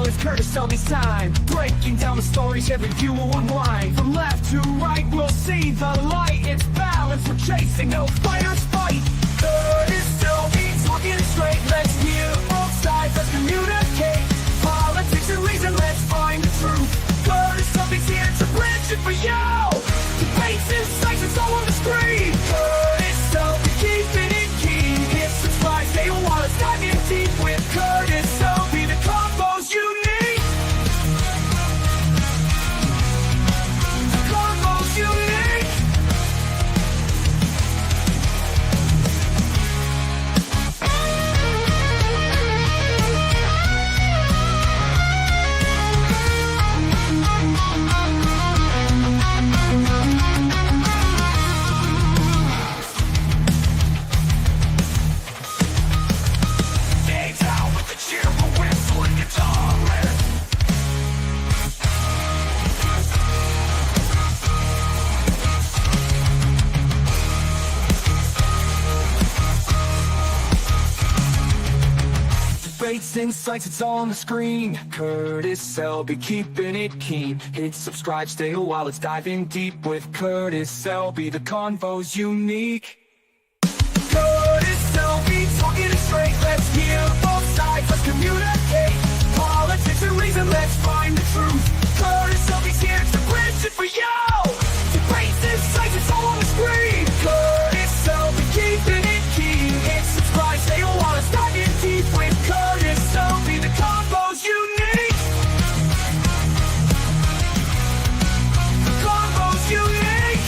it's Curtis Selby's time. Breaking down the stories every view will unwind. From left to right we'll see the light. It's balance we're chasing, no fighters fight. Curtis Selby talking it straight. Let's hear both sides, let's communicate. Politics and reason, let's find the truth. Curtis Selby's here to bridge it for you. Debates, insights, it's all on the screen. Curtis Selby keeping it keen. Hit subscribe, stay a while, let's dive in deep with Curtis Selby. The combos you need. The combos you need. Insights, it's all on the screen. Curtis Selby keeping it keen. Hit subscribe, stay a while, let's dive in deep with Curtis Selby. The convo's unique. Curtis Selby talking it straight. Let's hear both sides, let's communicate. Politics and reason, let's find the truth. Curtis Selby's here to bridge it for you. Debates, insights, it's all on the screen. Curtis Selby keeping it keen. Hit subscribe, stay a while, let's dive in deep with Curtis Selby. The combos you need. The combos you need.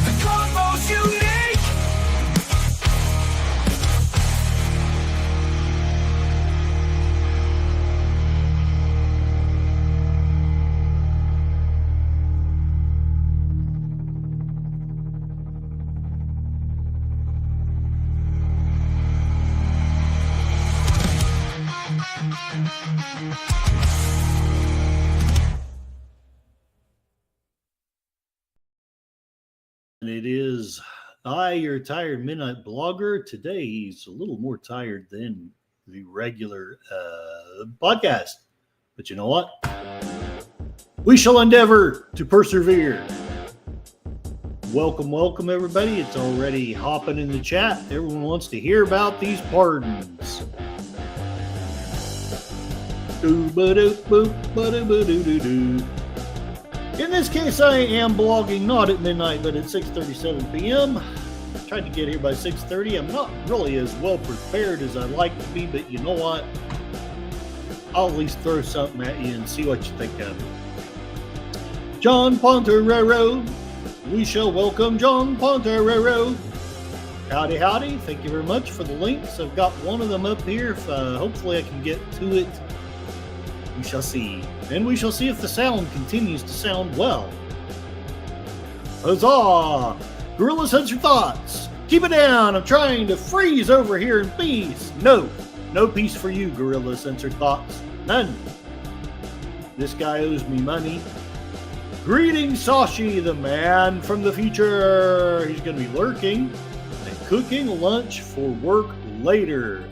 The combos you need. And it is your tired midnight blogger. Today he's a little more tired than the regular podcast. But you know what? We shall endeavor to persevere. Welcome, everybody. It's already hopping in the chat. Everyone wants to hear about these pardons. In this case, I am blogging not at midnight, but at 6:37 p.m. I tried to get here by 6:30. I'm not really as well prepared as I'd like to be, but you know what? I'll at least throw something at you and see what you think of it. John Ponterero. We shall welcome John Ponterero. Howdy, howdy. Thank you very much for the links. I've got one of them up here. Hopefully I can get to it. We shall see. And we shall see if the sound continues to sound well. Huzzah! Gorilla Censor Thoughts. Keep it down. I'm trying to freeze over here in peace. No peace for you, Gorilla Censor Thoughts. None. This guy owes me money. Greetings, Sashi, the man from the future. He's going to be lurking and cooking lunch for work later.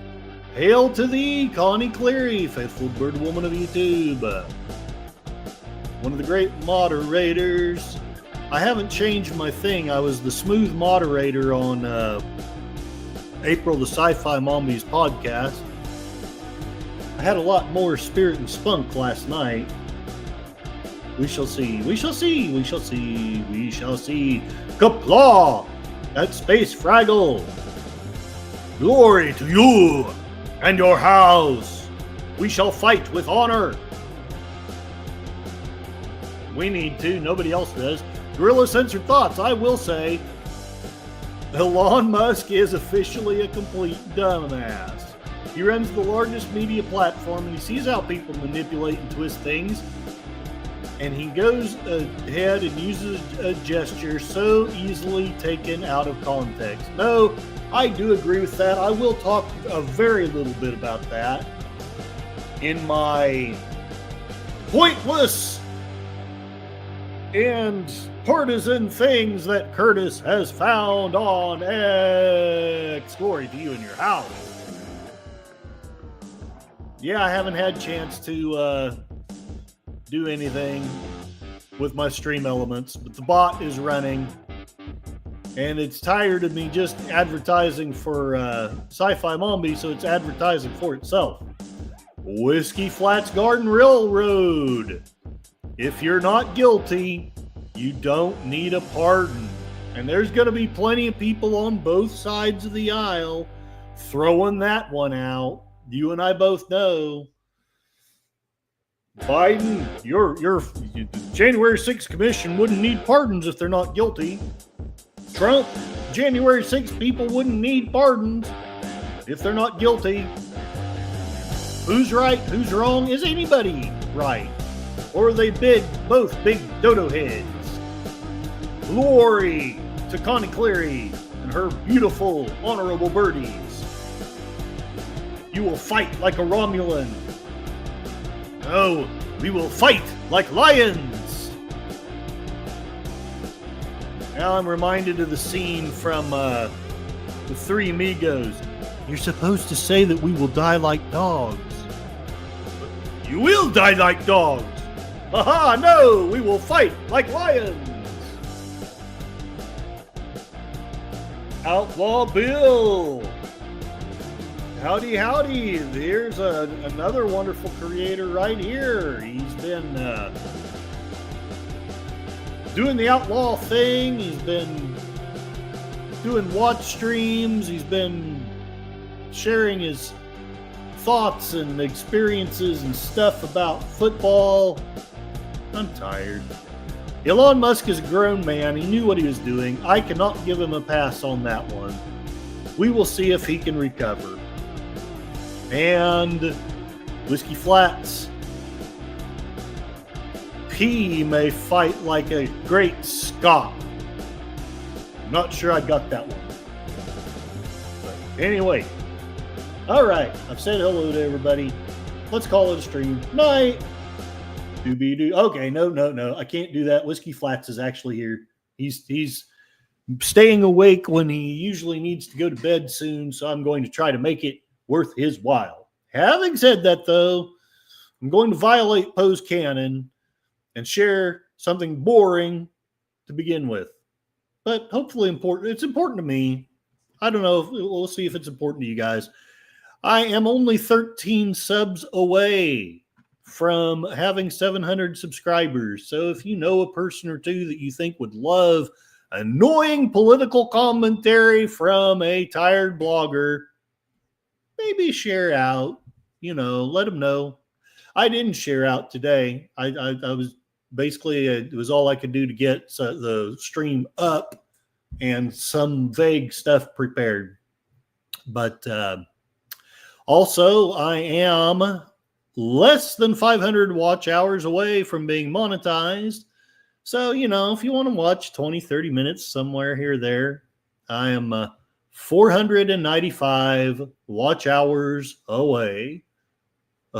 Hail to thee, Connie Cleary, faithful bird woman of YouTube. One of the great moderators. I haven't changed my thing. I was the smooth moderator on April the Sci-Fi Mombies podcast. I had a lot more spirit and spunk last night. We shall see. We shall see. We shall see. We shall see. Kaplaw! That Space Fraggle. Glory to you and your house. We shall fight with honor. We need to. Nobody else does. Gorilla Censored Thoughts. I will say, Elon Musk is officially a complete dumbass. He runs the largest media platform and he sees how people manipulate and twist things. And he goes ahead and uses a gesture so easily taken out of context. No, I do agree with that. I will talk a very little bit about that in my pointless and partisan things that Curtis has found on X. Glory to you and your house. Yeah, I haven't had a chance to do anything with my stream elements, but the bot is running, and it's tired of me just advertising for Sci-Fi Mombi, so it's advertising for itself. Whiskey Flats Garden Railroad. If you're not guilty, you don't need a pardon. And there's going to be plenty of people on both sides of the aisle throwing that one out. You and I both know. Biden, your January 6th commission wouldn't need pardons if they're not guilty. Trump, January 6th people wouldn't need pardons if they're not guilty. Who's right? Who's wrong? Is anybody right? Or are they both big dodo heads? Glory to Connie Cleary and her beautiful, honorable birdies. You will fight like a Romulan. No, we will fight like lions. Now I'm reminded of the scene from The Three Amigos. You're supposed to say that we will die like dogs. But you will die like dogs. Haha, no, we will fight like lions. Outlaw Bill. Howdy, howdy. There's another wonderful creator right here. He's been doing the outlaw thing. He's been doing watch streams. He's been sharing his thoughts and experiences and stuff about football. I'm tired. Elon Musk is a grown man. He knew what he was doing. I cannot give him a pass on that one. We will see if he can recover. And Whiskey Flats. P may fight like a great Scot. I'm not sure I got that one. But anyway. All right. I've said hello to everybody. Let's call it a stream. Night. Doobie-doo. Okay, no. I can't do that. Whiskey Flats is actually here. He's staying awake when he usually needs to go to bed soon, so I'm going to try to make it worth his while. Having said that, though, I'm going to violate Poe's canon and share something boring to begin with. But hopefully important. It's important to me. I don't know. We'll see if it's important to you guys. I am only 13 subs away from having 700 subscribers. So if you know a person or two that you think would love annoying political commentary from a tired blogger, maybe share out, let them know. I didn't share out today. I was basically, it was all I could do to get the stream up and some vague stuff prepared. But also, I am less than 500 watch hours away from being monetized. So, if you want to watch 20, 30 minutes somewhere here or there, I am 495 watch hours away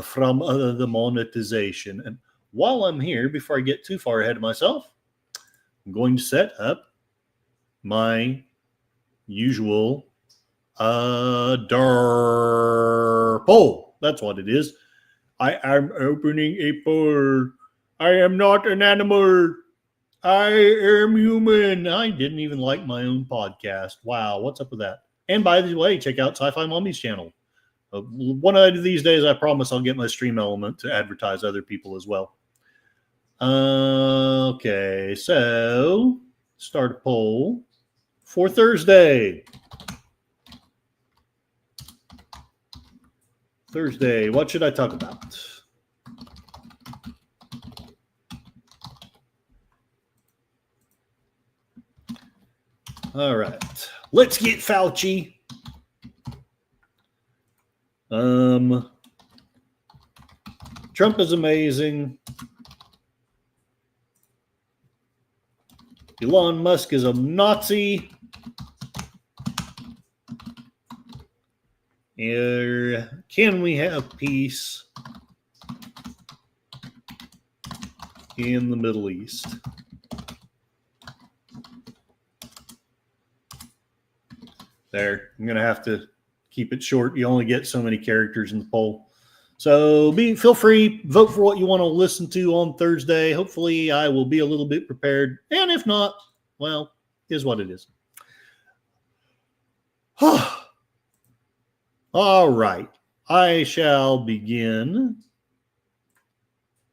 from the monetization. And while I'm here, before I get too far ahead of myself, I'm going to set up my usual poll. That's what it is. I am opening a poll. I am not an animal. I am human. I didn't even like my own podcast. Wow, what's up with that? And by the way, check out Sci-Fi Mommy's channel. One of these days, I promise I'll get my stream element to advertise other people as well. Okay, so start a poll for Thursday. Thursday, what should I talk about? All right, let's get Fauci. Trump is amazing. Elon Musk is a Nazi. Can we have peace in the Middle East? There, I'm going to have to keep it short. You only get so many characters in the poll. So feel free, vote for what you want to listen to on Thursday. Hopefully I will be a little bit prepared. And if not, well, is what it is. All right. I shall begin.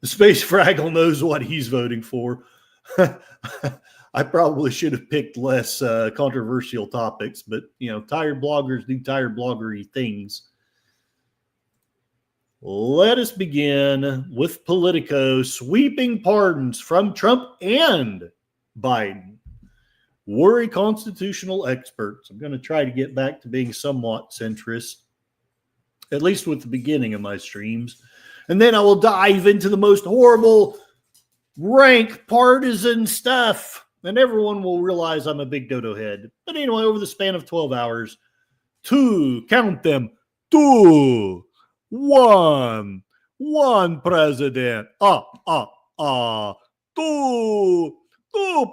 The Space Fraggle knows what he's voting for. I probably should have picked less controversial topics, but, tired bloggers do tired bloggery things. Let us begin with Politico sweeping pardons from Trump and Biden. Worry constitutional experts. I'm going to try to get back to being somewhat centrist, at least with the beginning of my streams. And then I will dive into the most horrible, rank, partisan stuff. And everyone will realize I'm a big dodo head. But anyway, over the span of 12 hours, count them, one president, two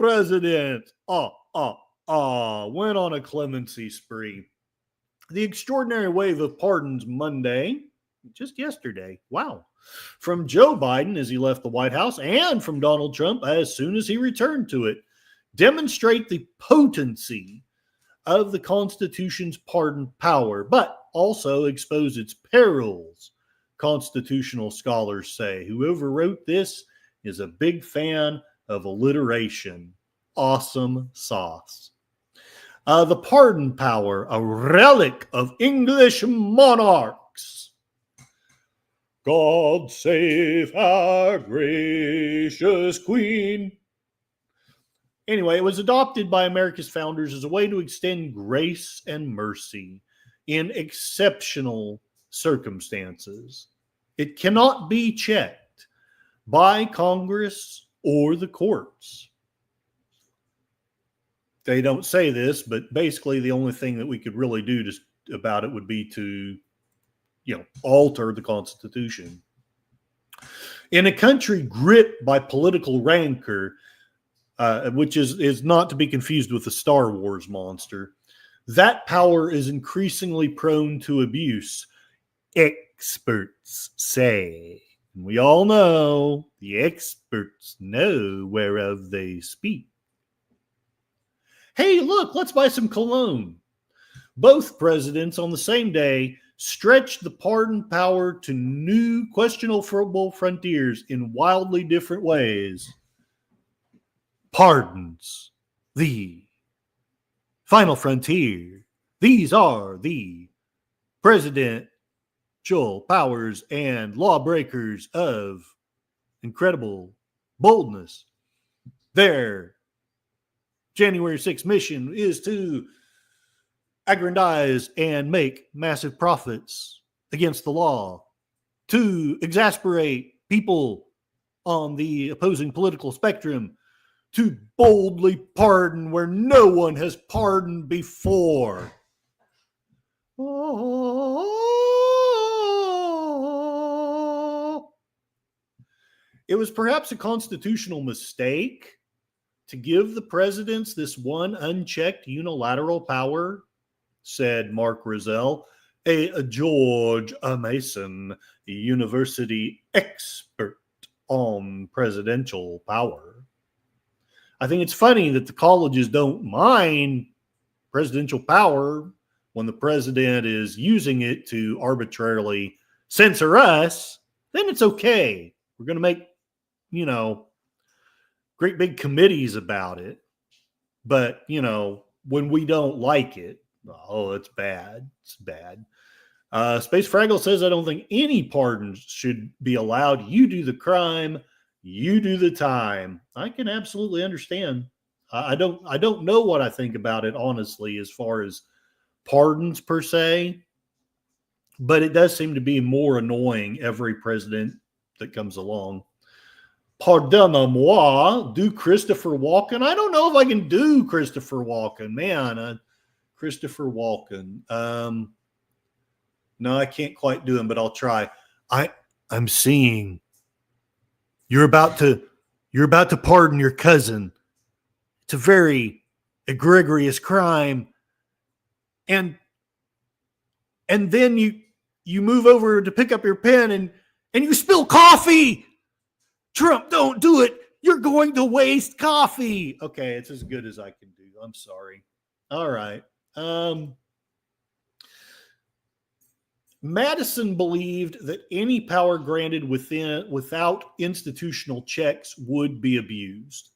president, went on a clemency spree. The extraordinary wave of pardons Monday, just yesterday, wow, from Joe Biden as he left the White House and from Donald Trump as soon as he returned to it, demonstrate the potency of the Constitution's pardon power, but also expose its perils, constitutional scholars say. Whoever wrote this is a big fan of alliteration. Awesome sauce. The pardon power, a relic of English monarchs. God save our gracious queen. Anyway, it was adopted by America's founders as a way to extend grace and mercy in exceptional circumstances. It cannot be checked by Congress or the courts. They don't say this, but basically the only thing that we could really do about it would be to, alter the Constitution. In a country gripped by political rancor, which is not to be confused with the Star Wars monster, that power is increasingly prone to abuse, experts say. And we all know the experts know whereof they speak. Hey, look, let's buy some cologne. Both presidents on the same day stretched the pardon power to new questionable frontiers in wildly different ways. Pardons, the final frontier. These are the presidential powers and lawbreakers of incredible boldness. Their January 6th mission is to aggrandize and make massive profits against the law, to exasperate people on the opposing political spectrum, to boldly pardon where no one has pardoned before. It was perhaps a constitutional mistake to give the presidents this one unchecked unilateral power, said Mark Rozelle, a George Mason University expert on presidential power. I think it's funny that the colleges don't mind presidential power when the president is using it to arbitrarily censor us. Then it's okay. We're going to make, great big committees about it. But, when we don't like it, it's bad. It's bad. Space Fraggle says, I don't think any pardons should be allowed. You do the crime, you do the time. I can absolutely understand. I don't know what I think about it, honestly, as far as pardons per se. But it does seem to be more annoying every president that comes along. Pardonnez-moi, do Christopher Walken. I don't know if I can do Christopher Walken. Man, Christopher Walken. No, I can't quite do him, but I'll try. I'm seeing you're about to pardon your cousin. It's a very egregious crime. And then you move over to pick up your pen and you spill coffee. Trump, don't do it. You're going to waste coffee. Okay, it's as good as I can do. I'm sorry. All right. Madison believed that any power granted without institutional checks would be abused.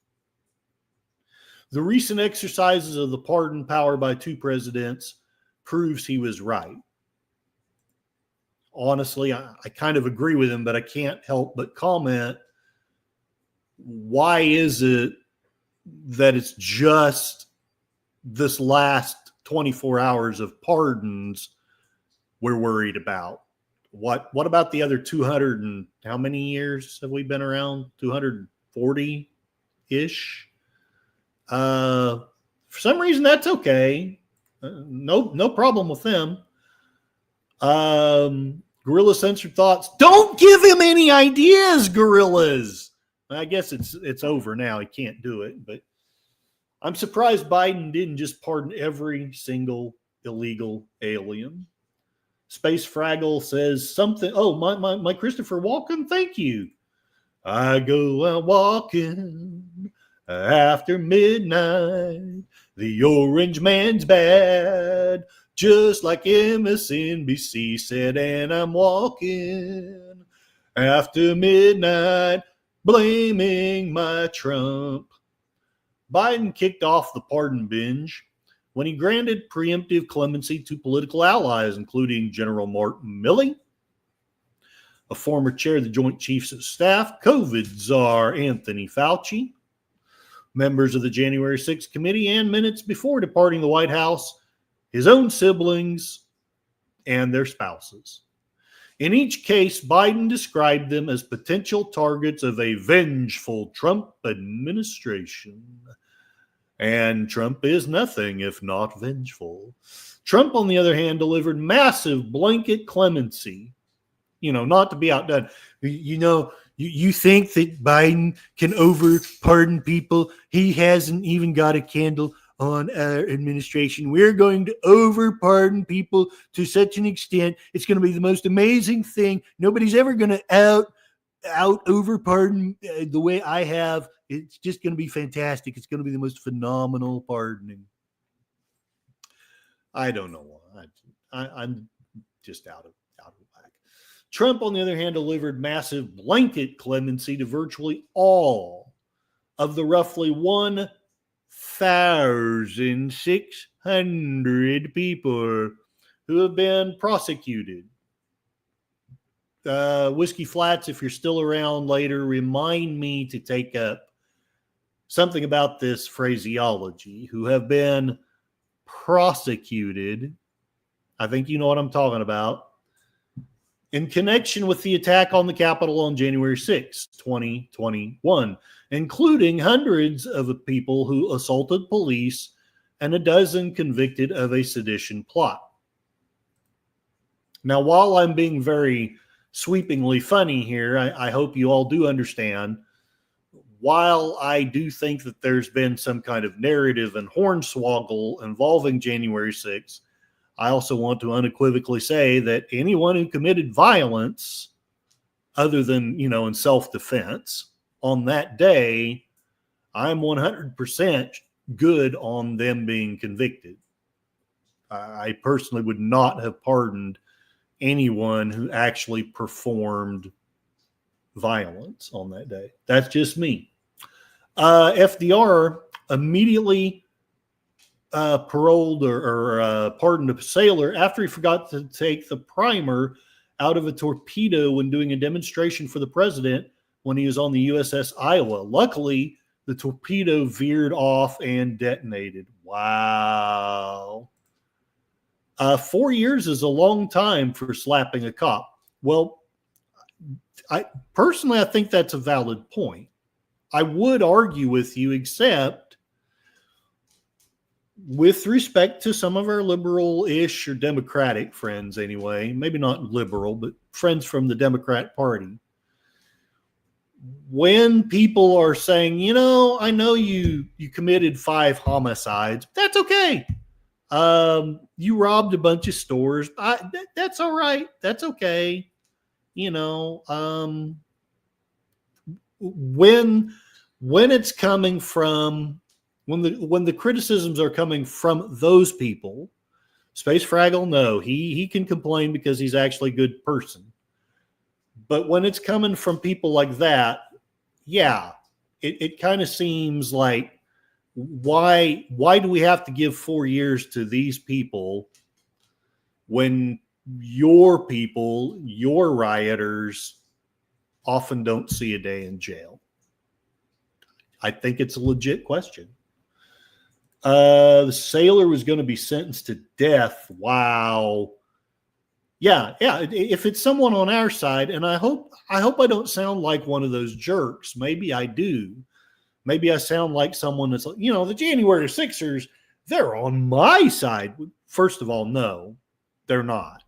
The recent exercises of the pardon power by 2 presidents proves he was right. Honestly, I kind of agree with him, but I can't help but comment, why is it that it's just this last 24 hours of pardons we're worried about? What about the other 200 and how many years have we been around? 240-ish? For some reason, that's okay. No problem with them. Gorilla Censored Thoughts. Don't give him any ideas, gorillas. I guess it's over now. He can't do it. But I'm surprised Biden didn't just pardon every single illegal alien. Space Fraggle says something. Oh, my Christopher Walken. Thank you. I go out walking after midnight. The orange man's bad, just like MSNBC said, and I'm walking after midnight, blaming my Trump. Biden kicked off the pardon binge when he granted preemptive clemency to political allies, including General Martin Milley, a former chair of the Joint Chiefs of Staff, COVID czar Anthony Fauci, members of the January 6th committee, and minutes before departing the White House, his own siblings and their spouses. In each case, Biden described them as potential targets of a vengeful Trump administration. And Trump is nothing if not vengeful. Trump, on the other hand, delivered massive blanket clemency. Not to be outdone. You think that Biden can over-pardon people? He hasn't even got a candle on our administration. We're going to over-pardon people to such an extent. It's going to be the most amazing thing. Nobody's ever going to out over-pardon the way I have. It's just going to be fantastic. It's going to be the most phenomenal pardoning. I don't know why. I'm just out of whack. Trump, on the other hand, delivered massive blanket clemency to virtually all of the roughly 1,600 people who have been prosecuted. Whiskey Flats, if you're still around later, remind me to take up something about this phraseology, who have been prosecuted. I think you know what I'm talking about. In connection with the attack on the Capitol on January 6, 2021, including hundreds of people who assaulted police and a dozen convicted of a sedition plot. Now, while I'm being very sweepingly funny here, I hope you all do understand, while I do think that there's been some kind of narrative and hornswoggle involving January 6th, I also want to unequivocally say that anyone who committed violence, other than, in self-defense, on that day, I'm 100% good on them being convicted. I personally would not have pardoned anyone who actually performed violence on that day. That's just me. FDR immediately paroled or pardoned a sailor after he forgot to take the primer out of a torpedo when doing a demonstration for the president when he was on the USS Iowa. Luckily, the torpedo veered off and detonated. Wow. 4 years is a long time for slapping a cop. Well, I think that's a valid point. I would argue with you, except with respect to some of our liberal-ish or Democratic friends anyway, maybe not liberal, but friends from the Democrat Party. When people are saying, I know you committed 5 homicides, that's okay. You robbed a bunch of stores. That's all right. That's okay. You know, when it's coming from when the criticisms are coming from those people, Space Fraggle, no, he can complain because he's actually a good person. But when it's coming from people like that, yeah, it kind of seems like why do we have to give 4 years to these people when your people, your rioters, often don't see a day in jail? I think it's a legit question. The sailor was going to be sentenced to death. Wow. Yeah. If it's someone on our side, and I hope I don't sound like one of those jerks. Maybe I do. Maybe I sound like someone that's, the January Sixers, they're on my side. First of all, no, they're not.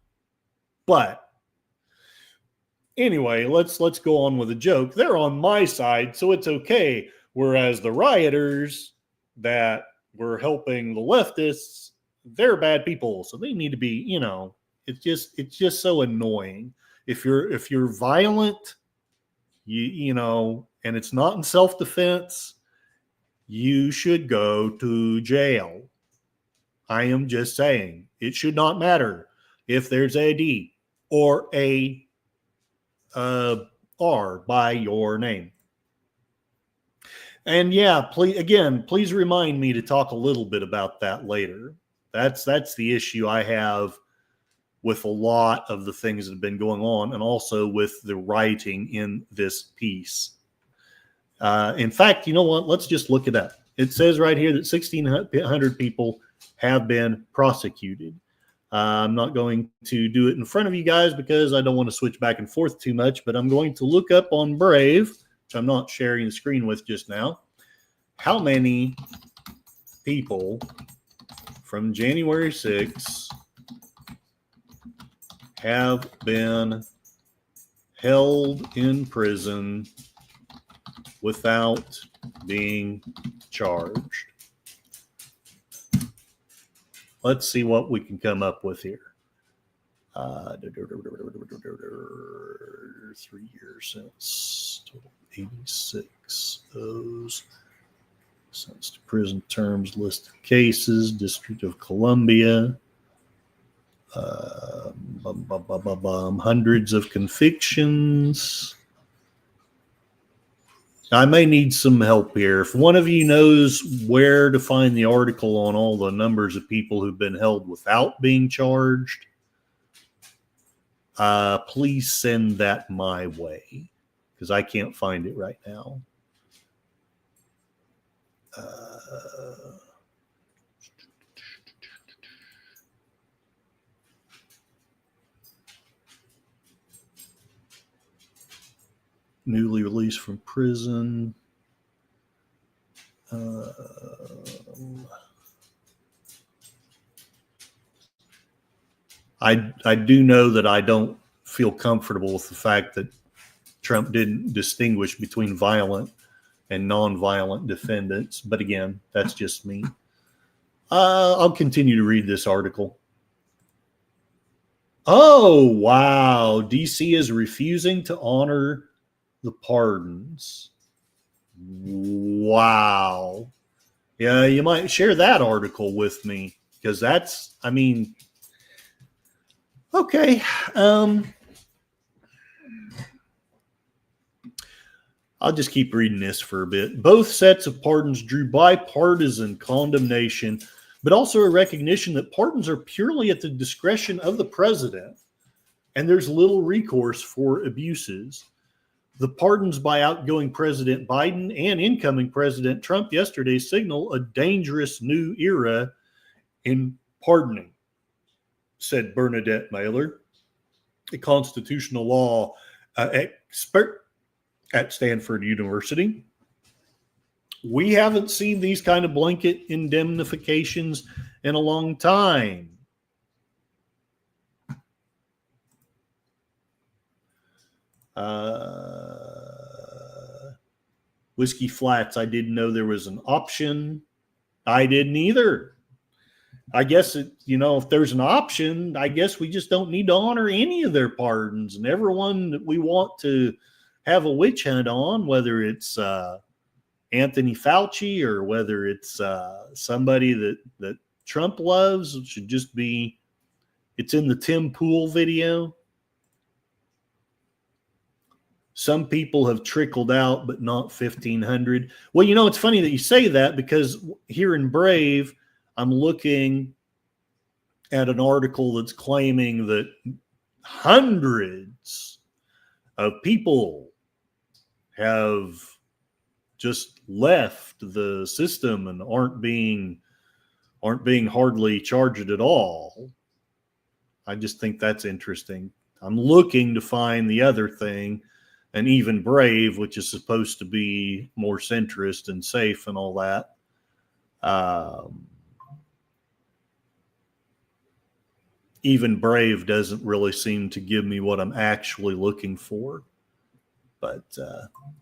But anyway, let's go on with a joke. They're on my side, so it's okay. Whereas the rioters that were helping the leftists, they're bad people, so they need to be, it's just so annoying. If you're violent, and it's not in self-defense, you should go to jail. I am just saying, it should not matter if there's a D or a R by your name. And yeah, please remind me to talk a little bit about that later. That's the issue I have with a lot of the things that have been going on, and also with the writing in this piece. In fact, you know what? Let's just look it up. It says right here that 1,600 people have been prosecuted. I'm not going to do it in front of you guys because I don't want to switch back and forth too much, but I'm going to look up on Brave, which I'm not sharing the screen with just now, how many people from January 6th have been held in prison without being charged. Let's see what we can come up with here. 3 years since 86. Those sentenced to prison terms, list of cases, District of Columbia. Hundreds of convictions. I may need some help here. If one of you knows where to find the article on all the numbers of people who've been held without being charged, please send that my way, because I can't find it right now. Newly released from prison. I do know that I don't feel comfortable with the fact that Trump didn't distinguish between violent and non-violent defendants. But again, that's just me. I'll continue to read this article. Oh, wow. DC is refusing to honor the pardons. Wow. Yeah, you might share that article with me, because that's, okay. I'll just keep reading this for a bit. Both sets of pardons drew bipartisan condemnation, but also a recognition that pardons are purely at the discretion of the president, and there's little recourse for abuses. The pardons by outgoing President Biden and incoming President Trump yesterday signal a dangerous new era in pardoning, said Bernadette Mailer, a constitutional law expert at Stanford University. We haven't seen these kind of blanket indemnifications in a long time. Whiskey Flats, I didn't know there was an option. I didn't either. I guess if there's an option, I guess we just don't need to honor any of their pardons, and everyone that we want to have a witch hunt on, whether it's Anthony Fauci or whether it's somebody that Trump loves, it should just be. It's in the Tim Pool video. Some people have trickled out, but not 1,500. Well, it's funny that you say that, because here in Brave, I'm looking at an article that's claiming that hundreds of people have just left the system and aren't being hardly charged at all. I just think that's interesting. I'm looking to find the other thing, and even Brave, which is supposed to be more centrist and safe and all that. Even Brave doesn't really seem to give me what I'm actually looking for. But,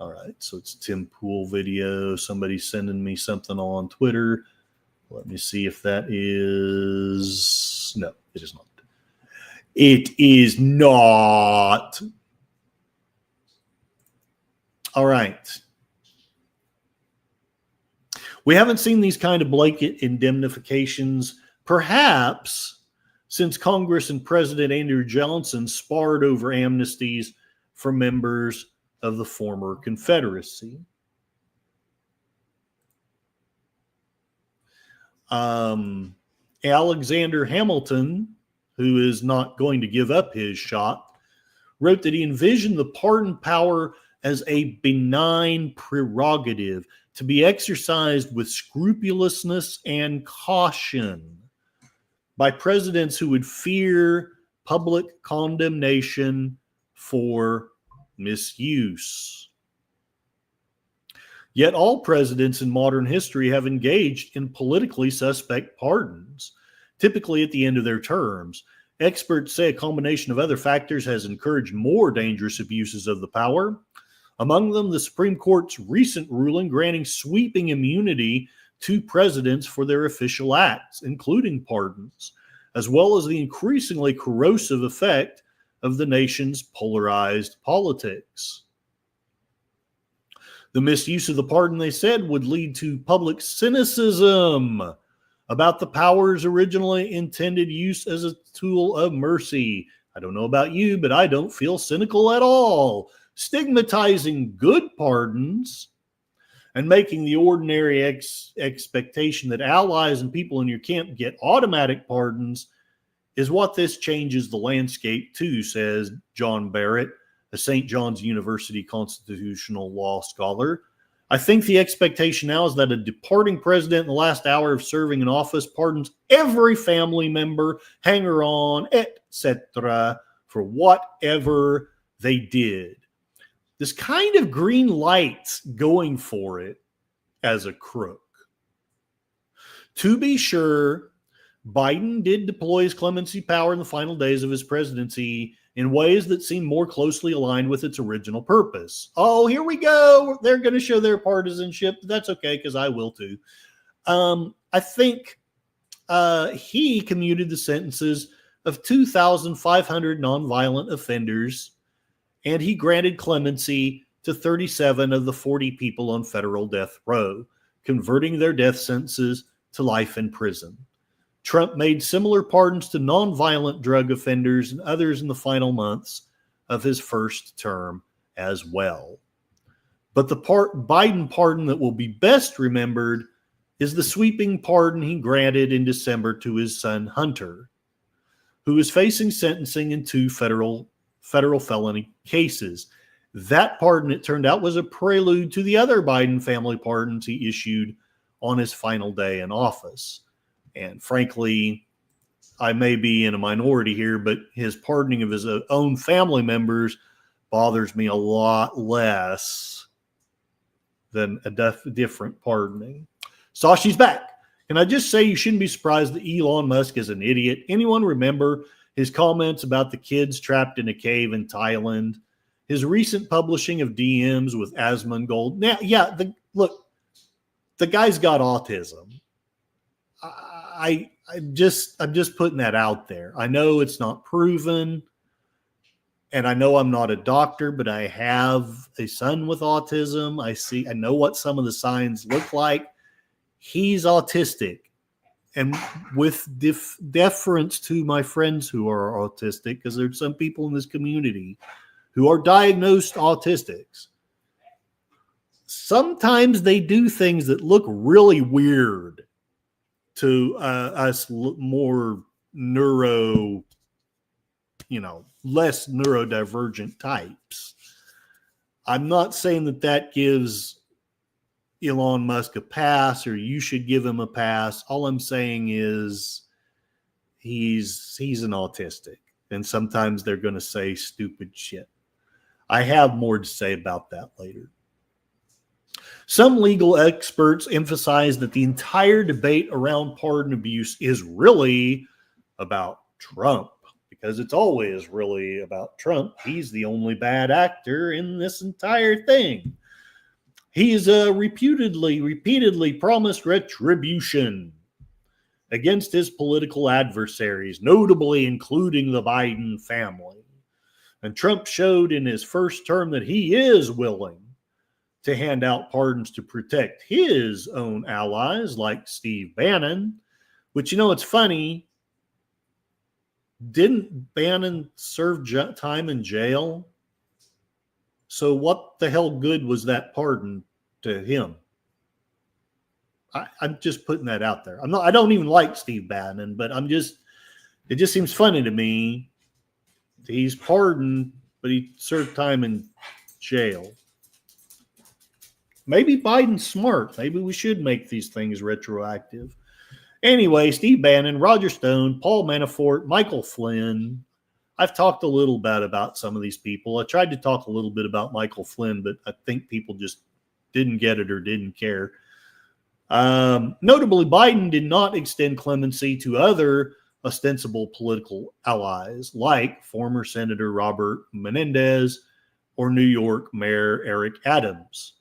all right, so it's Tim Pool video. Somebody's sending me something on Twitter. Let me see if that is... No, it is not. It is not. All right. We haven't seen these kind of blanket indemnifications, perhaps since Congress and President Andrew Johnson sparred over amnesties for members of the former Confederacy. Alexander Hamilton, who is not going to give up his shot, wrote that he envisioned the pardon power as a benign prerogative to be exercised with scrupulousness and caution by presidents who would fear public condemnation for misuse. Yet all presidents in modern history have engaged in politically suspect pardons, typically at the end of their terms. Experts say a combination of other factors has encouraged more dangerous abuses of the power. Among them, the Supreme Court's recent ruling granting sweeping immunity to presidents for their official acts, including pardons, as well as the increasingly corrosive effect of the nation's polarized politics. The misuse of the pardon, they said, would lead to public cynicism about the power's originally intended use as a tool of mercy. I don't know about you, but I don't feel cynical at all. Stigmatizing good pardons and making the ordinary expectation that allies and people in your camp get automatic pardons is what this changes the landscape to, says John Barrett, a St. John's University constitutional law scholar. I think the expectation now is that a departing president in the last hour of serving in office pardons every family member, hanger-on, etc., for whatever they did. This kind of green light going for it as a crook. To be sure, Biden did deploy his clemency power in the final days of his presidency in ways that seem more closely aligned with its original purpose. Oh, here we go. They're going to show their partisanship. That's okay, because I will too. I think he commuted the sentences of 2,500 nonviolent offenders, and he granted clemency to 37 of the 40 people on federal death row, converting their death sentences to life in prison. Trump made similar pardons to nonviolent drug offenders and others in the final months of his first term as well. But the Biden pardon that will be best remembered is the sweeping pardon he granted in December to his son Hunter, who is facing sentencing in 2 federal felony cases. That pardon, it turned out, was a prelude to the other Biden family pardons he issued on his final day in office. And frankly, I may be in a minority here, but his pardoning of his own family members bothers me a lot less than a different pardoning. Sashi's back. Can I just say you shouldn't be surprised that Elon Musk is an idiot? Anyone remember his comments about the kids trapped in a cave in Thailand? His recent publishing of DMs with Asmongold. Now, look, the guy's got autism. I'm just putting that out there. I know it's not proven, and I know I'm not a doctor, but I have a son with autism. I know what some of the signs look like. He's autistic. And with deference to my friends who are autistic, because there's some people in this community who are diagnosed autistics, sometimes they do things that look really weird to us more less neurodivergent types. I'm not saying that gives Elon Musk a pass or you should give him a pass. All I'm saying is he's an autistic, and sometimes they're going to say stupid shit. I have more to say about that later. Some legal experts emphasize that the entire debate around pardon abuse is really about Trump, because it's always really about Trump. He's the only bad actor in this entire thing. He's repeatedly promised retribution against his political adversaries, notably including the Biden family. And Trump showed in his first term that he is willing to hand out pardons to protect his own allies like Steve Bannon, which, it's funny. Didn't Bannon serve time in jail? So what the hell good was that pardon to him? I'm just putting that out there. I don't even like Steve Bannon, but it just seems funny to me. He's pardoned, but he served time in jail. Maybe Biden's smart. Maybe we should make these things retroactive. Anyway, Steve Bannon, Roger Stone, Paul Manafort, Michael Flynn. I've talked a little bit about some of these people. I tried to talk a little bit about Michael Flynn, but I think people just didn't get it or didn't care. Notably, Biden did not extend clemency to other ostensible political allies like former Senator Robert Menendez or New York Mayor Eric Adams.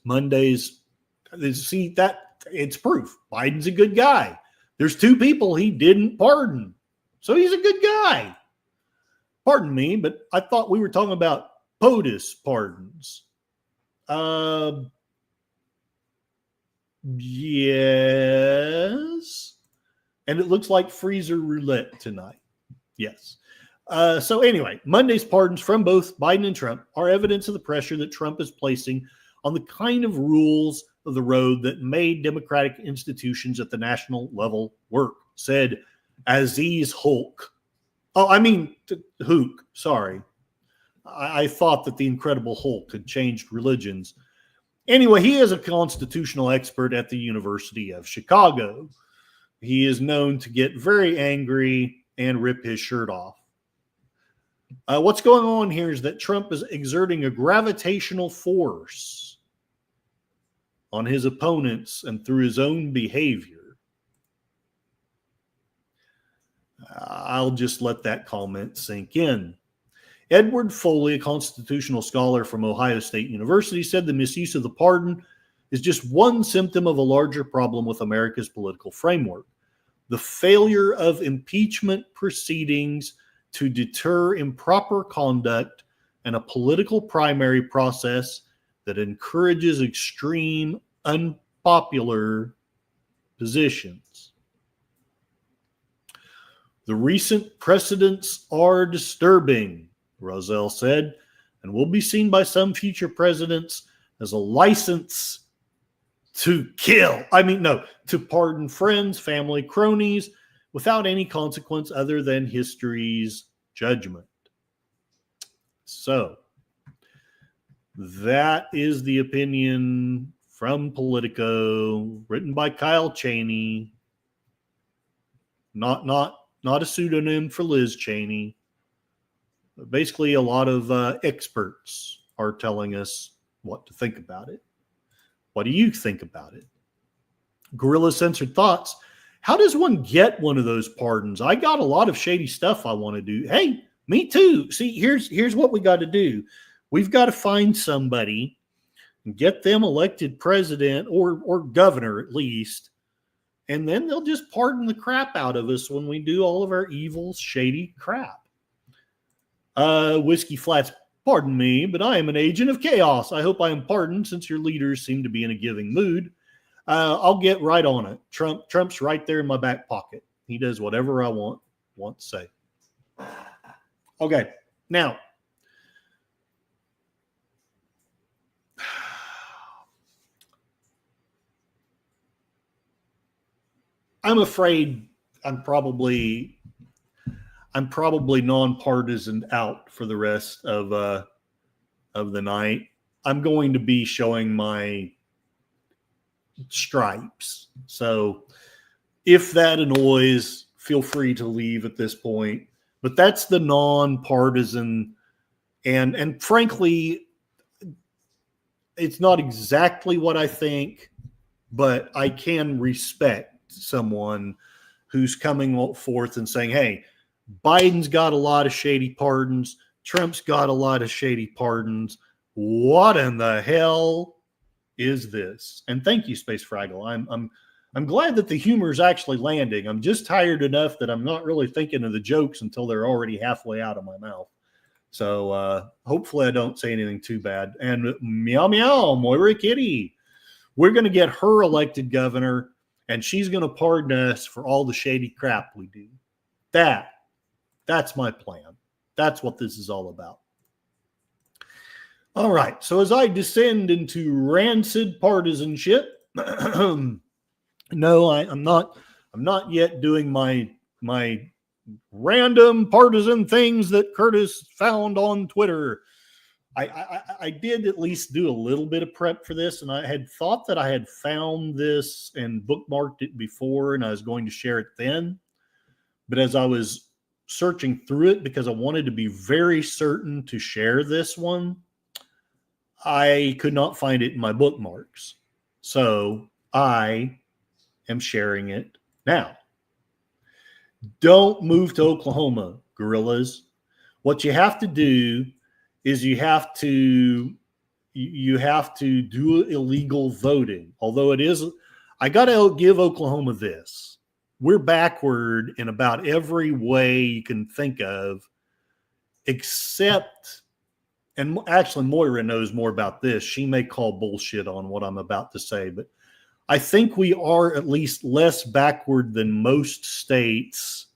Mondays, see that it's proof. Biden's a good guy. There's two people he didn't pardon. So he's a good guy. Pardon me, but I thought we were talking about POTUS pardons. Yes. And it looks like freezer roulette tonight. Yes. So anyway, Monday's pardons from both Biden and Trump are evidence of the pressure that Trump is placing on the kind of rules of the road that made democratic institutions at the national level work, said Aziz Hulk. Hook. Sorry. I thought that the Incredible Hulk had changed religions. Anyway, he is a constitutional expert at the University of Chicago. He is known to get very angry and rip his shirt off. What's going on here is that Trump is exerting a gravitational force on his opponents and through his own behavior. I'll just let that comment sink in. Edward Foley, a constitutional scholar from Ohio State University, said the misuse of the pardon is just one symptom of a larger problem with America's political framework. The failure of impeachment proceedings to deter improper conduct and a political primary process that encourages extreme, unpopular positions. The recent precedents are disturbing, Roselle said, and will be seen by some future presidents as a license to to pardon friends, family, cronies without any consequence other than history's judgment. So, that is the opinion from Politico, written by Kyle Cheney. Not a pseudonym for Liz Cheney. But basically, a lot of experts are telling us what to think about it. What do you think about it? Gorilla Censored Thoughts. How does one get one of those pardons? I got a lot of shady stuff I want to do. Hey, me too. See, here's what we got to do. We've got to find somebody and get them elected president or governor at least, And then they'll just pardon the crap out of us when we do all of our evil, shady crap. Whiskey Flats, pardon me, but I am an agent of chaos. I hope I am pardoned since your leaders seem to be in a giving mood. I'll get right on it. Trump's right there in my back pocket. He does whatever I want to say. Okay, now, I'm afraid I'm probably nonpartisan out for the rest of the night. I'm going to be showing my stripes. So if that annoys, feel free to leave at this point. But that's the nonpartisan, and frankly, it's not exactly what I think, but I can respect someone who's coming forth and saying, hey, Biden's got a lot of shady pardons. Trump's got a lot of shady pardons. What in the hell is this? And thank you, Space Fraggle. I'm glad that the humor is actually landing. I'm just tired enough that I'm not really thinking of the jokes until they're already halfway out of my mouth. So hopefully I don't say anything too bad. And meow meow, Moira Kitty. We're going to get her elected governor, and she's going to pardon us for all the shady crap we do. That's my plan. That's what this is all about. All right. So as I descend into rancid partisanship, no, I'm not yet doing my random partisan things that Curtis found on Twitter. I did at least do a little bit of prep for this, and I had thought that I had found this and bookmarked it before, and I was going to share it then. But as I was searching through it, because I wanted to be very certain to share this one, I could not find it in my bookmarks. So I am sharing it now. Don't move to Oklahoma, guerrillas. What you have to do is you have to do illegal voting. Although it is, I got to give Oklahoma this. We're backward in about every way you can think of, except, and actually Moira knows more about this. She may call bullshit on what I'm about to say, but I think we are at least less backward than most states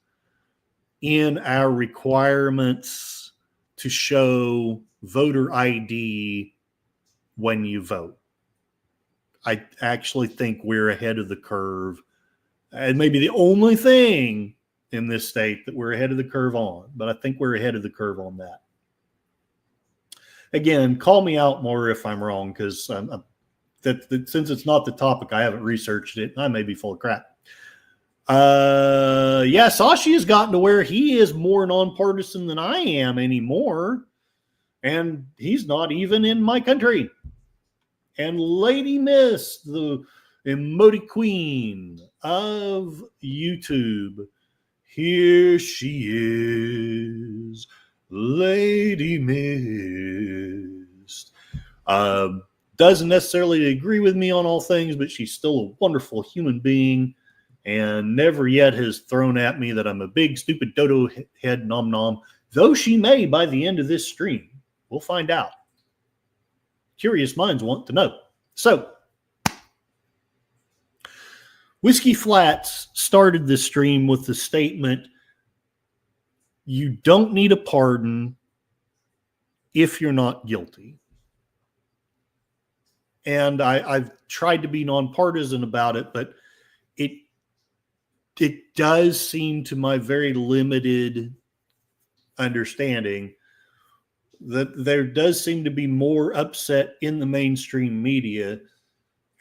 in our requirements to show voter ID when you vote. I actually think we're ahead of the curve. And maybe the only thing in this state that we're ahead of the curve on, but I think we're ahead of the curve on that. Again, call me out more if I'm wrong, because since it's not the topic, I haven't researched it. I may be full of crap. Yeah, Sashi has gotten to where he is more nonpartisan than I am anymore, and he's not even in my country. And Lady Miss, the emoji queen of YouTube, here she is, Lady Mist. Doesn't necessarily agree with me on all things, but she's still a wonderful human being, and never yet has thrown at me that I'm a big stupid dodo head nom nom, though she may by the end of this stream. We'll find out. Curious minds want to know. So, Whiskey Flats started this stream with the statement, you don't need a pardon if you're not guilty. And I've tried to be nonpartisan about it, but it does seem, to my very limited understanding, that there does seem to be more upset in the mainstream media,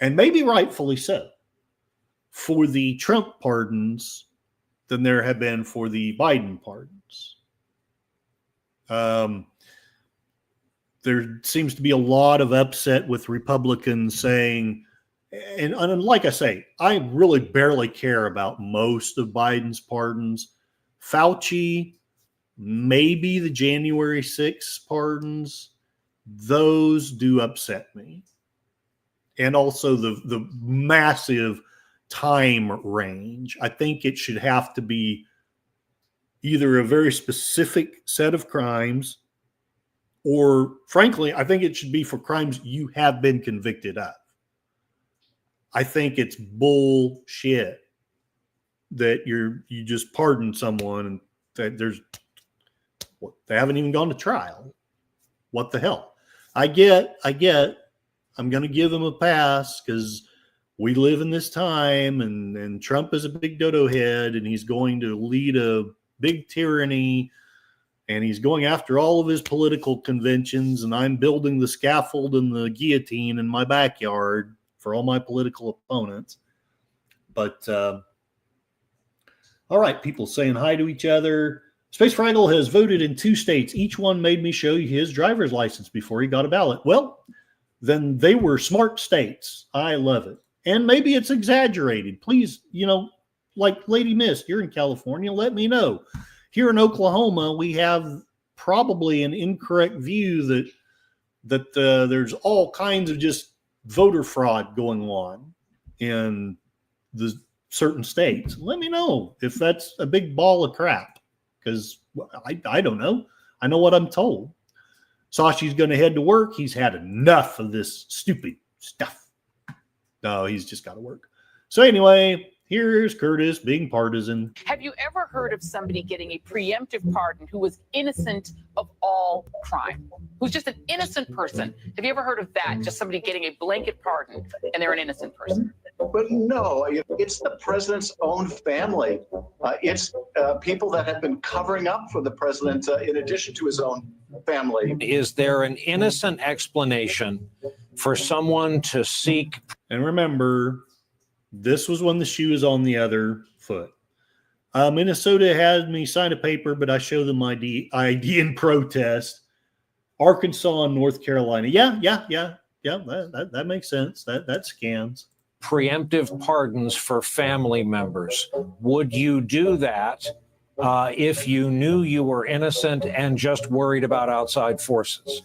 and maybe rightfully so, for the Trump pardons than there have been for the Biden pardons. There seems to be a lot of upset with Republicans saying, and like I say, I really barely care about most of Biden's pardons. Fauci, maybe the January 6th pardons, those do upset me. And also the massive time range. I think it should have to be either a very specific set of crimes, or frankly, I think it should be for crimes you have been convicted of. I think it's bullshit that you just pardon someone and that they haven't even gone to trial. What the hell? I get. I'm going to give them a pass because we live in this time, and Trump is a big dodo head, and he's going to lead a big tyranny, and he's going after all of his political conventions, and I'm building the scaffold and the guillotine in my backyard for all my political opponents. But all right, people saying hi to each other. Space Fraggle has voted in 2 states. Each one made me show you his driver's license before he got a ballot. Well, then they were smart states. I love it. And maybe it's exaggerated. Please, like Lady Miss, you're in California, let me know. Here in Oklahoma, we have probably an incorrect view that there's all kinds of just voter fraud going on in the certain states. Let me know if that's a big ball of crap, because I don't know. I know what I'm told. Sashi's going to head to work. He's had enough of this stupid stuff. No, he's just got to work. So anyway, here's Curtis being partisan. Have you ever heard of somebody getting a preemptive pardon who was innocent of all crime? Who's just an innocent person? Have you ever heard of that? Just somebody getting a blanket pardon and they're an innocent person? But no, it's the president's own family. It's people that have been covering up for the president in addition to his own family. Is there an innocent explanation for someone to seek? And remember, this was when the shoe is on the other foot. Minnesota had me sign a paper, but I show them my ID in protest. Arkansas and North Carolina. Yeah. That makes sense. That scans. Preemptive pardons for family members. Would you do that if you knew you were innocent and just worried about outside forces?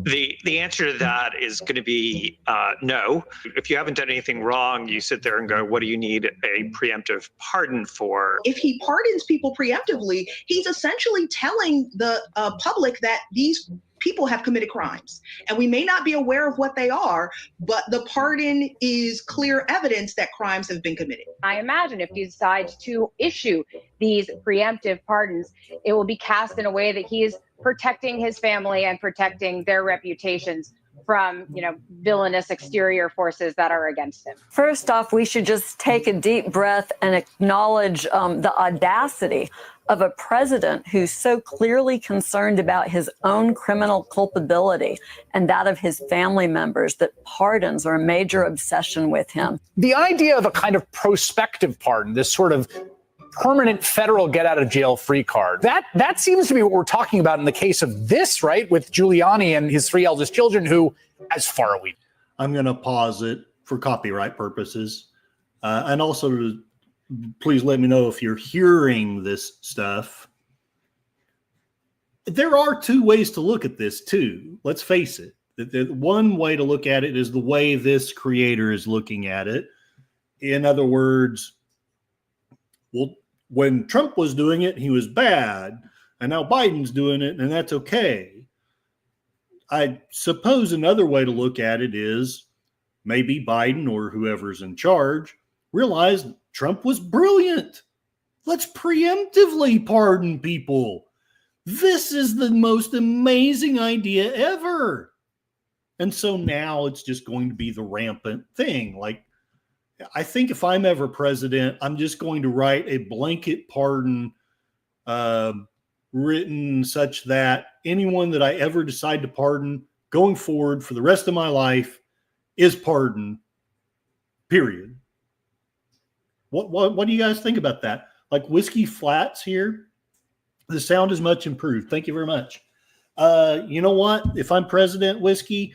The answer to that is going to be no. If you haven't done anything wrong, you sit there and go, what do you need a preemptive pardon for? If he pardons people preemptively, he's essentially telling the public that these people have committed crimes. And we may not be aware of what they are, but the pardon is clear evidence that crimes have been committed. I imagine if he decides to issue these preemptive pardons, it will be cast in a way that he is protecting his family and protecting their reputations from, villainous exterior forces that are against him. First off, we should just take a deep breath and acknowledge the audacity of a president who's so clearly concerned about his own criminal culpability and that of his family members that pardons are a major obsession with him. The idea of a kind of prospective pardon, this sort of permanent federal get out of jail free card, that seems to be what we're talking about in the case of this, right? With Giuliani and his 3 eldest children, who, as far as we... I'm going to pause it for copyright purposes. And also, please let me know if you're hearing this stuff. There are 2 ways to look at this, too. Let's face it. The one way to look at it is the way this creator is looking at it. In other words, well, when Trump was doing it, he was bad, and now Biden's doing it, and that's okay. I suppose another way to look at it is maybe Biden or whoever's in charge realized Trump was brilliant. Let's preemptively pardon people. This is the most amazing idea ever. And so now it's just going to be the rampant thing. Like, I think if I'm ever president, I'm just going to write a blanket pardon written such that anyone that I ever decide to pardon going forward for the rest of my life is pardoned, period. What do you guys think about that? Like Whiskey Flats here, the sound is much improved. Thank you very much. You know what? If I'm president, Whiskey,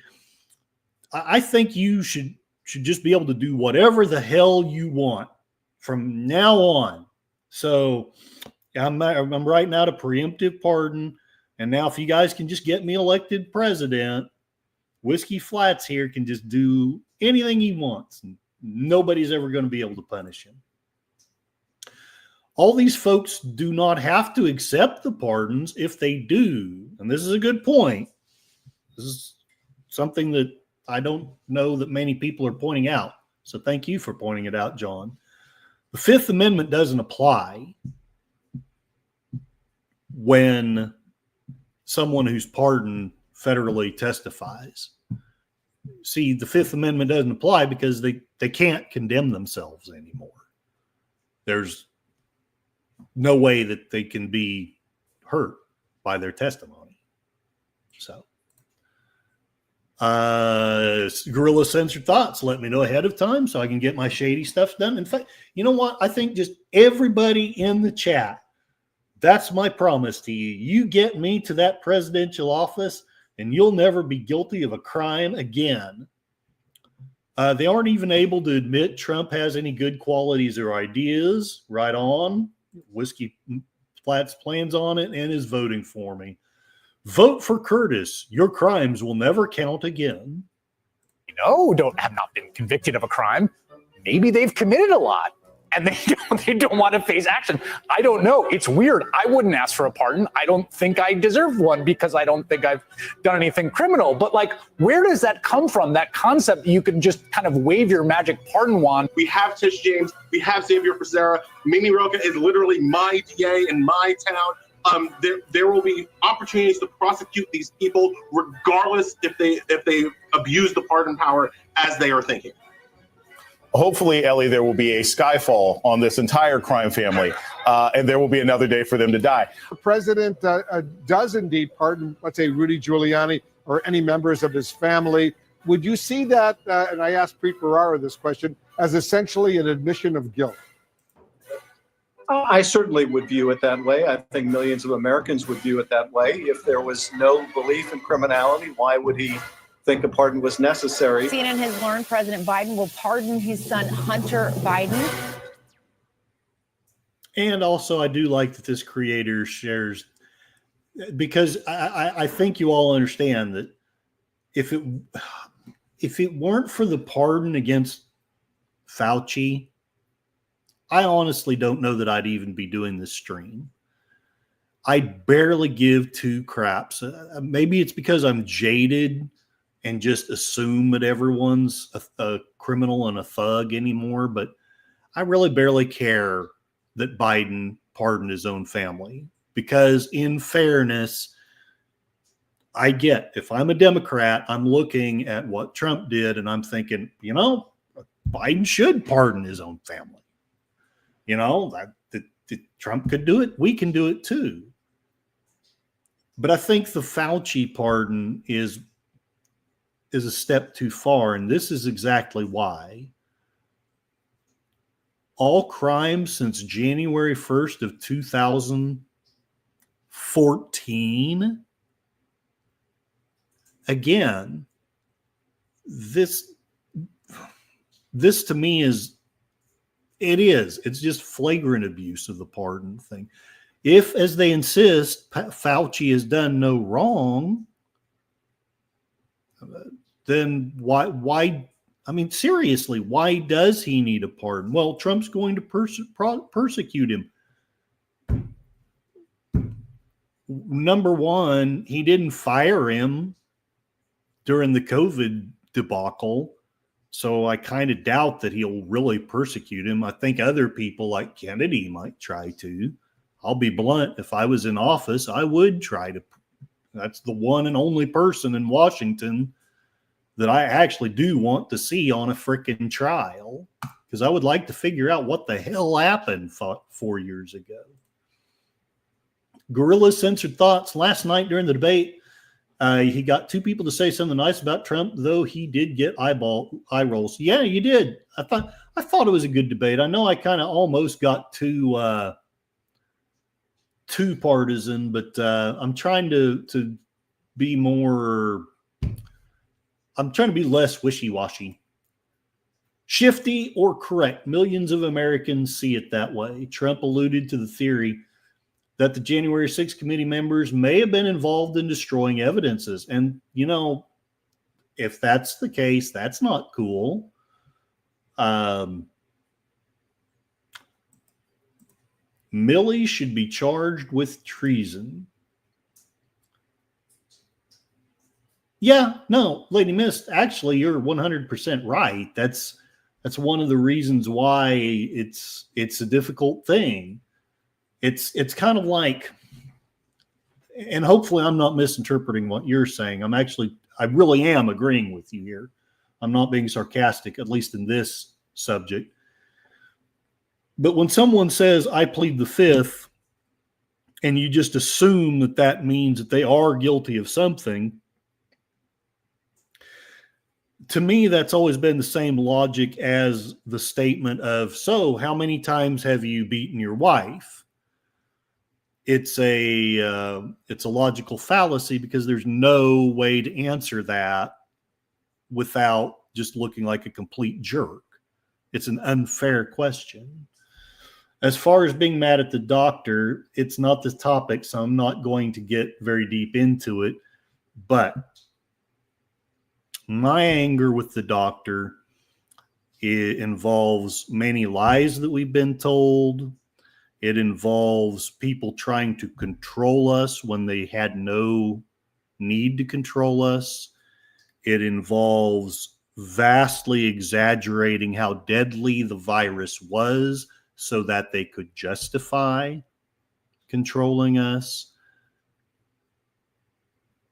I think you should just be able to do whatever the hell you want from now on. So I'm writing out a preemptive pardon. And now if you guys can just get me elected president, Whiskey Flats here can just do anything he wants. And nobody's ever going to be able to punish him. All these folks do not have to accept the pardons. If they do, and this is a good point, this is something that I don't know that many people are pointing out. So thank you for pointing it out, John. The Fifth Amendment doesn't apply when someone who's pardoned federally testifies. See, the Fifth Amendment doesn't apply because they can't condemn themselves anymore. There's no way that they can be hurt by their testimony. So, Guerrilla Censored Thoughts, let me know ahead of time so I can get my shady stuff done. In fact, you know what? I think just everybody in the chat, that's my promise to you. You get me to that presidential office and you'll never be guilty of a crime again. They aren't even able to admit Trump has any good qualities or ideas. Right on. Whiskey Flats plans on it and is voting for me. Vote for Curtis. Your crimes will never count again. Have not been convicted of a crime. Maybe they've committed a lot and they don't want to face action. I don't know. It's weird. I wouldn't ask for a pardon. I don't think I deserve one because I don't think I've done anything criminal. But like, where does that come from? That concept you can just kind of wave your magic pardon wand. We have Tish James. We have Xavier Becerra. Mimi Roca is literally my DA in my town. There will be opportunities to prosecute these people regardless if they abuse the pardon power as they are thinking. Hopefully, Ellie, there will be a skyfall on this entire crime family, and there will be another day for them to die. The president does indeed pardon, let's say, Rudy Giuliani or any members of his family. Would you see that, and I asked Preet Bharara this question, as essentially an admission of guilt? I certainly would view it that way. I think millions of Americans would view it that way. If there was no belief in criminality, why would he think a pardon was necessary? CNN has learned President Biden will pardon his son, Hunter Biden. And also, I do like that this creator shares, because I think you all understand that if it weren't for the pardon against Fauci, I honestly don't know that I'd even be doing this stream. I barely give two craps. Maybe it's because I'm jaded and just assume that everyone's a criminal and a thug anymore, but I really barely care that Biden pardoned his own family, because in fairness, I get, if I'm a Democrat, I'm looking at what Trump did and I'm thinking, Biden should pardon his own family. That Trump could do it. We can do it too. But I think the Fauci pardon is a step too far. And this is exactly why. All crimes since January 1st of 2014. Again, this to me it's just flagrant abuse of the pardon thing. If, as they insist, Fauci has done no wrong, then why, I mean, seriously, why does he need a pardon? Well, Trump's going to persecute him. Number one, he didn't fire him during the COVID debacle. So I kind of doubt that he'll really persecute him. I think other people like Kennedy might try to. I'll be blunt. If I was in office, I would try to. That's the one and only person in Washington that I actually do want to see on a freaking trial, because I would like to figure out what the hell happened 4 years ago. Guerrilla Censored Thoughts. Last night during the debate, he got two people to say something nice about Trump, though he did get eye rolls. Yeah, you did. I thought it was a good debate. I know I kind of almost got too partisan, but I'm trying to be more. I'm trying to be less wishy-washy. Shifty or correct, millions of Americans see it that way. Trump alluded to the theory that the January 6th committee members may have been involved in destroying evidences. And, if that's the case, that's not cool. Millie should be charged with treason. Yeah, no, Lady Mist, actually, you're 100% right. That's one of the reasons why it's a difficult thing. It's kind of like, and hopefully I'm not misinterpreting what you're saying. I really am agreeing with you here. I'm not being sarcastic, at least in this subject. But when someone says, I plead the fifth, and you just assume that that means that they are guilty of something, to me, that's always been the same logic as the statement of, so how many times have you beaten your wife? It's a logical fallacy because there's no way to answer that without just looking like a complete jerk. It's an unfair question. As far as being mad at the doctor, it's not the topic, so I'm not going to get very deep into it. But my anger with the doctor, it involves many lies that we've been told. It involves people trying to control us when they had no need to control us. It involves vastly exaggerating how deadly the virus was so that they could justify controlling us.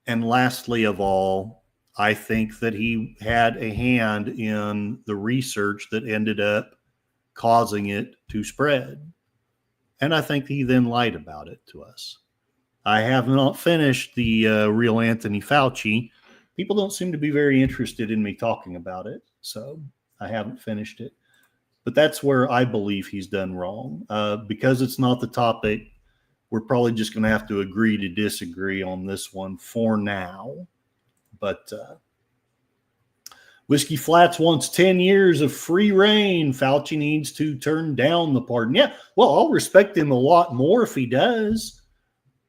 And lastly of all, I think that he had a hand in the research that ended up causing it to spread. And I think he then lied about it to us. I have not finished the real Anthony Fauci. People don't seem to be very interested in me talking about it, so I haven't finished it. But that's where I believe he's done wrong. Because it's not the topic, we're probably just going to have to agree to disagree on this one for now. But Whiskey Flats wants 10 years of free reign. Fauci needs to turn down the pardon. Yeah, well, I'll respect him a lot more if he does.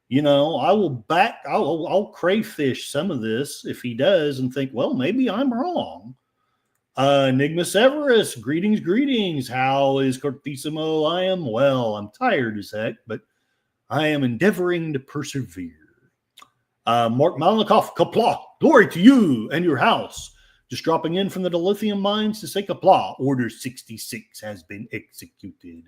You know, I'll crayfish some of this if he does and think, well, maybe I'm wrong. Enigma Severus, greetings. How is Cortissimo? I am well. I'm tired as heck, but I am endeavoring to persevere. Mark Malnikoff, Kapla, glory to you and your house. Just dropping in from the dilithium mines to say Kapla. Order 66 has been executed.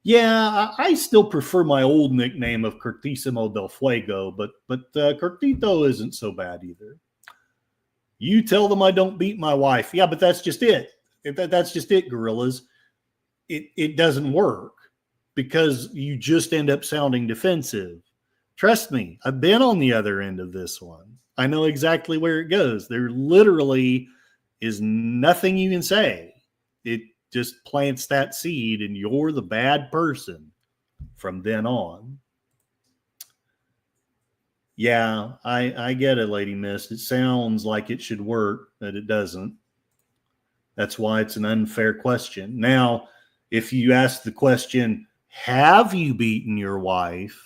Yeah, I still prefer my old nickname of Cortissimo del Fuego, but Cortito isn't so bad either. You tell them I don't beat my wife. Yeah, but that's just it. That's just it, gorillas. It doesn't work because you just end up sounding defensive. Trust me, I've been on the other end of this one. I know exactly where it goes. There literally is nothing you can say. It just plants that seed and you're the bad person from then on. Yeah, I get it, Lady Mist. It sounds like it should work, but it doesn't. That's why it's an unfair question. Now, if you ask the question, have you beaten your wife?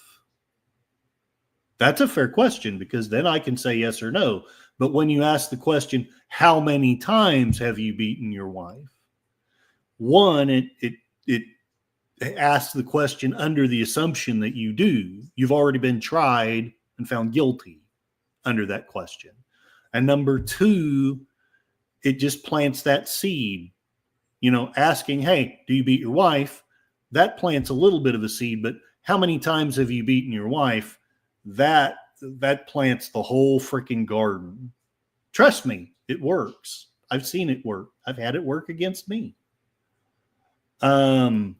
That's a fair question because then I can say yes or no. But when you ask the question, how many times have you beaten your wife? One, it asks the question under the assumption that you do. You've already been tried and found guilty under that question. And number two, it just plants that seed. You know, asking, hey, do you beat your wife? That plants a little bit of a seed, but how many times have you beaten your wife? That plants the whole freaking garden. Trust me, it works. I've seen it work. I've had it work against me. Gorilla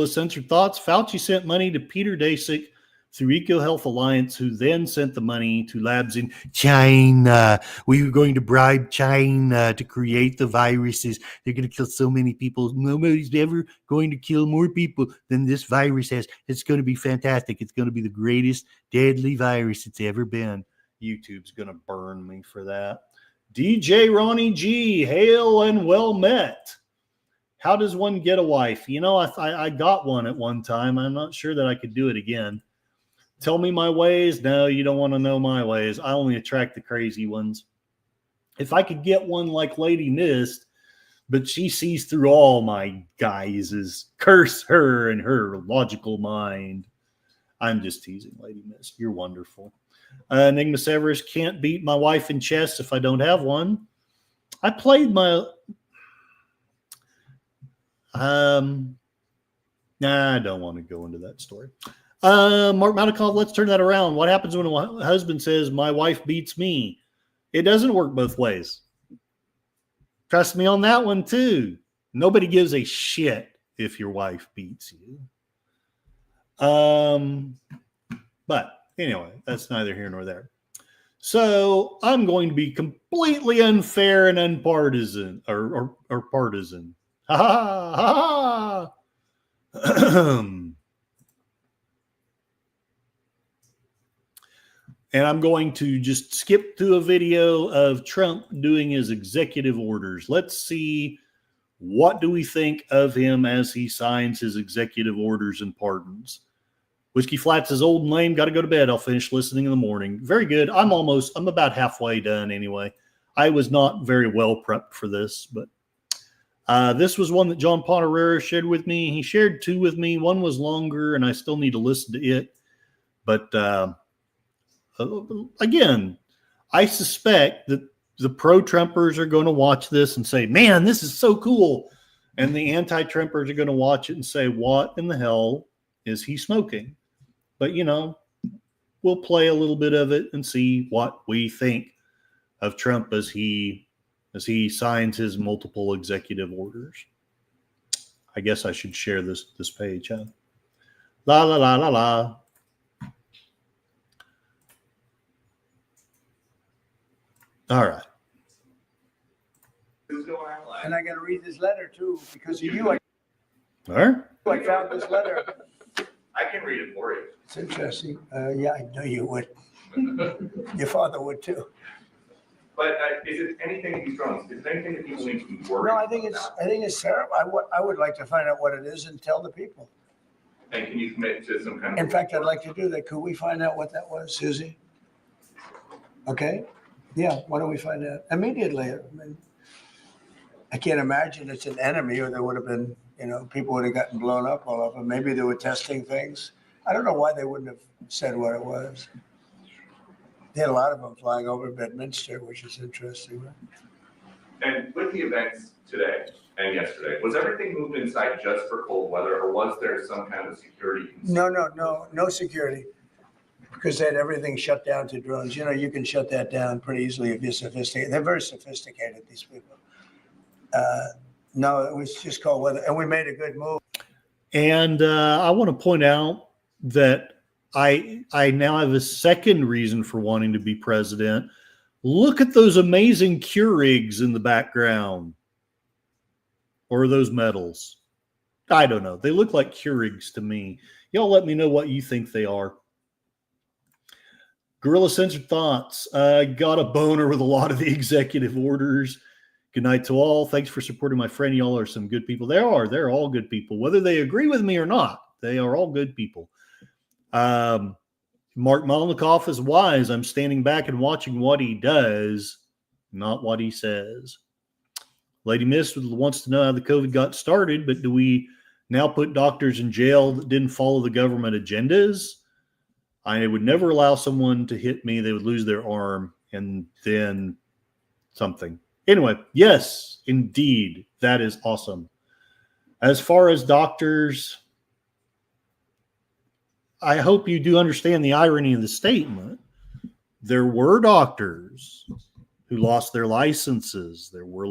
Censored Thoughts. Fauci sent money to Peter Daszak through EcoHealth Alliance, who then sent the money to labs in China. We were going to bribe China to create the viruses. They're going to kill so many people. Nobody's ever going to kill more people than this virus has. It's going to be fantastic. It's going to be the greatest deadly virus it's ever been. YouTube's going to burn me for that. DJ Ronnie G, hail and well met. How does one get a wife? You know, I got one at one time. I'm not sure that I could do it again. Tell me my ways. No, you don't want to know my ways. I only attract the crazy ones. If I could get one like Lady Mist, But she sees through all my guises. Curse her and her logical mind. I'm just teasing, Lady Miss. You're wonderful. Enigma Severus, can't beat my wife in chess if I don't have one. I played my... Nah, I don't want to go into that story. Mark Malikov, let's turn that around. What happens when a husband says, my wife beats me? It doesn't work both ways. Trust me on that one, too. Nobody gives a shit if your wife beats you. But anyway, that's neither here nor there. So I'm going to be completely unfair and unpartisan, or partisan. Ha ha ha. And I'm going to just skip to a video of Trump doing his executive orders. Let's see, what do we think of him as he signs his executive orders and pardons? Whiskey Flats is old and lame. Got to go to bed. I'll finish listening in the morning. Very good. I'm about halfway done anyway. I was not very well prepped for this, but this was one that John Ponterera shared with me. He shared two with me. One was longer, and I still need to listen to it. But again, I suspect that the pro-Trumpers are going to watch this and say, man, this is so cool. And the anti-Trumpers are going to watch it and say, what in the hell is he smoking? But, you know, we'll play a little bit of it and see what we think of Trump as he signs his multiple executive orders. I guess I should share this page, huh? La, la, la, la, la. All right. And I got to read this letter, too, because of you. All right. I found this letter. I can read it for you. It's interesting. Yeah, I know you would. Your father would, too. But is it anything he's wrong? Is it anything that people need to be worried No, about? I think it's terrible. I would like to find out what it is and tell the people. And can you commit to some kind of... In fact, I'd like to do that. Could we find out what that was, Susie? Okay. Yeah, why don't we find out immediately? I mean, I can't imagine it's an enemy, or there would have been, people would have gotten blown up all over. Maybe they were testing things. I don't know why they wouldn't have said what it was. They had a lot of them flying over Bedminster, which is interesting, right? And with the events today and yesterday, was everything moved inside just for cold weather, or was there some kind of security? No security. Because they had everything shut down to drones. You can shut that down pretty easily if you're sophisticated. They're very sophisticated, these people. No, it was just cold weather, and we made a good move. And I want to point out that I now have a second reason for wanting to be president. Look at those amazing Keurigs in the background. Or those medals. I don't know. They look like Keurigs to me. Y'all let me know what you think they are. Gorilla Censored Thoughts. Got a boner with a lot of the executive orders. Good night to all. Thanks for supporting my friend. Y'all are some good people. They're all good people. Whether they agree with me or not, they are all good people. Mark Malnikoff is wise. I'm standing back and watching what he does, not what he says. Lady Miss wants to know how the COVID got started, but do we now put doctors in jail that didn't follow the government agendas? I would never allow someone to hit me. They would lose their arm and then something. Anyway, yes, indeed. That is awesome. As far as doctors, I hope you do understand the irony of the statement. There were doctors who lost their licenses. There were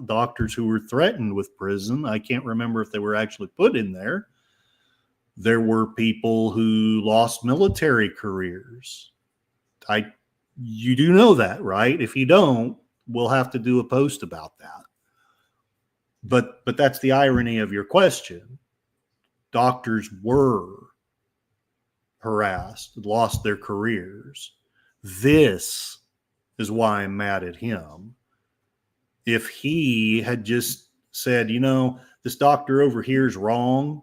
doctors who were threatened with prison. I can't remember if they were actually put in there. There were people who lost military careers. You do know that, right? If you don't, we'll have to do a post about that. But that's the irony of your question. Doctors were harassed, lost their careers. This is why I'm mad at him. If he had just said, this doctor over here is wrong,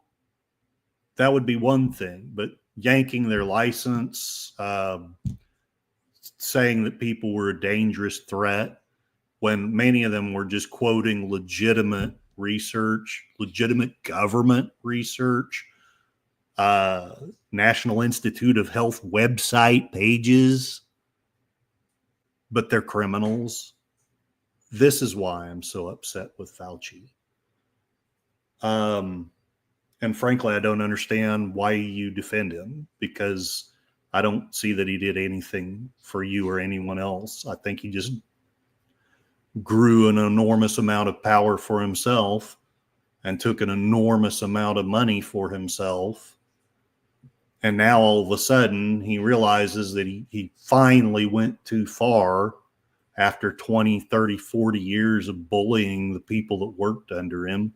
that would be one thing. But yanking their license, saying that people were a dangerous threat, when many of them were just quoting legitimate research, legitimate government research, National Institute of Health website pages, but they're criminals. This is why I'm so upset with Fauci. And frankly, I don't understand why you defend him, because I don't see that he did anything for you or anyone else. I think he just grew an enormous amount of power for himself and took an enormous amount of money for himself. And now all of a sudden he realizes that he finally went too far after 20, 30, 40 years of bullying the people that worked under him.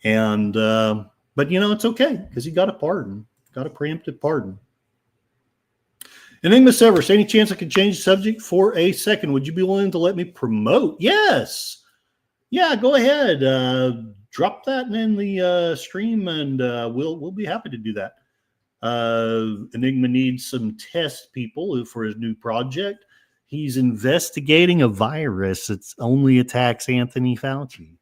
And, but it's okay, because he got a pardon, got a preemptive pardon. Enigma Severus, any chance I could change the subject for a second? Would you be willing to let me promote? Yes. Yeah, go ahead. Drop that in the stream, and we'll be happy to do that. Enigma needs some test people for his new project. He's investigating a virus that only attacks Anthony Fauci.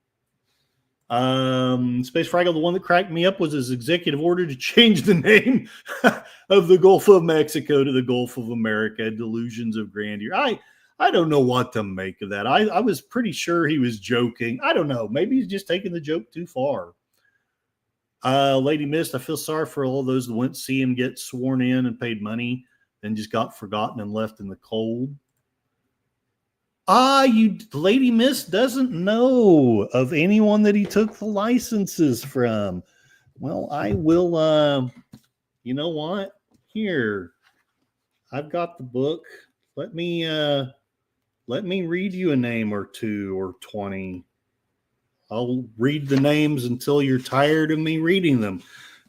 Space Fraggle, the one that cracked me up was his executive order to change the name of the Gulf of Mexico to the Gulf of America. Delusions of grandeur. I don't know what to make of that. I was pretty sure he was joking. I don't know. Maybe he's just taking the joke too far. Lady Mist, I feel sorry for all those that went to see him get sworn in and paid money, then just got forgotten and left in the cold. Lady Mist doesn't know of anyone that he took the licenses from. Well, I will, you know what? Here, I've got the book. Let me read you a name or two or 20. I'll read the names until you're tired of me reading them.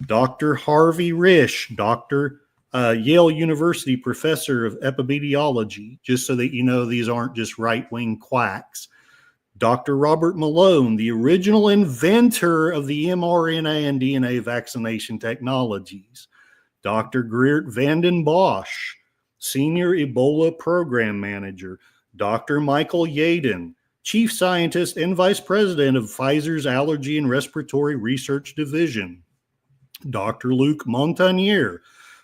Dr. Harvey Risch, Dr. Yale University professor of epidemiology, just so that you know these aren't just right-wing quacks. Dr. Robert Malone, the original inventor of the mRNA and DNA vaccination technologies. Dr. Geert Vanden Bosch, senior Ebola program manager. Dr. Michael Yaden, chief scientist and vice president of Pfizer's Allergy and Respiratory Research Division. Dr. Luc Montagnier,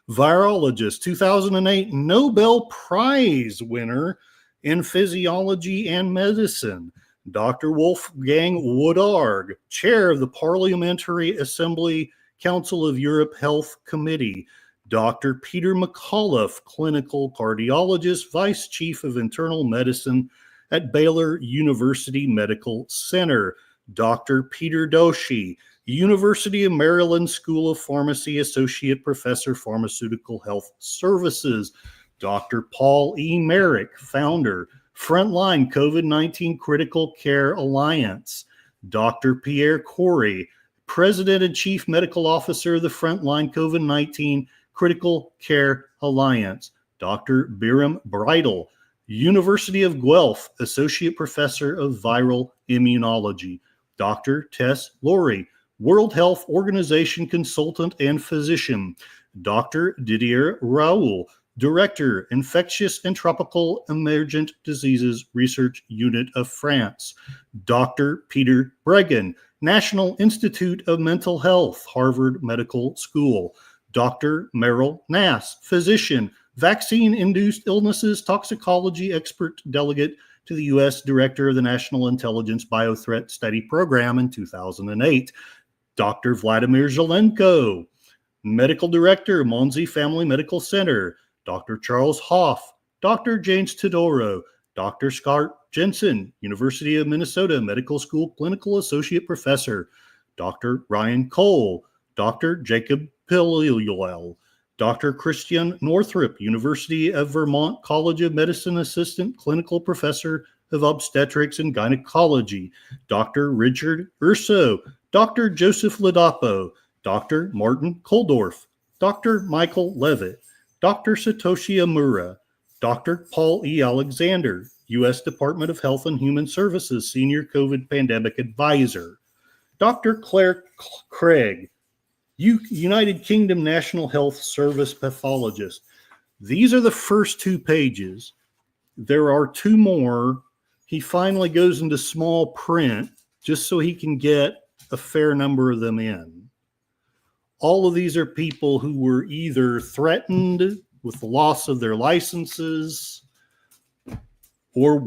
virologist, 2008 Nobel Prize winner in physiology and medicine. Dr. Wolfgang Wodarg, chair of the Parliamentary Assembly Council of Europe Health Committee. Dr. Peter McAuliffe, clinical cardiologist, vice chief of internal medicine at Baylor University Medical Center. Dr. Peter Doshi, University of Maryland School of Pharmacy Associate Professor, Pharmaceutical Health Services. Dr. Paul E. Merrick, founder, Frontline COVID-19 Critical Care Alliance. Dr. Pierre Corey, President and Chief Medical Officer of the Frontline COVID-19 Critical Care Alliance. Dr. Biram Bridle, University of Guelph, Associate Professor of Viral Immunology. Dr. Tess Laurie, World Health Organization consultant and physician. Dr. Didier Raoul, Director, Infectious and Tropical Emergent Diseases Research Unit of France. Dr. Peter Bregan, National Institute of Mental Health, Harvard Medical School. Dr. Merrill Nass, physician, vaccine-induced illnesses toxicology expert delegate to the U.S. Director of the National Intelligence Biothreat Study Program in 2008. Dr. Vladimir Zelenko, Medical Director, Monzi Family Medical Center. Dr. Charles Hoff, Dr. James Todoro, Dr. Scott Jensen, University of Minnesota Medical School Clinical Associate Professor. Dr. Ryan Cole, Dr. Jacob Pillel, Dr. Christian Northrup, University of Vermont College of Medicine Assistant Clinical Professor of Obstetrics and Gynecology. Dr. Richard Urso, Dr. Joseph Ladapo, Dr. Martin Koldorf, Dr. Michael Levitt, Dr. Satoshi Amura, Dr. Paul E. Alexander, U.S. Department of Health and Human Services Senior COVID Pandemic Advisor. Dr. Claire Craig, United Kingdom National Health Service pathologist. These are the first two pages. There are two more he finally goes into small print just so he can get a fair number of them in. All of these are people who were either threatened with the loss of their licenses or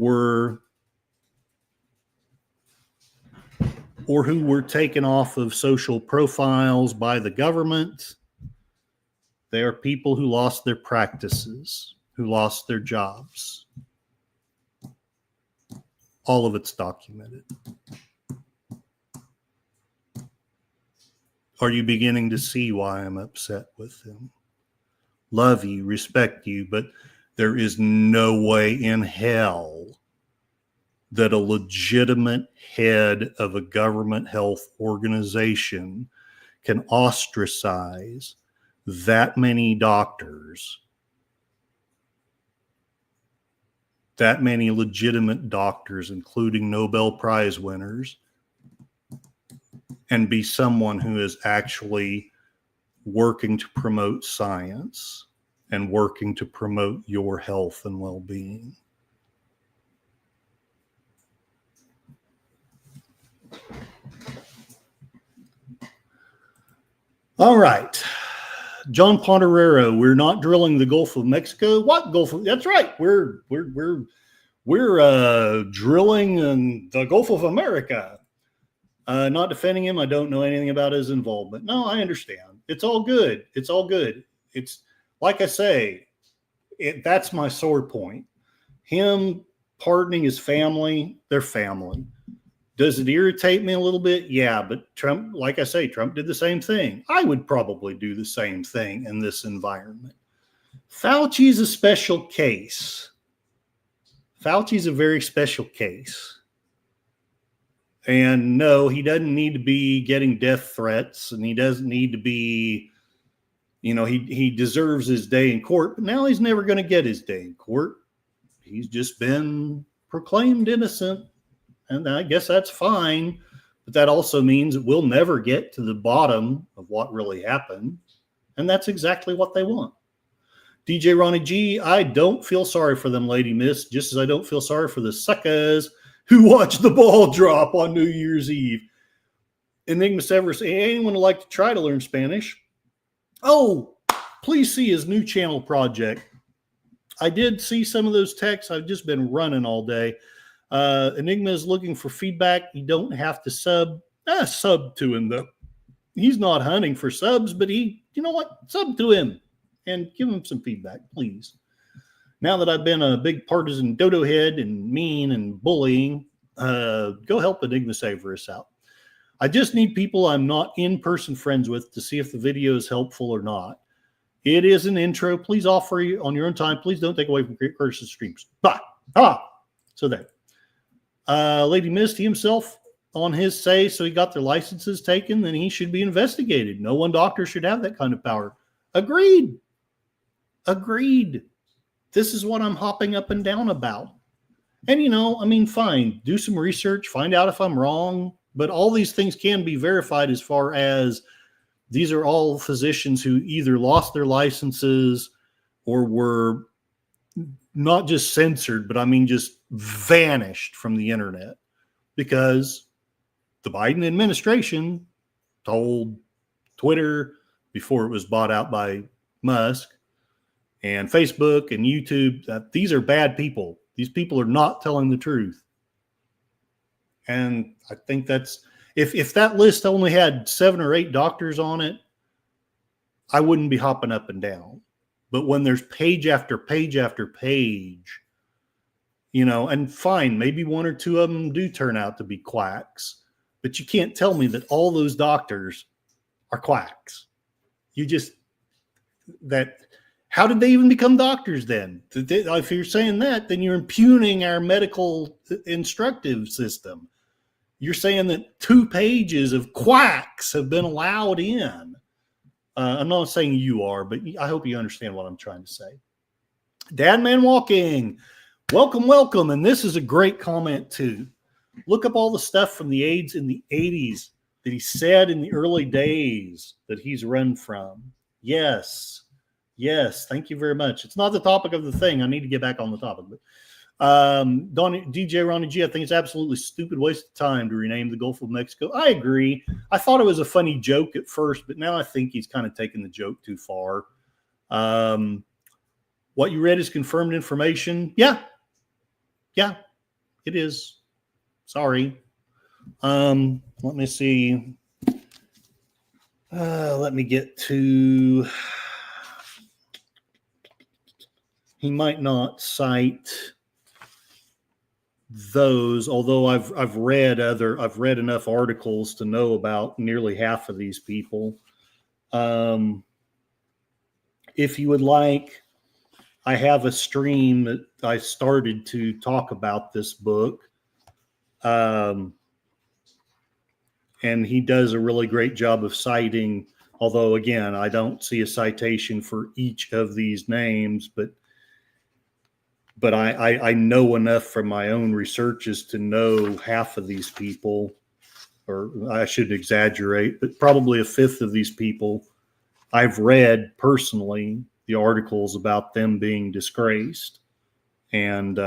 who were taken off of social profiles by the government. They are people who lost their practices, who lost their jobs. All of it's documented. Are you beginning to see why I'm upset with them? Love you, respect you, but there is no way in hell that a legitimate head of a government health organization can ostracize that many doctors, that many legitimate doctors, including Nobel Prize winners, and be someone who is actually working to promote science and working to promote your health and well-being. All right. John Ponderero, we're not drilling the Gulf of Mexico. What Gulf of? That's right. We're drilling in the Gulf of America. Not defending him. I don't know anything about his involvement. No, I understand. It's all good. It's all good. It's like I say, that's my sore point. Him pardoning his family, their family. Does it irritate me a little bit? Yeah, but Trump, like I say, Trump did the same thing. I would probably do the same thing in this environment. Fauci's a special case. Fauci's a very special case. And no, he doesn't need to be getting death threats, and he doesn't need to be, he deserves his day in court, but now he's never going to get his day in court. He's just been proclaimed innocent. And I guess that's fine, but that also means that we'll never get to the bottom of what really happened. And that's exactly what they want. DJ Ronnie G, I don't feel sorry for them, Lady Miss, just as I don't feel sorry for the suckers who watched the ball drop on New Year's Eve. Enigma Severus, anyone would like to try to learn Spanish? Oh, please see his new channel project. I did see some of those texts. I've just been running all day. Enigma is looking for feedback. You don't have to sub to him though. He's not hunting for subs, but you know what? Sub to him and give him some feedback, please. Now that I've been a big partisan dodo head and mean and bullying, go help Enigma Severus out. I just need people I'm not in-person friends with to see if the video is helpful or not. It is an intro. Please offer you on your own time. Please don't take away from Curtis's streams. Bye. So there. Lady Mist, he himself on his say, so he got their licenses taken, then he should be investigated. No one doctor should have that kind of power. Agreed. This is what I'm hopping up and down about. And fine, do some research, find out if I'm wrong, but all these things can be verified as far as these are all physicians who either lost their licenses or were not just censored, but just vanished from the internet because the Biden administration told Twitter before it was bought out by Musk and Facebook and YouTube that these are bad people. These people are not telling the truth. And I think that's, if that list only had 7 or 8 doctors on it, I wouldn't be hopping up and down. But when there's page after page after page, and fine, maybe 1 or 2 of them do turn out to be quacks, but you can't tell me that all those doctors are quacks. How did they even become doctors then? If you're saying that, then you're impugning our medical instructive system. You're saying that 2 pages of quacks have been allowed in. I'm not saying you are, but I hope you understand what I'm trying to say. Dadman Walking, welcome. And this is a great comment too. Look up all the stuff from the AIDS in the 80s that he said in the early days that he's run from. Yes. Thank you very much. It's not the topic of the thing. I need to get back on the topic. DJ Ronnie G, I think it's absolutely stupid waste of time to rename the Gulf of Mexico. I agree. I thought it was a funny joke at first, but now I think he's kind of taken the joke too far. What you read is confirmed information. Yeah, it is. Sorry. Let me see. Let me get to. He might not cite those, although I've read enough articles to know about nearly half of these people. If you would like, I have a stream that I started to talk about this book. And he does a really great job of citing, although again, I don't see a citation for each of these names, but I know enough from my own researches to know half of these people, or I should exaggerate, but probably a fifth of these people I've read personally the articles about them being disgraced. And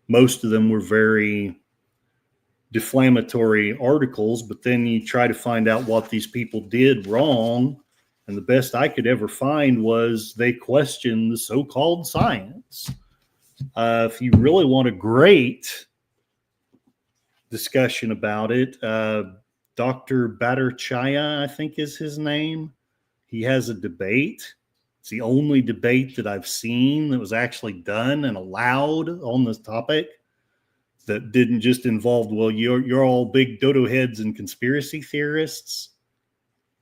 most of them were very defamatory articles, but then you try to find out what these people did wrong. And the best I could ever find was they questioned the so-called science. If you really want a great discussion about it, Dr. Bhattacharya, I think is his name. He has a debate. It's the only debate that I've seen that was actually done and allowed on this topic that didn't just involve, well, you're all big dodo heads and conspiracy theorists.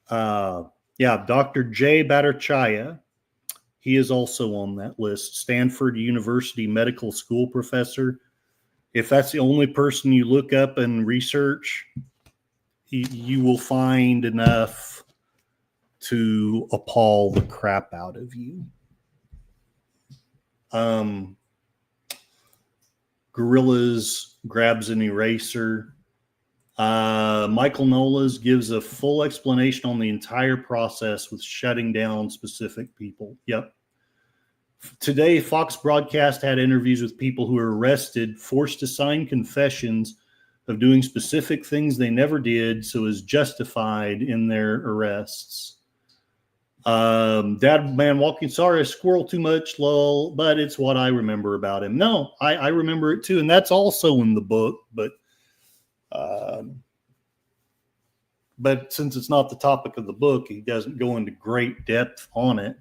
Dr. J. Bhattacharya. He is also on that list. Stanford University Medical School professor. If that's the only person you look up and research, you will find enough to appall the crap out of you. Gorillas grabs an eraser. Michael Nolas gives a full explanation on the entire process with shutting down specific people. Yep. Today, Fox broadcast had interviews with people who were arrested, forced to sign confessions of doing specific things they never did, so is justified in their arrests. Dad man walking, sorry, a squirrel too much, lol, but it's what I remember about him. No, I remember it too, and that's also in the book, but since it's not the topic of the book, he doesn't go into great depth on it.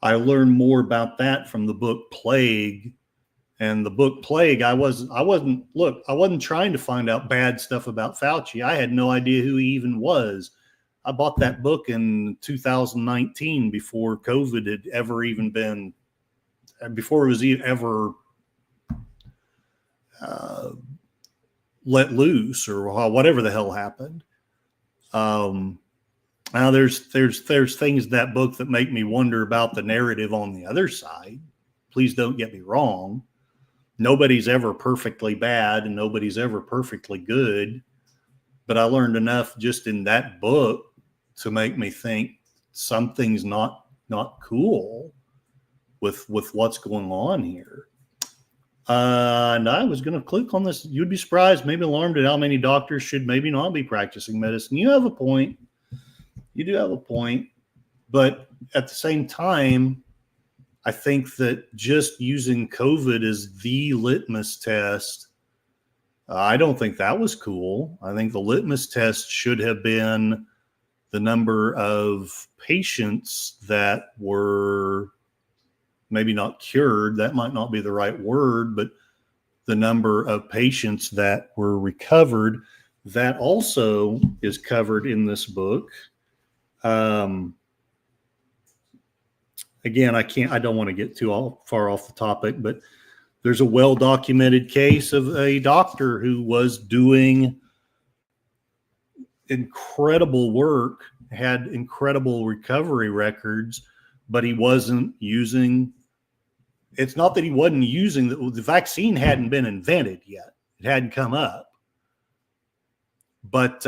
I learned more about that from the book Plague. And the book Plague, I wasn't trying to find out bad stuff about Fauci. I had no idea who he even was. I bought that book in 2019 before COVID had ever even been, before it was ever let loose or whatever the hell happened. Now there's things in that book that make me wonder about the narrative on the other side. Please don't get me wrong. Nobody's ever perfectly bad and nobody's ever perfectly good. But I learned enough just in that book to make me think something's not cool with what's going on here. And I was going to click on this. You'd be surprised, maybe alarmed at how many doctors should maybe not be practicing medicine. You have a point. You do have a point. But at the same time, I think that just using COVID as the litmus test, I don't think that was cool. I think the litmus test should have been the number of patients that were maybe not cured. That might not be the right word, but the number of patients that were recovered. That also is covered in this book. Again, I don't want to get too far off the topic, but there's a well-documented case of a doctor who was doing incredible work, had incredible recovery records, but he wasn't using, it's not that he wasn't using, the vaccine hadn't been invented yet. It hadn't come up. But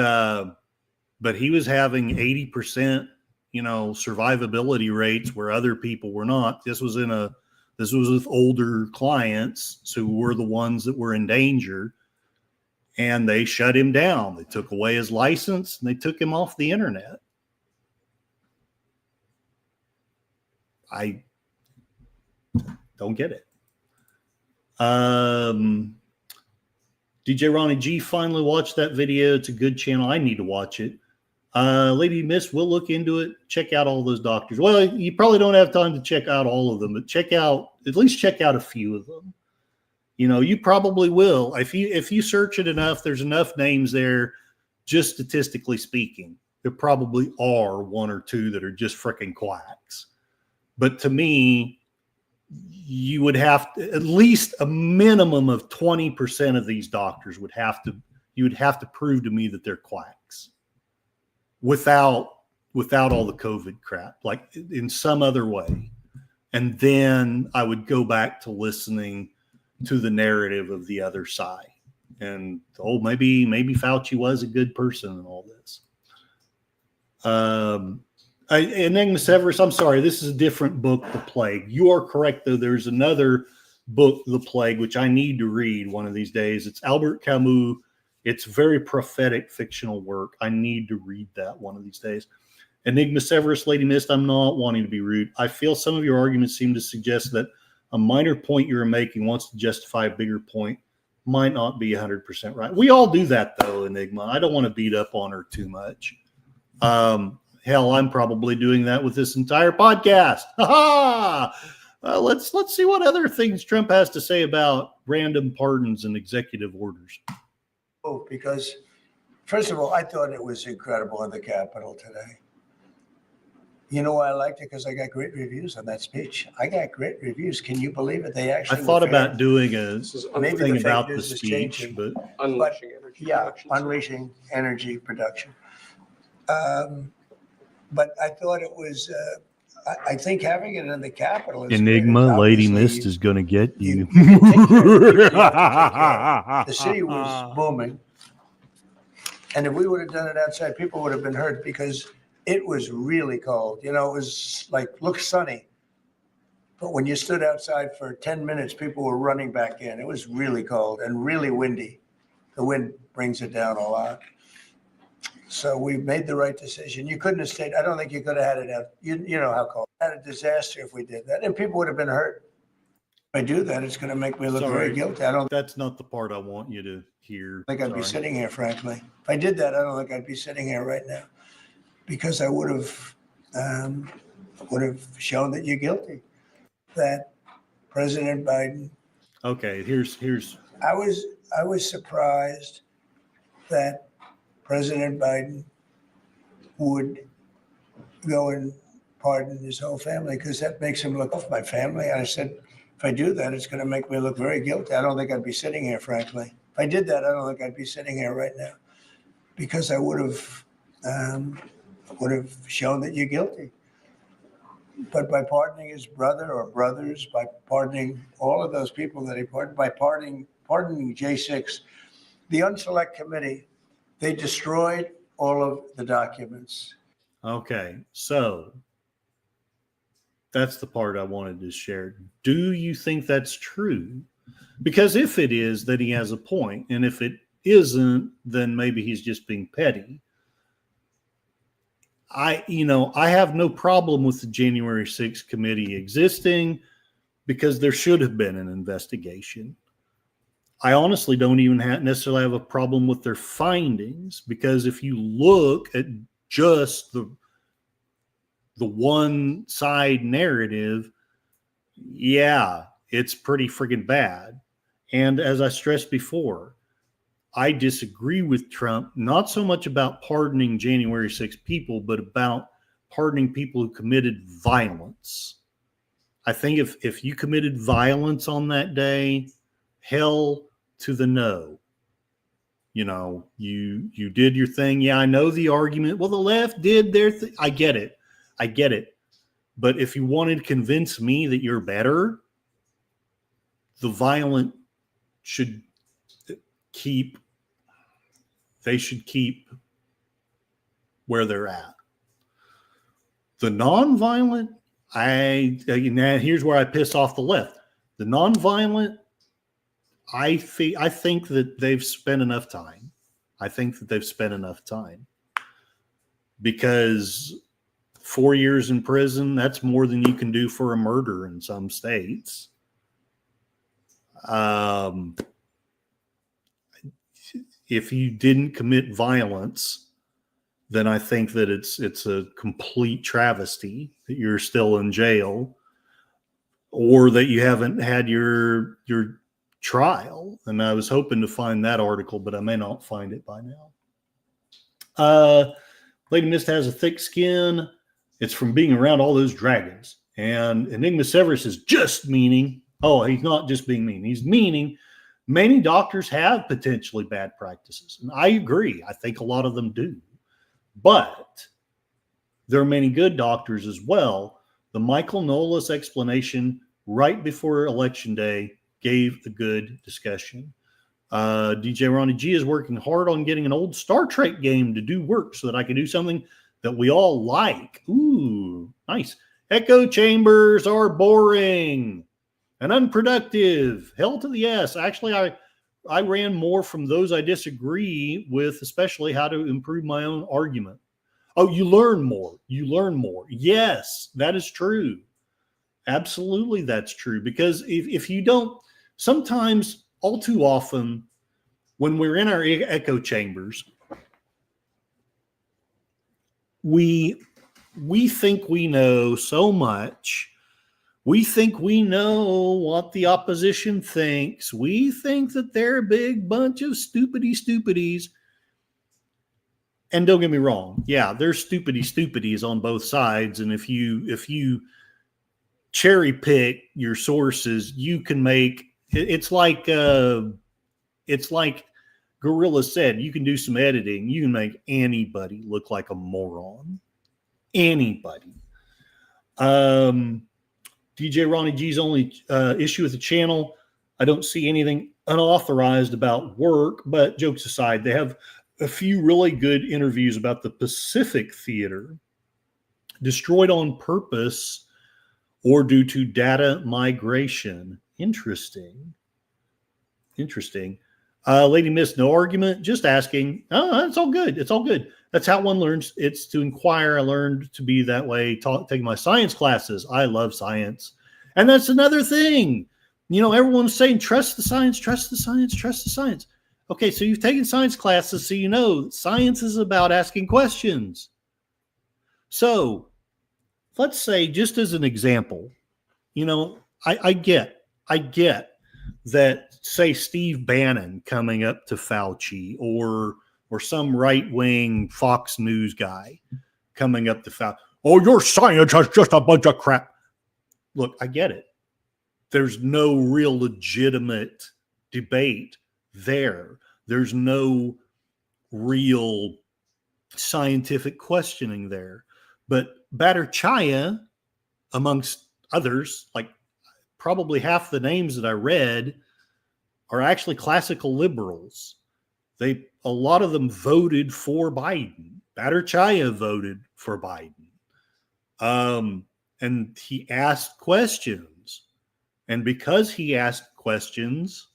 he was having 80%, survivability rates where other people were not. This was in a This was with older clients who were the ones that were in danger, and they shut him down. They took away his license and they took him off the internet. I don't get it. DJ Ronnie G finally watched that video. It's a good channel. I need to watch it. Lady Miss, we'll look into it. Check out all those doctors. Well, you probably don't have time to check out all of them, but at least check out a few of them. You know, you probably will. If you search it enough, there's enough names there, just statistically speaking. There probably are one or two that are just freaking quacks. But to me, you would have to, at least a minimum of 20% of these doctors you would have to prove to me that they're quacks without all the COVID crap, like in some other way. And then I would go back to listening to the narrative of the other side. And maybe Fauci was a good person in all this. Enigma Severus, I'm sorry, this is a different book, The Plague. You are correct, though. There's another book, The Plague, which I need to read one of these days. It's Albert Camus. It's very prophetic fictional work. I need to read that one of these days. Enigma Severus, Lady Mist, I'm not wanting to be rude. I feel some of your arguments seem to suggest that a minor point you're making wants to justify a bigger point. Might not be 100% right. We all do that, though, Enigma. I don't want to beat up on her too much. Hell, I'm probably doing that with this entire podcast. Let's see what other things Trump has to say about random pardons and executive orders. Oh, because first of all, I thought it was incredible in the Capitol today. You know why I liked it? Because I got great reviews on that speech. I got great reviews. Can you believe it? They actually. I thought about doing a thing about the speech, but unleashing energy. Yeah, unleashing energy production. But I thought it was. I think having it in the Capitol is Enigma, Lady Mist is going to get you. The city was booming, and if we would have done it outside, people would have been hurt because it was really cold. You know, it was like looked sunny, but when you stood outside for 10 minutes, people were running back in. It was really cold and really windy. The wind brings it down a lot. So we made the right decision. You couldn't have stayed. I don't think you could have had it out. You know how cold. Had a disaster if we did that, and people would have been hurt. If I do that, it's going to make me look very guilty. That's not the part I want you to hear. I think I'd be sitting here, frankly. If I did that, I don't think I'd be sitting here right now, because I would have shown that you're guilty. That President Biden. Okay, here's. I was surprised that President Biden would go and pardon his whole family, because that makes him look off my family. And I said, if I do that, it's going to make me look very guilty. I don't think I'd be sitting here, frankly. If I did that, I don't think I'd be sitting here right now, because I would have shown that you're guilty. But by pardoning his brother or brothers, by pardoning all of those people that he pardoned, by pardoning J6, the Unselect Committee, they destroyed all of the documents. Okay, so that's the part I wanted to share. Do you think that's true? Because if it is, then he has a point. And if it isn't, then maybe he's just being petty. I have no problem with the January 6th committee existing, because there should have been an investigation. I honestly don't even necessarily have a problem with their findings, because if you look at just the one side narrative, yeah, it's pretty friggin' bad. And as I stressed before, I disagree with Trump, not so much about pardoning January 6th people, but about pardoning people who committed violence. I think if you committed violence on that day, hell to the no. You know, you did your thing. Yeah, I know the argument. Well, the left did their thing. I get it. But if you wanted to convince me that you're better, the violent should keep where they're at. The non-violent, Now here's where I piss off the left. The nonviolent, I think that they've spent enough time. Because 4 years in prison, that's more than you can do for a murder in some states. If you didn't commit violence, then I think that it's a complete travesty that you're still in jail, or that you haven't had your trial. And I was hoping to find that article, but I may not find it by now. Lady Mist has a thick skin. It's from being around all those dragons. And Enigma Severus is just meaning, he's not just being mean. He's meaning many doctors have potentially bad practices. And I agree. I think a lot of them do. But there are many good doctors as well. The Michael Nolas explanation right before Election Day gave a good discussion. DJ Ronnie G is working hard on getting an old Star Trek game to do work so that I can do something that we all like. Ooh, nice. Echo chambers are boring and unproductive. Hell to the yes. Actually, I ran more from those I disagree with, especially how to improve my own argument. Oh, you learn more. Yes, that is true. Absolutely, that's true. Because if you don't, sometimes, all too often, when we're in our echo chambers, we think we know so much. We think we know what the opposition thinks. We think that they're a big bunch of stupidies. And don't get me wrong. Yeah, there's stupidies on both sides. And if you cherry pick your sources, you can make, it's like Gorilla said, you can do some editing. You can make anybody look like a moron. Anybody. DJ Ronnie G's only issue with the channel, I don't see anything unauthorized about work, but jokes aside, they have a few really good interviews about the Pacific Theater, destroyed on purpose or due to data migration. Interesting. Lady Miss, no argument, just asking. Oh, it's all good. That's how one learns. It's to inquire. I learned to be that way, taking my science classes. I love science. And that's another thing. Everyone's saying, trust the science. Okay, so you've taken science classes, so you know science is about asking questions. So let's say, just as an example, I get that, say, Steve Bannon coming up to Fauci or some right-wing Fox News guy coming up to Fauci. Oh, your science is just a bunch of crap. Look, I get it. There's no real legitimate debate there. There's no real scientific questioning there. But Bhattacharya, amongst others, like probably half the names that I read, are actually classical liberals. A lot of them voted for Biden. Bhattacharya voted for Biden. And he asked questions. And because he asked questions,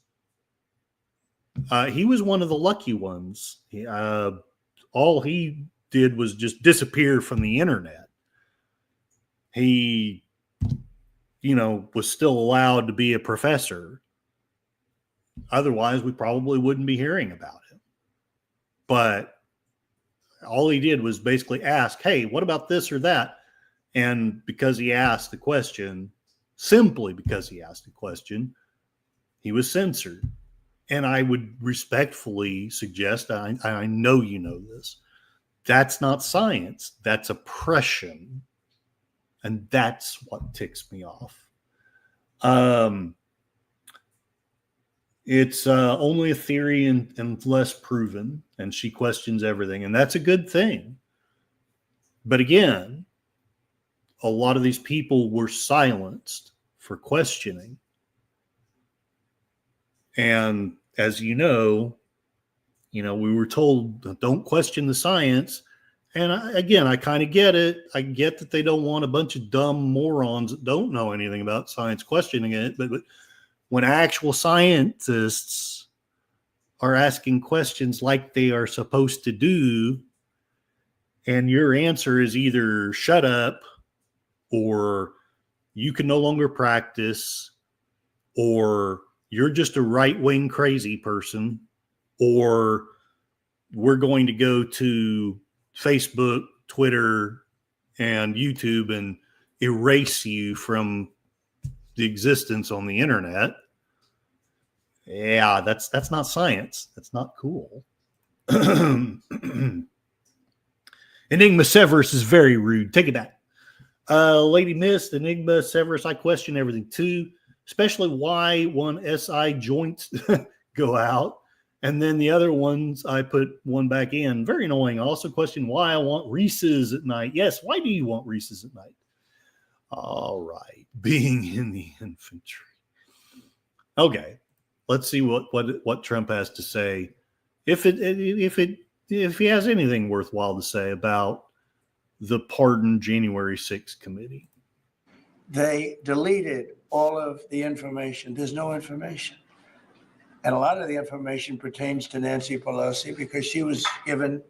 he was one of the lucky ones. All he did was just disappear from the internet. He, was still allowed to be a professor. Otherwise, we probably wouldn't be hearing about it. But all he did was basically ask, hey, what about this or that? And because he asked the question, simply because he asked the question, he was censored. And I would respectfully suggest, I know you know this, that's not science. That's oppression. And that's what ticks me off. It's only a theory and less proven, and she questions everything, and that's a good thing. But again, a lot of these people were silenced for questioning. And as we were told, don't question the science. And I kind of get it. I get that they don't want a bunch of dumb morons that don't know anything about science questioning it. But when actual scientists are asking questions like they are supposed to do, and your answer is either shut up or you can no longer practice, or you're just a right-wing crazy person, or we're going to go to Facebook, Twitter, and YouTube and erase you from the existence on the internet. Yeah, that's not science. That's not cool. Enigma Severus is very rude. Take it back. Lady Mist, Enigma Severus, I question everything too, especially why one SI joints go out. And then the other ones, I put one back in. Very annoying. I also question why I want Reese's at night. Yes, why do you want Reese's at night? All right. Being in the infantry. Okay. Let's see what Trump has to say. If he has anything worthwhile to say about the Pardon January 6th committee. They deleted all of the information. There's no information. And a lot of the information pertains to Nancy Pelosi because she was given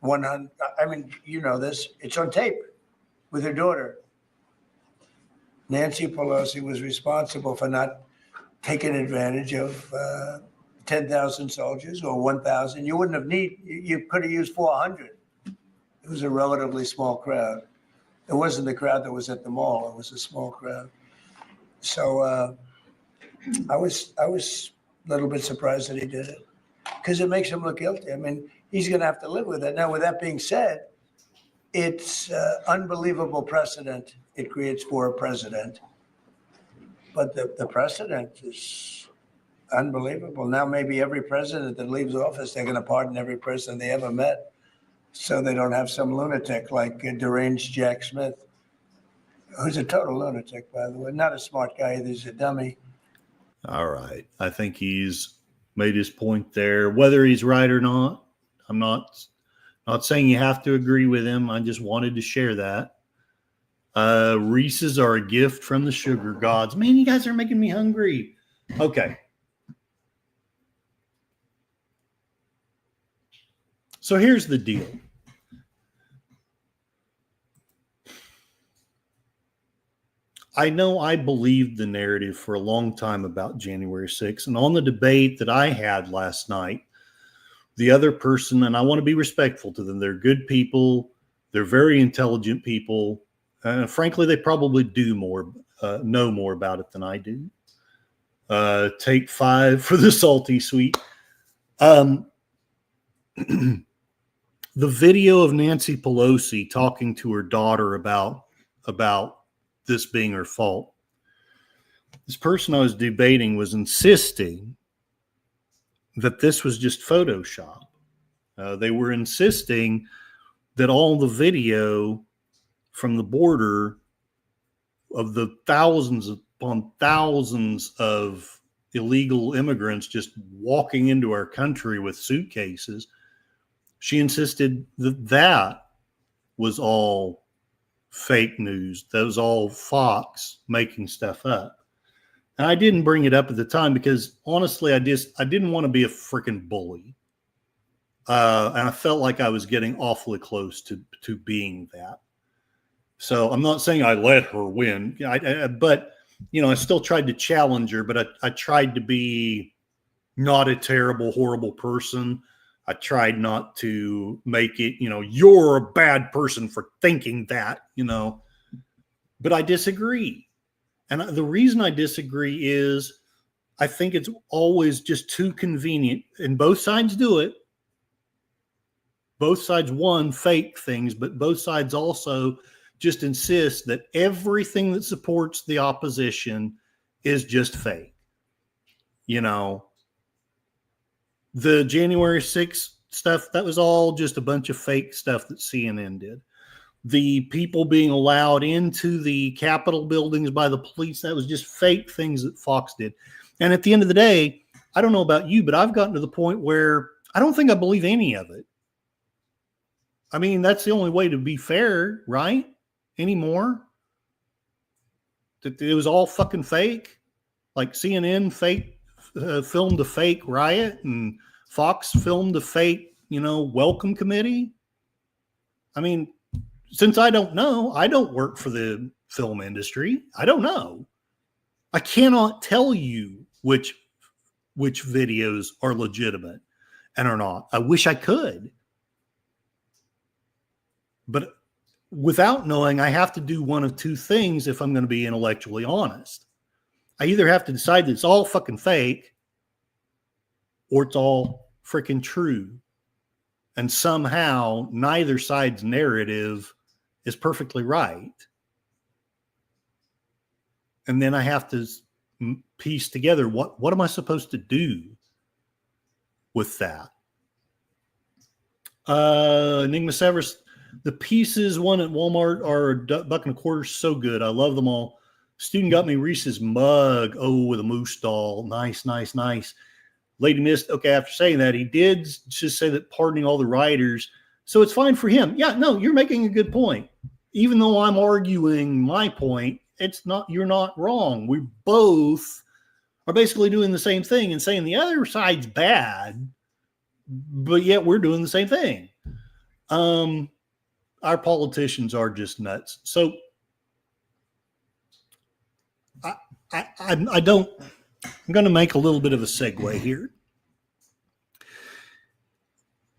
100. I mean, you know this. It's on tape with her daughter. Nancy Pelosi was responsible for not taking advantage of 10,000 soldiers or 1,000. You wouldn't have you could have used 400. It was a relatively small crowd. It wasn't the crowd that was at the mall. It was a small crowd. So I was a little bit surprised that he did it because it makes him look guilty. I mean, he's going to have to live with it. Now, with that being said, it's unbelievable precedent it creates for a president. But the precedent is unbelievable. Now, maybe every president that leaves office, they're going to pardon every person they ever met so they don't have some lunatic like deranged Jack Smith, who's a total lunatic, by the way. Not a smart guy either. He's a dummy. All right. I think he's made his point there. Whether he's right or not, I'm not saying you have to agree with him. I just wanted to share that. Reese's are a gift from the sugar gods. Man, you guys are making me hungry. Okay. So here's the deal. I know I believed the narrative for a long time about January 6th. And on the debate that I had last night, the other person, and I want to be respectful to them, they're good people. They're very intelligent people. Frankly, they probably know more about it than I do. Take 5 for the salty sweet. The video of Nancy Pelosi talking to her daughter about this being her fault. This person I was debating was insisting that this was just Photoshop. They were insisting that all the video from the border of the thousands upon thousands of illegal immigrants just walking into our country with suitcases, she insisted that was all fake news. That was all Fox making stuff up. And I didn't bring it up at the time because honestly, I didn't want to be a freaking bully. And I felt like I was getting awfully close to being that. So I'm not saying I let her win, but I still tried to challenge her, but I tried to be not a terrible, horrible person. I tried not to make it, you're a bad person for thinking that, but I disagree. And the reason I disagree is I think it's always just too convenient, and both sides do it. Both sides, fake things, but both sides also just insist that everything that supports the opposition is just fake. The January 6th stuff, that was all just a bunch of fake stuff that CNN did. The people being allowed into the Capitol buildings by the police, that was just fake things that Fox did. And at the end of the day, I don't know about you, but I've gotten to the point where I don't think I believe any of it. I mean, that's the only way to be fair, right? Anymore. That it was all fucking fake. Like CNN filmed a fake riot, and Fox filmed a fake, welcome committee. I mean, since I don't know, I don't work for the film industry. I don't know. I cannot tell you which videos are legitimate and are not. I wish I could. But without knowing, I have to do one of two things if I'm going to be intellectually honest. I either have to decide that it's all fucking fake or it's all freaking true. And somehow neither side's narrative is perfectly right. And then I have to piece together what am I supposed to do with that? Enigma Severus, the pieces one at Walmart are $1.25, so good. I love them all. Student got me Reese's mug. Oh, with a moose doll. Nice, nice, nice. Lady Mist, okay, after saying that, he did just say that pardoning all the rioters, so it's fine for him. Yeah, no, you're making a good point. Even though I'm arguing my point, you're not wrong. We both are basically doing the same thing and saying the other side's bad, but yet we're doing the same thing. Our politicians are just nuts. So I'm going to make a little bit of a segue here.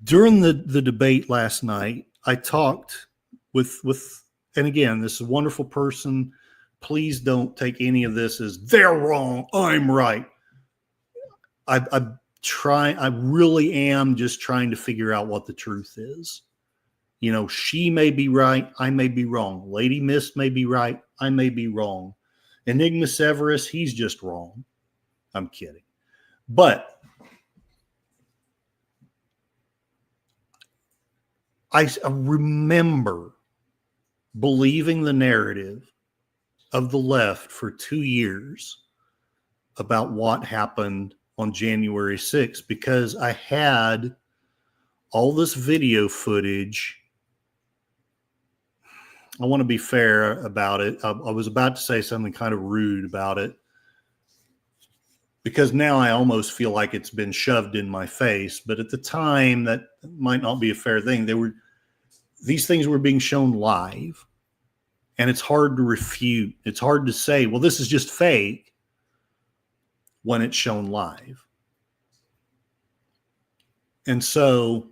During the debate last night, I talked with, and again, this is a wonderful person. Please don't take any of this as they're wrong, I'm right. I really am just trying to figure out what the truth is. She may be right, I may be wrong. Lady Mist may be right, I may be wrong. Enigma Severus, he's just wrong. I'm kidding. But I remember believing the narrative of the left for 2 years about what happened on January 6th because I had all this video footage. I want to be fair about it. I was about to say something kind of rude about it because now I almost feel like it's been shoved in my face. But at the time, that might not be a fair thing. These things were being shown live, and it's hard to refute. It's hard to say, well, this is just fake when it's shown live. And so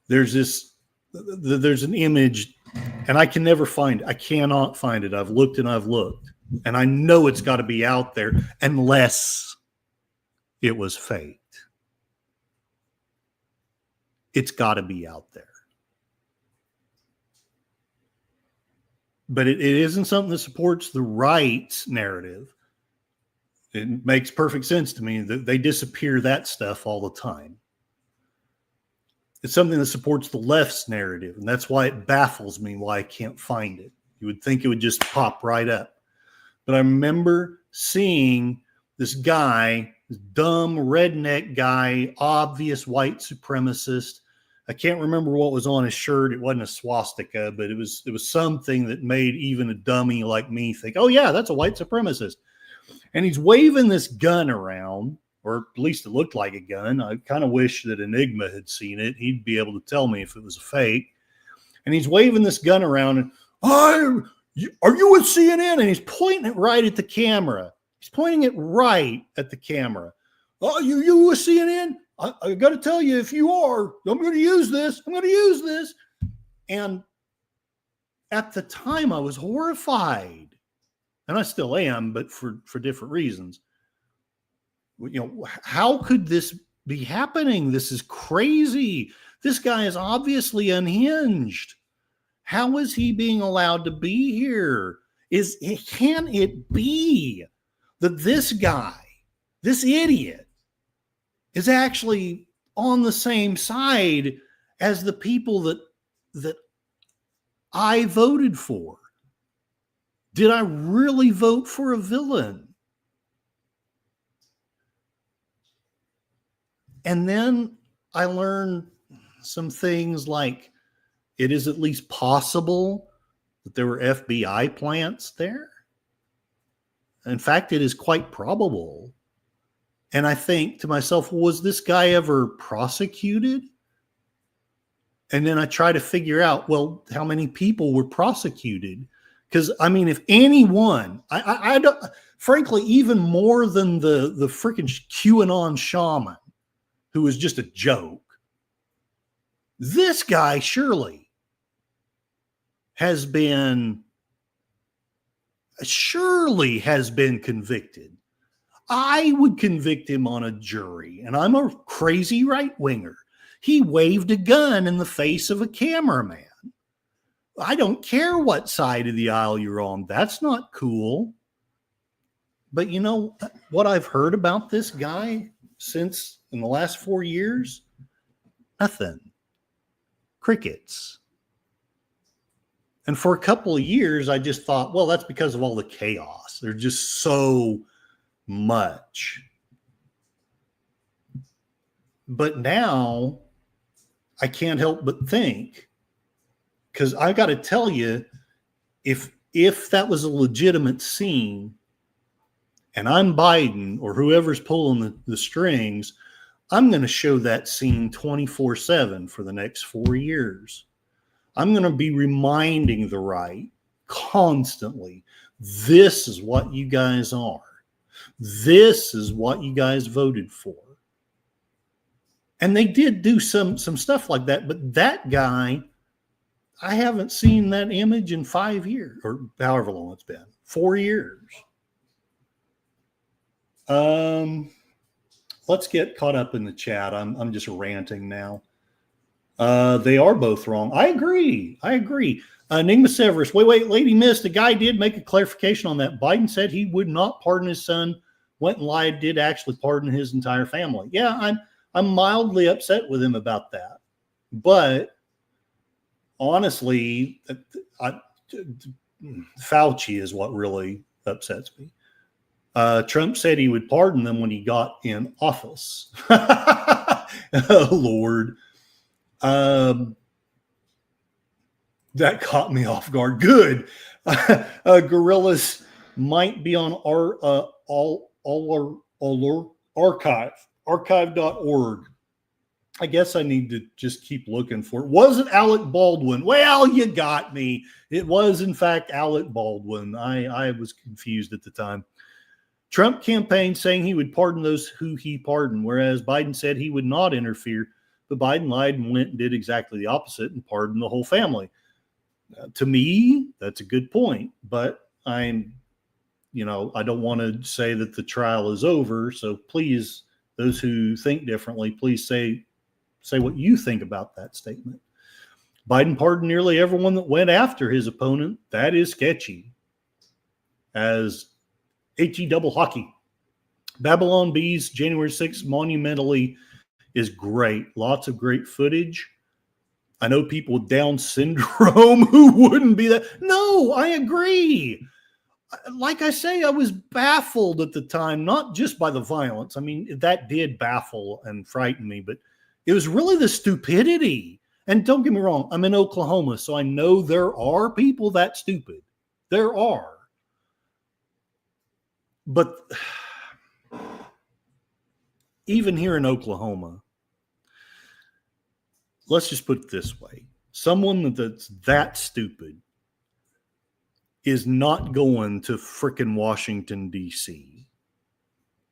there's an image, and I can never find it. I cannot find it. I've looked and I've looked, and I know it's got to be out there unless it was faked. It's got to be out there. But it isn't something that supports the right's narrative. It makes perfect sense to me that they disappear that stuff all the time. It's something that supports the left's narrative, and that's why it baffles me why I can't find it. You would think it would just pop right up. But I remember seeing this guy, this dumb redneck guy, obvious white supremacist. I can't remember what was on his shirt. It wasn't a swastika, but it was something that made even a dummy like me think, oh yeah, that's a white supremacist. And he's waving this gun around, or at least it looked like a gun. I kind of wish that Enigma had seen it. He'd be able to tell me if it was a fake. And he's waving this gun around, and are you with CNN? And he's pointing it right at the camera. He's pointing it right at the camera. Oh, you with CNN? I got to tell you, if you are, I'm going to use this. I'm going to use this. And at the time, I was horrified. And I still am, but for different reasons. How could this be happening? This is crazy. This guy is obviously unhinged. How is he being allowed to be here? Can it be that this guy, this idiot, is actually on the same side as the people that I voted for? Did I really vote for a villain? And then I learned some things like it is at least possible that there were FBI plants there. In fact, it is quite probable. And I think to myself, was this guy ever prosecuted? And then I try to figure out, well, how many people were prosecuted? Because, I mean, if anyone, I don't, frankly, even more than the freaking QAnon shaman, who was just a joke, this guy surely has been convicted. I would convict him on a jury, and I'm a crazy right-winger. He waved a gun in the face of a cameraman. I don't care what side of the aisle you're on. That's not cool. But you know what I've heard about this guy since in the last 4 years? Nothing. Crickets. And for a couple of years, I just thought, well, that's because of all the chaos. There's just so much. But now I can't help but think, because I got to tell you, if that was a legitimate scene and I'm Biden or whoever's pulling the strings, I'm going to show that scene 24/7 for the next 4 years. I'm going to be reminding the right constantly, this is what you guys are. This is what you guys voted for. And they did do some stuff like that, but that guy, I haven't seen that image in 5 years, or however long it's been, 4 years. Let's get caught up in the chat. I'm just ranting now. They are both wrong. I agree. Enigma Severus. Wait, Lady Miss, the guy did make a clarification on that. Biden said he would not pardon his son, went and lied, did actually pardon his entire family. Yeah, I'm mildly upset with him about that. But honestly, Fauci is what really upsets me. Trump said he would pardon them when he got in office. Oh, Lord. That caught me off guard. Good. Gorillas might be on our archive.org. I guess I need to just keep looking for it. Was it Alec Baldwin? Well, you got me. It was, in fact, Alec Baldwin. I was confused at the time. Trump campaign saying he would pardon those who he pardoned, whereas Biden said he would not interfere. But Biden lied and went and did exactly the opposite and pardoned the whole family. To me, that's a good point. But I don't want to say that the trial is over. So please, those who think differently, please say what you think about that statement. Biden pardoned nearly everyone that went after his opponent. That is sketchy. As HE double hockey. Babylon Bees, January 6th, monumentally is great. Lots of great footage. I know people with Down syndrome who wouldn't be that. No, I agree. Like I say, I was baffled at the time, not just by the violence. I mean, that did baffle and frighten me, but it was really the stupidity. And don't get me wrong, I'm in Oklahoma, so I know there are people that stupid. There are. But even here in Oklahoma, let's just put it this way. Someone that's that stupid is not going to frickin' Washington, D.C.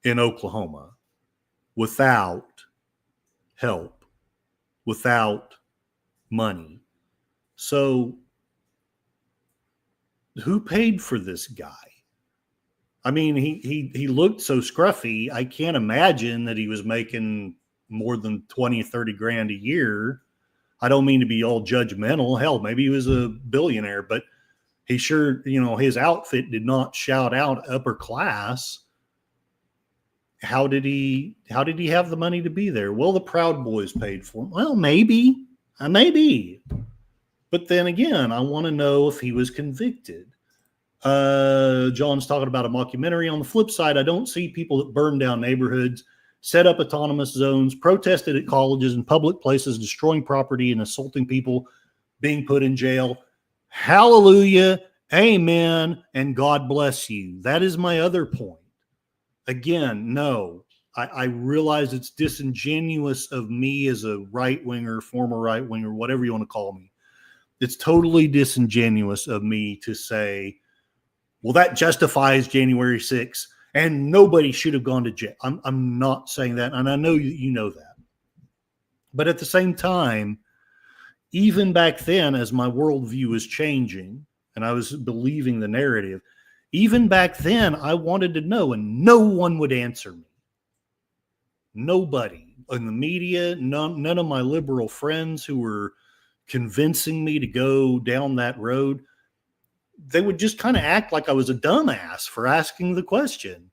in Oklahoma without help, without money. So who paid for this guy? I mean, he looked so scruffy. I can't imagine that he was making more than 20, 30 grand a year. I don't mean to be all judgmental. Hell, maybe he was a billionaire, but he sure, his outfit did not shout out upper class. How did he have the money to be there? Well, the Proud Boys paid for him. Well, maybe. But then again, I want to know if he was convicted. John's talking about a mockumentary. On the flip side, I don't see people that burn down neighborhoods, set up autonomous zones, protested at colleges and public places, destroying property and assaulting people being put in jail. Hallelujah, amen, and God bless you. That is my other point. Again, no, I realize it's disingenuous of me as a right-winger, former right-winger, whatever you want to call me. It's totally disingenuous of me to say, well, that justifies January 6th and nobody should have gone to jail. I'm not saying that, and I know you know that. But at the same time, even back then, as my worldview was changing and I was believing the narrative, even back then, I wanted to know, and no one would answer me. Nobody in the media, none of my liberal friends who were convincing me to go down that road, they would just kind of act like I was a dumbass for asking the question.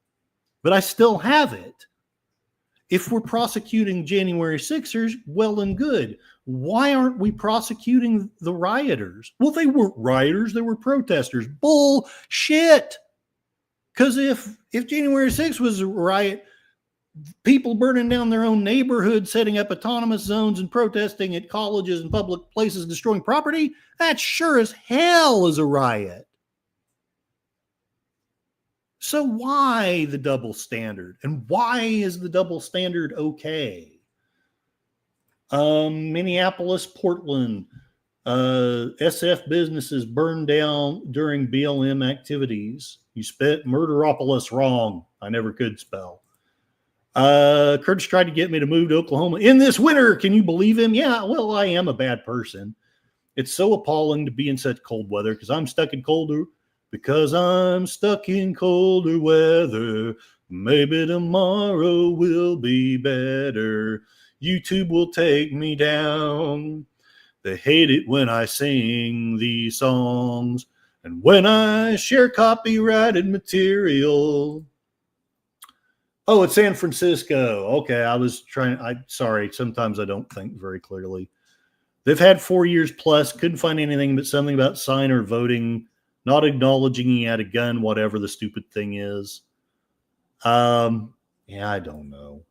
But I still have it. If we're prosecuting January 6ers, well and good. Why aren't we prosecuting the rioters? Well, they weren't rioters, they were protesters. Bullshit. Because if January 6th was a riot, people burning down their own neighborhood, setting up autonomous zones and protesting at colleges and public places, destroying property, that sure as hell is a riot. So why the double standard? And why is the double standard okay? Minneapolis, Portland, SF businesses burned down during BLM activities. You spelled Murderopolis wrong. I never could spell. Curtis tried to get me to move to Oklahoma in this winter. Can you believe him? Yeah, well, I am a bad person. It's so appalling to be in such cold weather because I'm stuck in colder weather. Maybe tomorrow will be better. YouTube will take me down. They hate it when I sing these songs and when I share copyrighted material. Oh, it's San Francisco. Okay, sorry, sometimes I don't think very clearly. They've had 4 years plus, couldn't find anything but something about sign or voting, not acknowledging he had a gun, whatever the stupid thing is. Yeah, I don't know.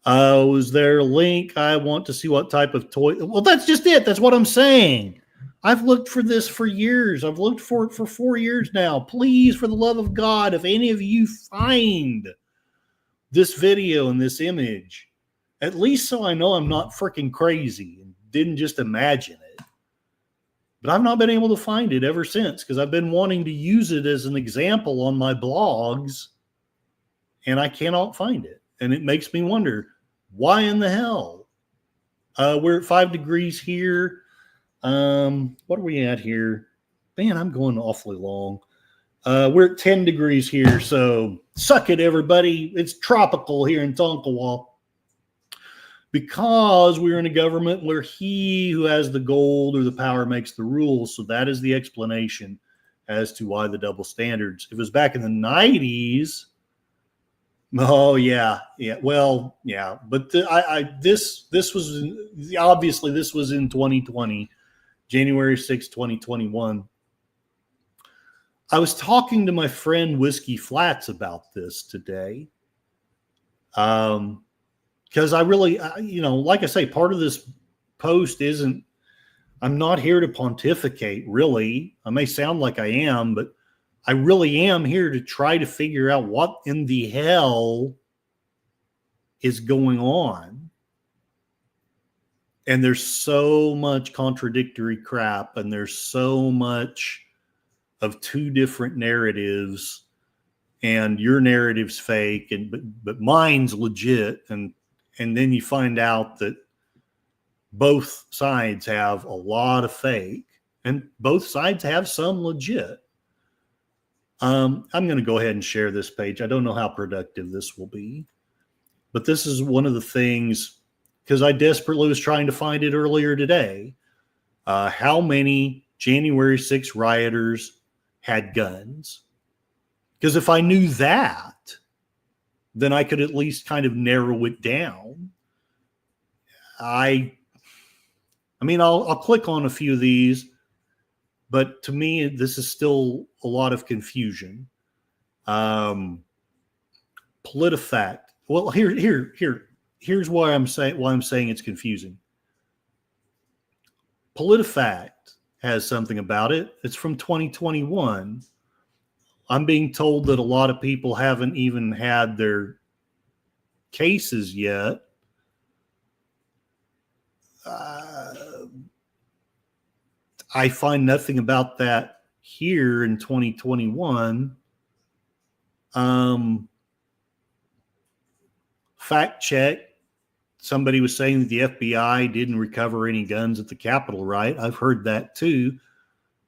Was there a link? I want to see what type of toy. Well, that's just it. That's what I'm saying. I've looked for this for years. I've looked for it for 4 years now. Please, for the love of God, if any of you find this video and this image, at least so I know I'm not freaking crazy and didn't just imagine it. But I've not been able to find it ever since because I've been wanting to use it as an example on my blogs and I cannot find it. And it makes me wonder, why in the hell? We're at 5 degrees here. What are we at here? Man, I'm going awfully long. We're at 10 degrees here, so suck it, everybody. It's tropical here in Tonkawa. Because we're in a government where he who has the gold or the power makes the rules. So that is the explanation as to why the double standards. If it was back in the 90s, oh yeah, well, yeah. But this was obviously this was in 2020, January 6, 2021. I was talking to my friend Whiskey Flats about this today. Because I really, like I say, part of this post isn't, I'm not here to pontificate, really. I may sound like I am, but I really am here to try to figure out what in the hell is going on. And there's so much contradictory crap, and there's so much of two different narratives, and your narrative's fake, but mine's legit, and then you find out that both sides have a lot of fake, and both sides have some legit. I'm going to go ahead and share this page. I don't know how productive this will be, but this is one of the things, because I desperately was trying to find it earlier today. How many January 6 rioters had guns? Because if I knew that, then I could at least kind of narrow it down. I mean, I'll click on a few of these, but to me, this is still a lot of confusion. PolitiFact. Well, here's why I'm saying it's confusing. PolitiFact has something about it. It's from 2021. I'm being told that a lot of people haven't even had their cases yet. I find nothing about that here in 2021. Fact check. Somebody was saying that the FBI didn't recover any guns at the Capitol riot. I've heard that too.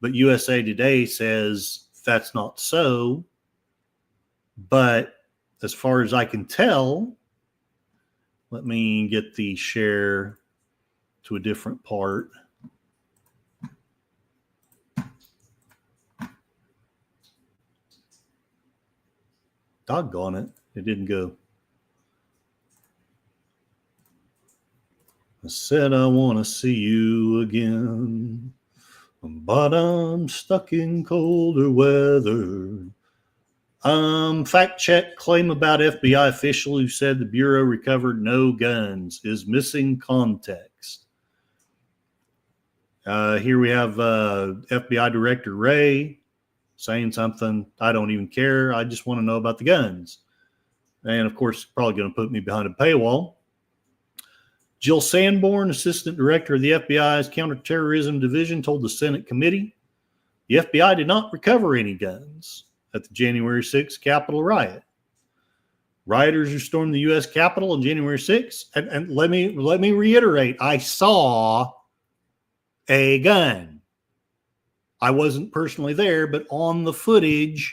But USA Today says that's not so. But as far as I can tell, let me get the share to a different part. Doggone it. It didn't go. I said I want to see you again, but I'm stuck in colder weather. Fact check claim about FBI official who said the Bureau recovered no guns is missing context. Here we have FBI Director Wray saying something. I don't even care. I just want to know about the guns. And of course, probably going to put me behind a paywall. Jill Sanborn, Assistant Director of the FBI's Counterterrorism Division, told the Senate committee the FBI did not recover any guns at the January 6th Capitol riot. Rioters who stormed the U.S. Capitol on January 6th, and let me reiterate, I saw a gun. I wasn't personally there, but on the footage,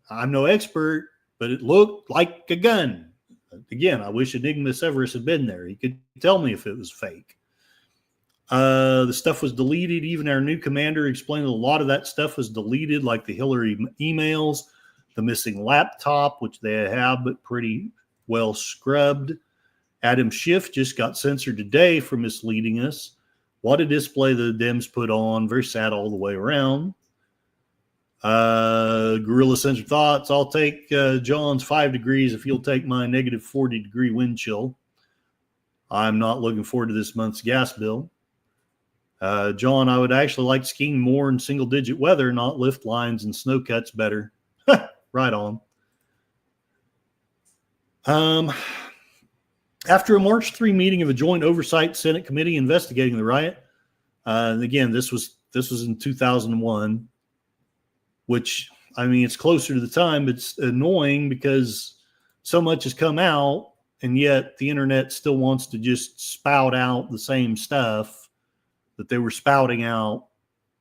I'm no expert, but it looked like a gun. Again, I wish Enigma Severus had been there. He could tell me if it was fake. The stuff was deleted. Even our new commander explained that a lot of that stuff was deleted, like the Hillary emails, the missing laptop, which they have, but pretty well scrubbed. Adam Schiff just got censored today for misleading us. What a display the Dems put on. Very sad all the way around. Gorilla Censored Thoughts. I'll take John's 5 degrees if you'll take my negative 40-degree wind chill. I'm not looking forward to this month's gas bill. John, I would actually like skiing more in single-digit weather, not lift lines and snow cuts better. Right on. After a March 3 meeting of a joint oversight Senate committee investigating the riot, again, this was in 2001. Which, I mean, it's closer to the time, but it's annoying because so much has come out, and yet the internet still wants to just spout out the same stuff that they were spouting out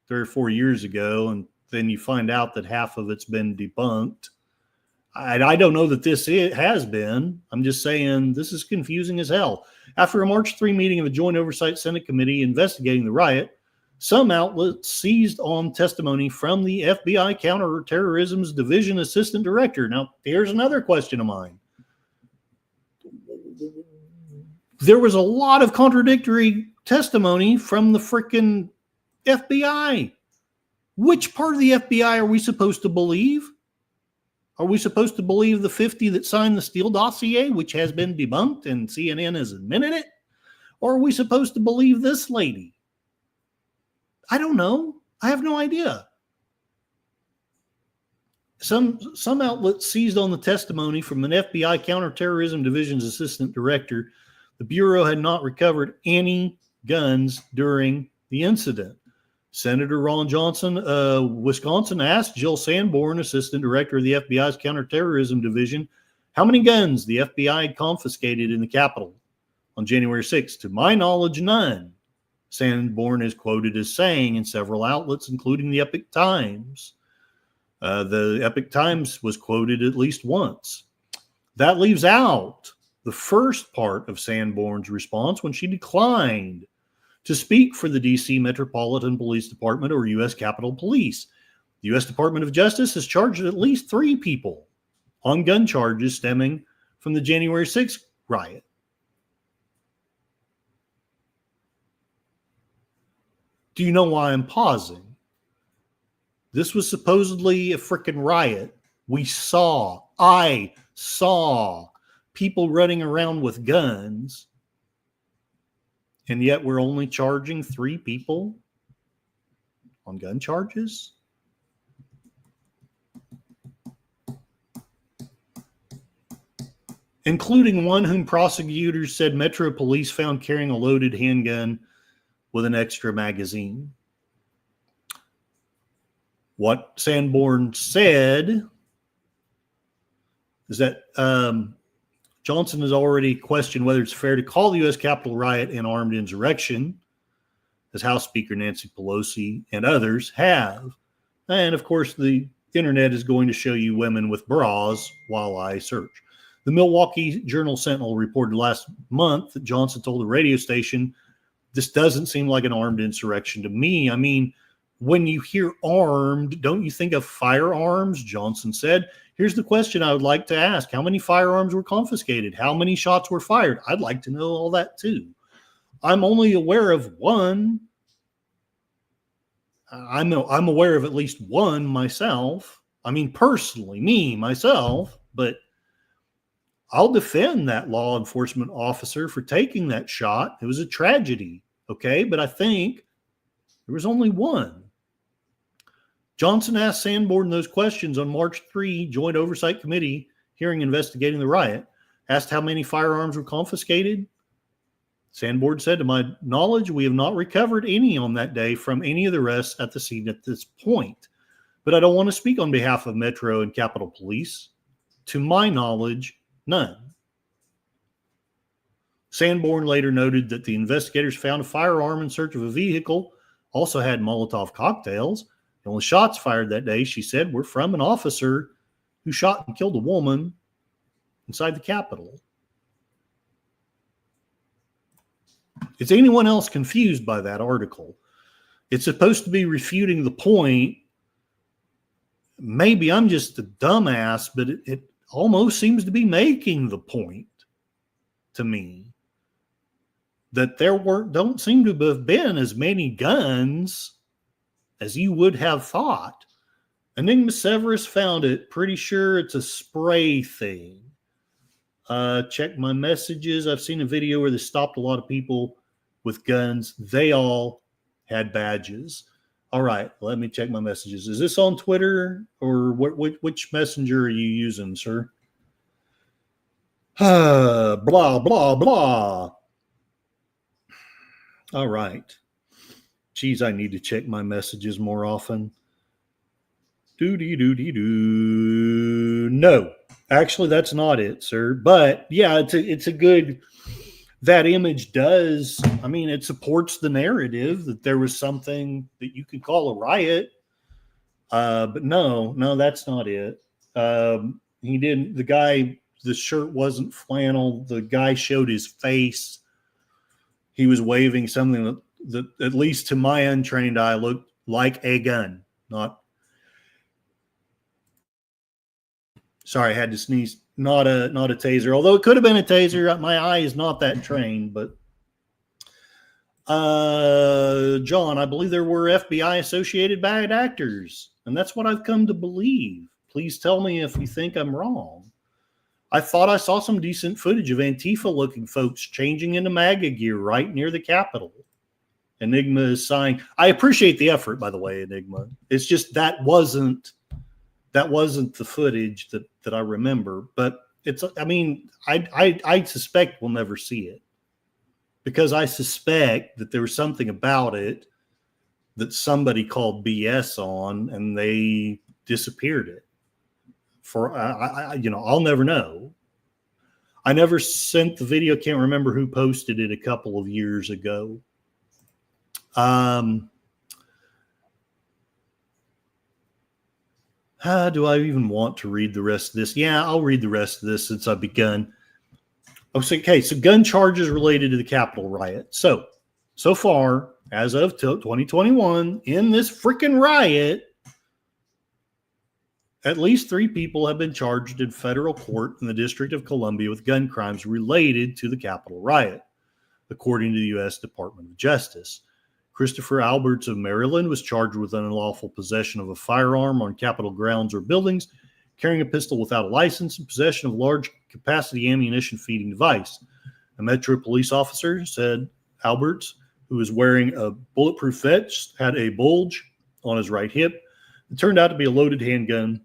3 or 4 years ago, and then you find out that half of it's been debunked. I don't know that it has been. I'm just saying this is confusing as hell. After a March 3 meeting of a joint oversight Senate committee investigating the riot, some outlets seized on testimony from the FBI Counterterrorism Division Assistant Director. Now, here's another question of mine. There was a lot of contradictory testimony from the frickin' FBI. Which part of the FBI are we supposed to believe? Are we supposed to believe the 50 that signed the Steele dossier, which has been debunked and CNN has admitted it? Or are we supposed to believe this lady? I don't know. I have no idea. Some outlets seized on the testimony from an FBI Counterterrorism Division's Assistant Director. The Bureau had not recovered any guns during the incident. Senator Ron Johnson of Wisconsin asked Jill Sanborn, Assistant Director of the FBI's Counterterrorism Division, how many guns the FBI had confiscated in the Capitol on January 6th. To my knowledge, none. Sanborn is quoted as saying in several outlets, including the Epoch Times. The Epoch Times was quoted at least once. That leaves out the first part of Sanborn's response when she declined to speak for the D.C. Metropolitan Police Department or U.S. Capitol Police. The U.S. Department of Justice has charged at least 3 people on gun charges stemming from the January 6th riot. Do you know why I'm pausing? This was supposedly a freaking riot. I saw people running around with guns, and yet we're only charging 3 people on gun charges? Including one whom prosecutors said Metro Police found carrying a loaded handgun with an extra magazine. What Sanborn said is that Johnson has already questioned whether it's fair to call the U.S. Capitol riot an armed insurrection, as House Speaker Nancy Pelosi and others have. And of course, the internet is going to show you women with bras while I search. The Milwaukee Journal-Sentinel reported last month that Johnson told the radio station, this doesn't seem like an armed insurrection to me. I mean, when you hear armed, don't you think of firearms? Johnson said. Here's the question I would like to ask. How many firearms were confiscated? How many shots were fired? I'd like to know all that too. I'm only aware of one. I'm aware of at least one myself. I mean, personally, me, myself, but I'll defend that law enforcement officer for taking that shot. It was a tragedy, okay? But I think there was only one. Johnson asked Sanborn those questions on March 3 Joint Oversight Committee hearing investigating the riot, asked how many firearms were confiscated. Sanborn said, to my knowledge, we have not recovered any on that day from any of the rest at the scene at this point. But I don't want to speak on behalf of Metro and Capitol Police. To my knowledge, none. Sanborn later noted that the investigators found a firearm in search of a vehicle, also had Molotov cocktails. The only shots fired that day, she said, were from an officer who shot and killed a woman inside the Capitol. Is anyone else confused by that article? It's supposed to be refuting the point. Maybe I'm just a dumbass, but it almost seems to be making the point to me that there don't seem to have been as many guns as you would have thought. Enigma Severus found it. Pretty sure it's a spray thing. Check my messages. I've seen a video where they stopped a lot of people with guns. They all had badges. All right, let me check my messages. Is this on Twitter or which messenger are you using, sir? Blah, blah, blah. All right. Geez, I need to check my messages more often. Doo-dee-doo-dee-doo. No, actually, that's not it, sir. But yeah, it's a good, that image does, I mean, it supports the narrative that there was something that you could call a riot. But no, that's not it. He didn't, the shirt wasn't flannel. The guy showed his face. He was waving something that at least to my untrained eye looked like a gun. Sorry, I had to sneeze. Not a taser, although it could have been a taser. My eye is not that trained, but John, I believe there were FBI associated bad actors, and that's what I've come to believe. Please tell me if you think I'm wrong. I thought I saw some decent footage of Antifa-looking folks changing into MAGA gear right near the Capitol. Enigma is sighing. I appreciate the effort, by the way, Enigma. It's just that wasn't the footage that I remember. But it's, I mean, I suspect we'll never see it, because I suspect that there was something about it that somebody called BS on, and they disappeared it. I'll never know. I never sent the video. Can't remember who posted it a couple of years ago. Do I even want to read the rest of this? Yeah, I'll read the rest of this since I've begun. Okay, so gun charges related to the Capitol riot. So far, as of 2021, in this freaking riot, at least 3 people have been charged in federal court in the District of Columbia with gun crimes related to the Capitol riot, according to the U.S. Department of Justice. Christopher Alberts of Maryland was charged with unlawful possession of a firearm on Capitol grounds or buildings, carrying a pistol without a license, and possession of a large-capacity ammunition feeding device. A Metro police officer said Alberts, who was wearing a bulletproof vest, had a bulge on his right hip. It turned out to be a loaded handgun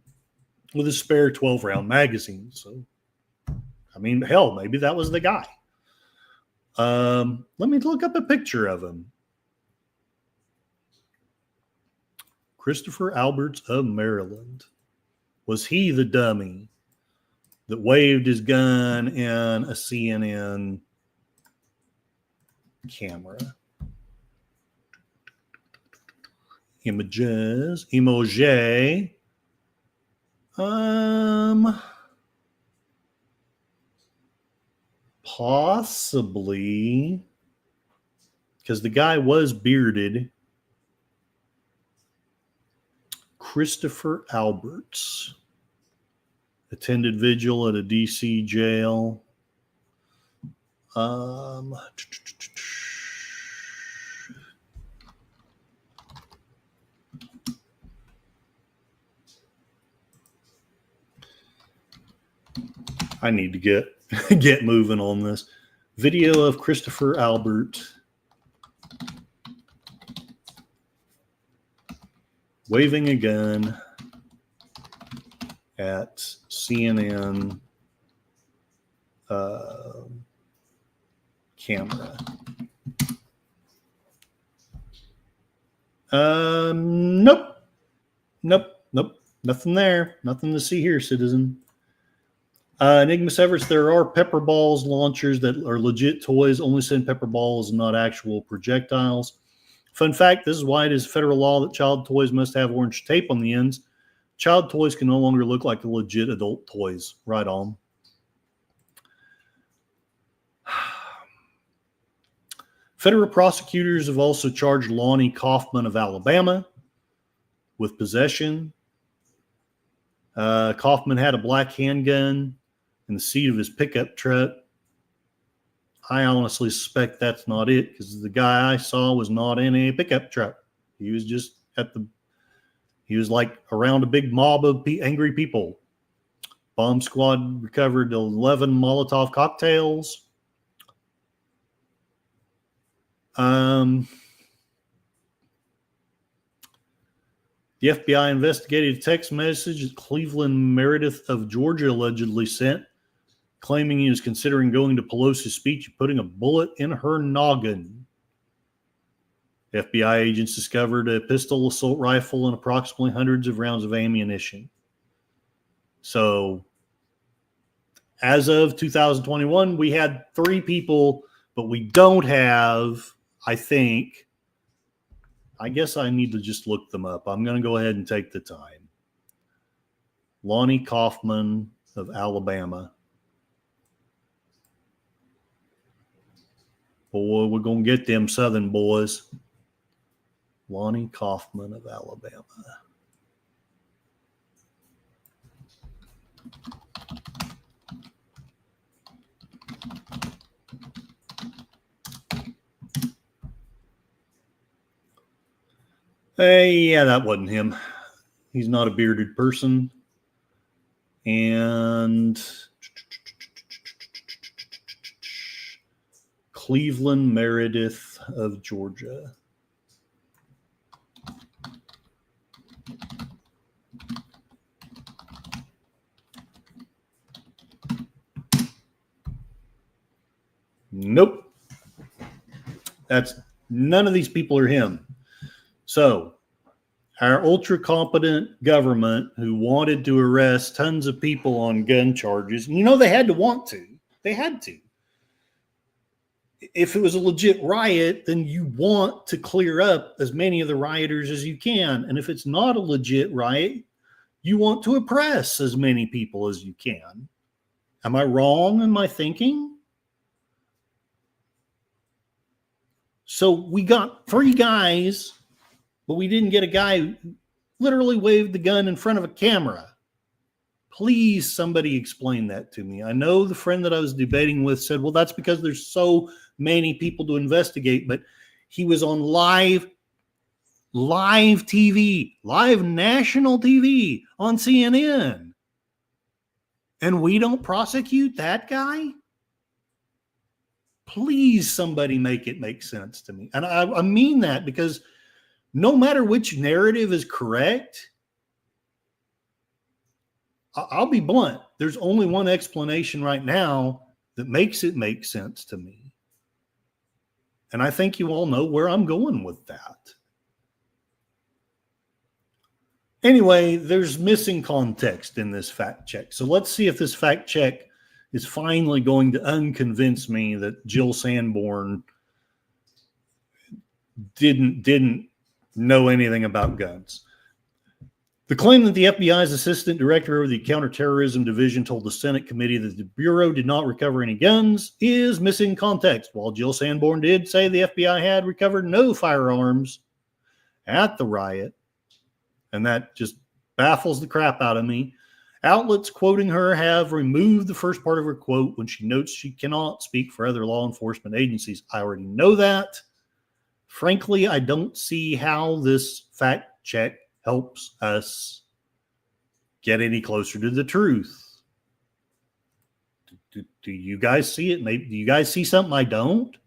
with a spare 12-round magazine. So, I mean, hell, maybe that was the guy. Let me look up a picture of him. Christopher Alberts of Maryland. Was he the dummy that waved his gun in a CNN camera? Images. Emoji. Possibly. Because the guy was bearded. Christopher Alberts attended vigil at a DC jail. I need to get moving on this. Video of Christopher Albert waving a gun at CNN camera. Nope. Nothing there. Nothing to see here, citizen. Enigma Severus, there are pepper balls launchers that are legit toys, only send pepper balls and not actual projectiles. Fun fact, this is why it is federal law that child toys must have orange tape on the ends. Child toys can no longer look like the legit adult toys. Right on. Federal prosecutors have also charged Lonnie Kaufman of Alabama with possession. Kaufman had a black handgun in the seat of his pickup truck. I honestly suspect that's not it, because the guy I saw was not in a pickup truck. He was just he was like around a big mob of angry people. Bomb squad recovered 11 Molotov cocktails. The FBI investigated a text message that Cleveland Meredith of Georgia allegedly sent, claiming he was considering going to Pelosi's speech and putting a bullet in her noggin. FBI agents discovered a pistol, assault rifle, and approximately hundreds of rounds of ammunition. So, as of 2021, we had 3 people, but we don't have, I guess I need to just look them up. I'm going to go ahead and take the time. Lonnie Kaufman of Alabama. Boy, we're going to get them Southern boys. Lonnie Kaufman of Alabama. Hey, yeah, that wasn't him. He's not a bearded person. And Cleveland Meredith of Georgia. Nope. None of these people are him. So, our ultra competent government who wanted to arrest tons of people on gun charges, they had to want to. They had to. If it was a legit riot, then you want to clear up as many of the rioters as you can. And if it's not a legit riot, you want to oppress as many people as you can. Am I wrong in my thinking? So we got 3 guys, but we didn't get a guy who literally waved the gun in front of a camera. Please, somebody explain that to me. I know the friend that I was debating with said, well, that's because there's so many people to investigate, but he was on live TV, live national TV on CNN. And we don't prosecute that guy? Please, somebody make it make sense to me. And I mean that because no matter which narrative is correct, I'll be blunt. There's only one explanation right now that makes it make sense to me. And I think you all know where I'm going with that. Anyway, there's missing context in this fact check. So let's see if this fact check is finally going to unconvince me that Jill Sanborn didn't know anything about guns. The claim that the FBI's assistant director of the counterterrorism division told the Senate committee that the Bureau did not recover any guns is missing context. While Jill Sanborn did say the FBI had recovered no firearms at the riot, and that just baffles the crap out of me, outlets quoting her have removed the first part of her quote when she notes she cannot speak for other law enforcement agencies. I already know that. Frankly, I don't see how this fact check helps us get any closer to the truth. Do you guys see it? Maybe do you guys see something I don't?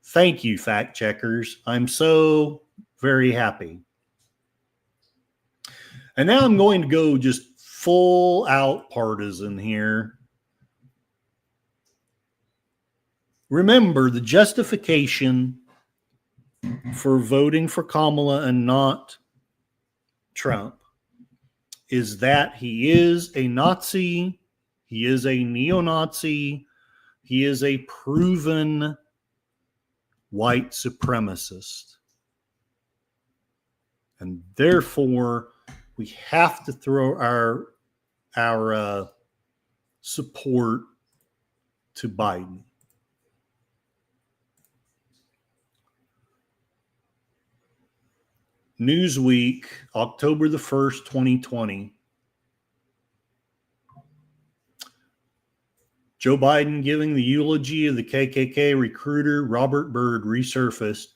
Thank you, fact checkers. I'm so very happy. And now I'm going to go just full out partisan here. Remember, the justification for voting for Kamala and not Trump is that he is a Nazi, he is a neo-Nazi, he is a proven white supremacist. And therefore, we have to throw our support to Biden. Newsweek, October the 1st, 2020. Joe Biden giving the eulogy of the KKK recruiter Robert Byrd resurfaced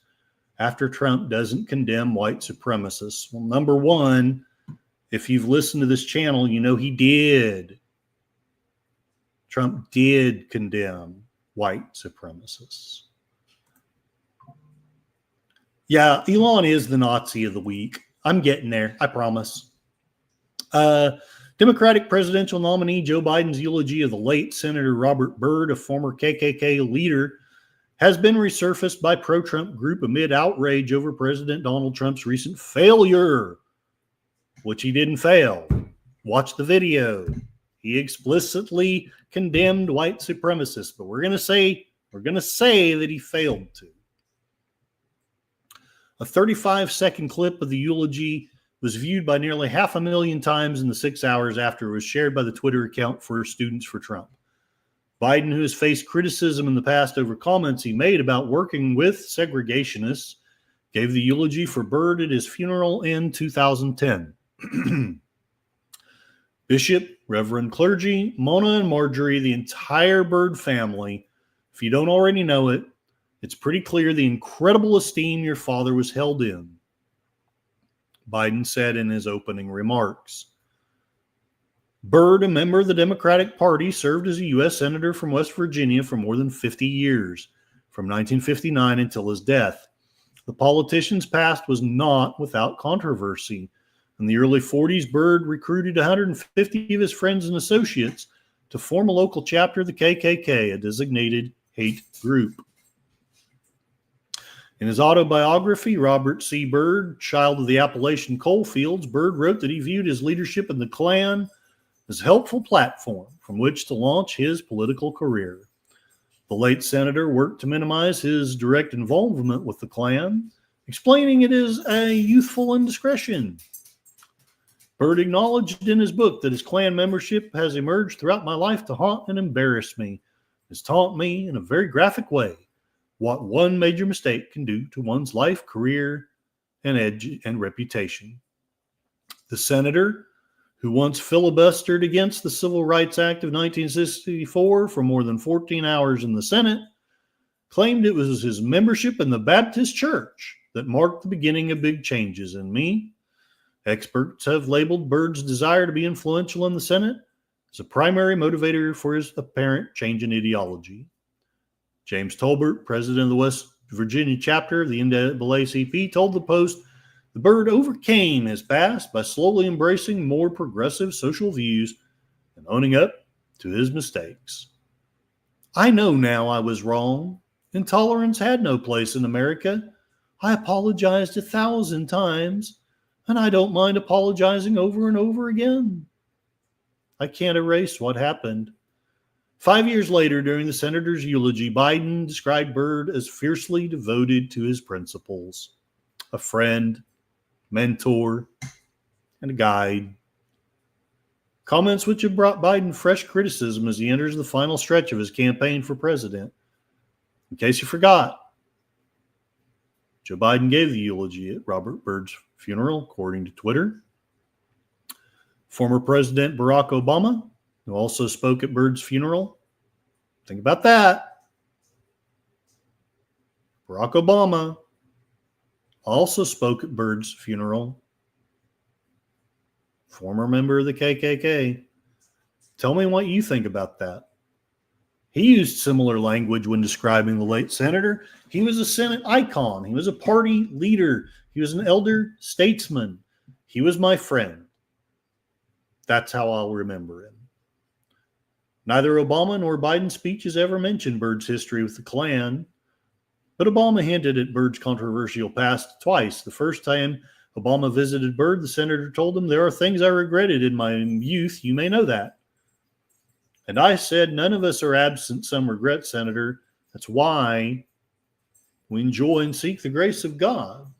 after Trump doesn't condemn white supremacists. Well, number one, if you've listened to this channel, you know he did. Trump did condemn white supremacists. Yeah, Elon is the Nazi of the week. I'm getting there, I promise. Democratic presidential nominee Joe Biden's eulogy of the late Senator Robert Byrd, a former KKK leader, has been resurfaced by pro-Trump group amid outrage over President Donald Trump's recent failure, which he didn't fail. Watch the video. He explicitly condemned white supremacists, but we're going to say that he failed to. A 35-second clip of the eulogy was viewed by nearly 500,000 times in the 6 hours after it was shared by the Twitter account for Students for Trump. Biden, who has faced criticism in the past over comments he made about working with segregationists, gave the eulogy for Byrd at his funeral in 2010. Bishop, Reverend clergy, Mona and Marjorie, the entire Byrd family, if you don't already know it, it's pretty clear the incredible esteem your father was held in, Biden said in his opening remarks. Byrd, a member of the Democratic Party, served as a U.S. Senator from West Virginia for more than 50 years, from 1959 until his death. The politician's past was not without controversy. In the early 40s, Byrd recruited 150 of his friends and associates to form a local chapter of the KKK, a designated hate group. In his autobiography, Robert C. Byrd, Child of the Appalachian Coalfields, Byrd wrote that he viewed his leadership in the Klan as a helpful platform from which to launch his political career. The late senator worked to minimize his direct involvement with the Klan, explaining it as a youthful indiscretion. Byrd acknowledged in his book that his Klan membership has emerged throughout my life to haunt and embarrass me. It's taught me in a very graphic way what one major mistake can do to one's life, career, and reputation. The senator, who once filibustered against the Civil Rights Act of 1964 for more than 14 hours in the Senate, claimed it was his membership in the Baptist Church that marked the beginning of big changes in me. Experts have labeled Byrd's desire to be influential in the Senate as a primary motivator for his apparent change in ideology. James Tolbert, president of the West Virginia chapter of the NAACP told the Post the Byrd overcame his past by slowly embracing more progressive social views and owning up to his mistakes. I know now I was wrong. Intolerance had no place in America. I apologized 1,000 times, and I don't mind apologizing over and over again. I can't erase what happened. 5 years later, during the senator's eulogy, Biden described Byrd as fiercely devoted to his principles, a friend, mentor, and a guide. Comments which have brought Biden fresh criticism as he enters the final stretch of his campaign for president. In case you forgot, Joe Biden gave the eulogy at Robert Byrd's funeral, according to Twitter. Former President Barack Obama, who also spoke at Byrd's funeral. Think about that. Barack Obama also spoke at Byrd's funeral. Former member of the KKK. Tell me what you think about that. He used similar language when describing the late senator. He was a Senate icon. He was a party leader. He was an elder statesman. He was my friend. That's how I'll remember him. Neither Obama nor Biden's speeches ever mentioned Byrd's history with the Klan, but Obama hinted at Byrd's controversial past twice. The first time Obama visited Byrd, the senator told him, "There are things I regretted in my youth. You may know that." And I said, "None of us are absent some regret, Senator. That's why we enjoy and seek the grace of God."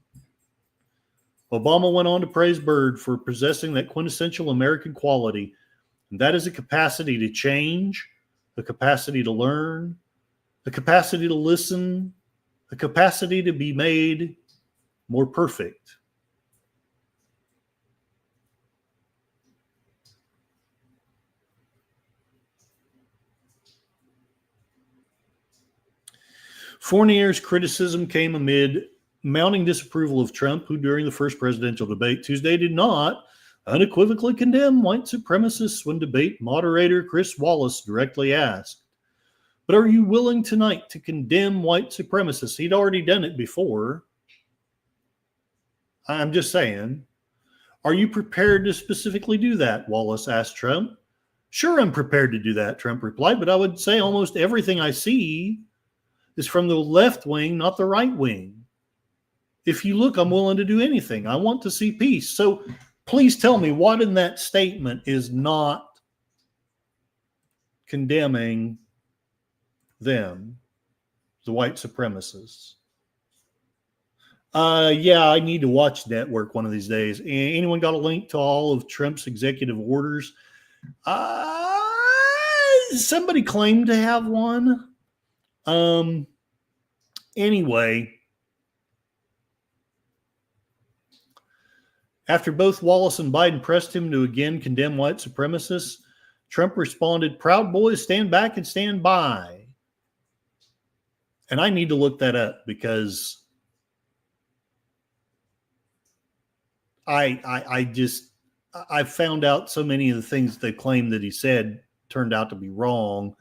Obama went on to praise Byrd for possessing that quintessential American quality, and that is a capacity to change, a capacity to learn, a capacity to listen, a capacity to be made more perfect. Fournier's criticism came amid mounting disapproval of Trump, who during the first presidential debate Tuesday did not unequivocally condemn white supremacists when debate moderator Chris Wallace directly asked, "But are you willing tonight to condemn white supremacists?" He'd already done it before. I'm just saying. "Are you prepared to specifically do that?" Wallace asked Trump. "Sure, I'm prepared to do that," Trump replied, "but I would say almost everything I see is from the left wing, not the right wing. If you look, I'm willing to do anything. I want to see peace." So please tell me what in that statement is not condemning them, the white supremacists. Yeah, I need to watch Network one of these days. Anyone got a link to all of Trump's executive orders? Somebody claimed to have one. Anyway, after both Wallace and Biden pressed him to again condemn white supremacists, Trump responded, "Proud Boys, stand back and stand by." And I need to look that up because I found out so many of the things they claimed that he said turned out to be wrong.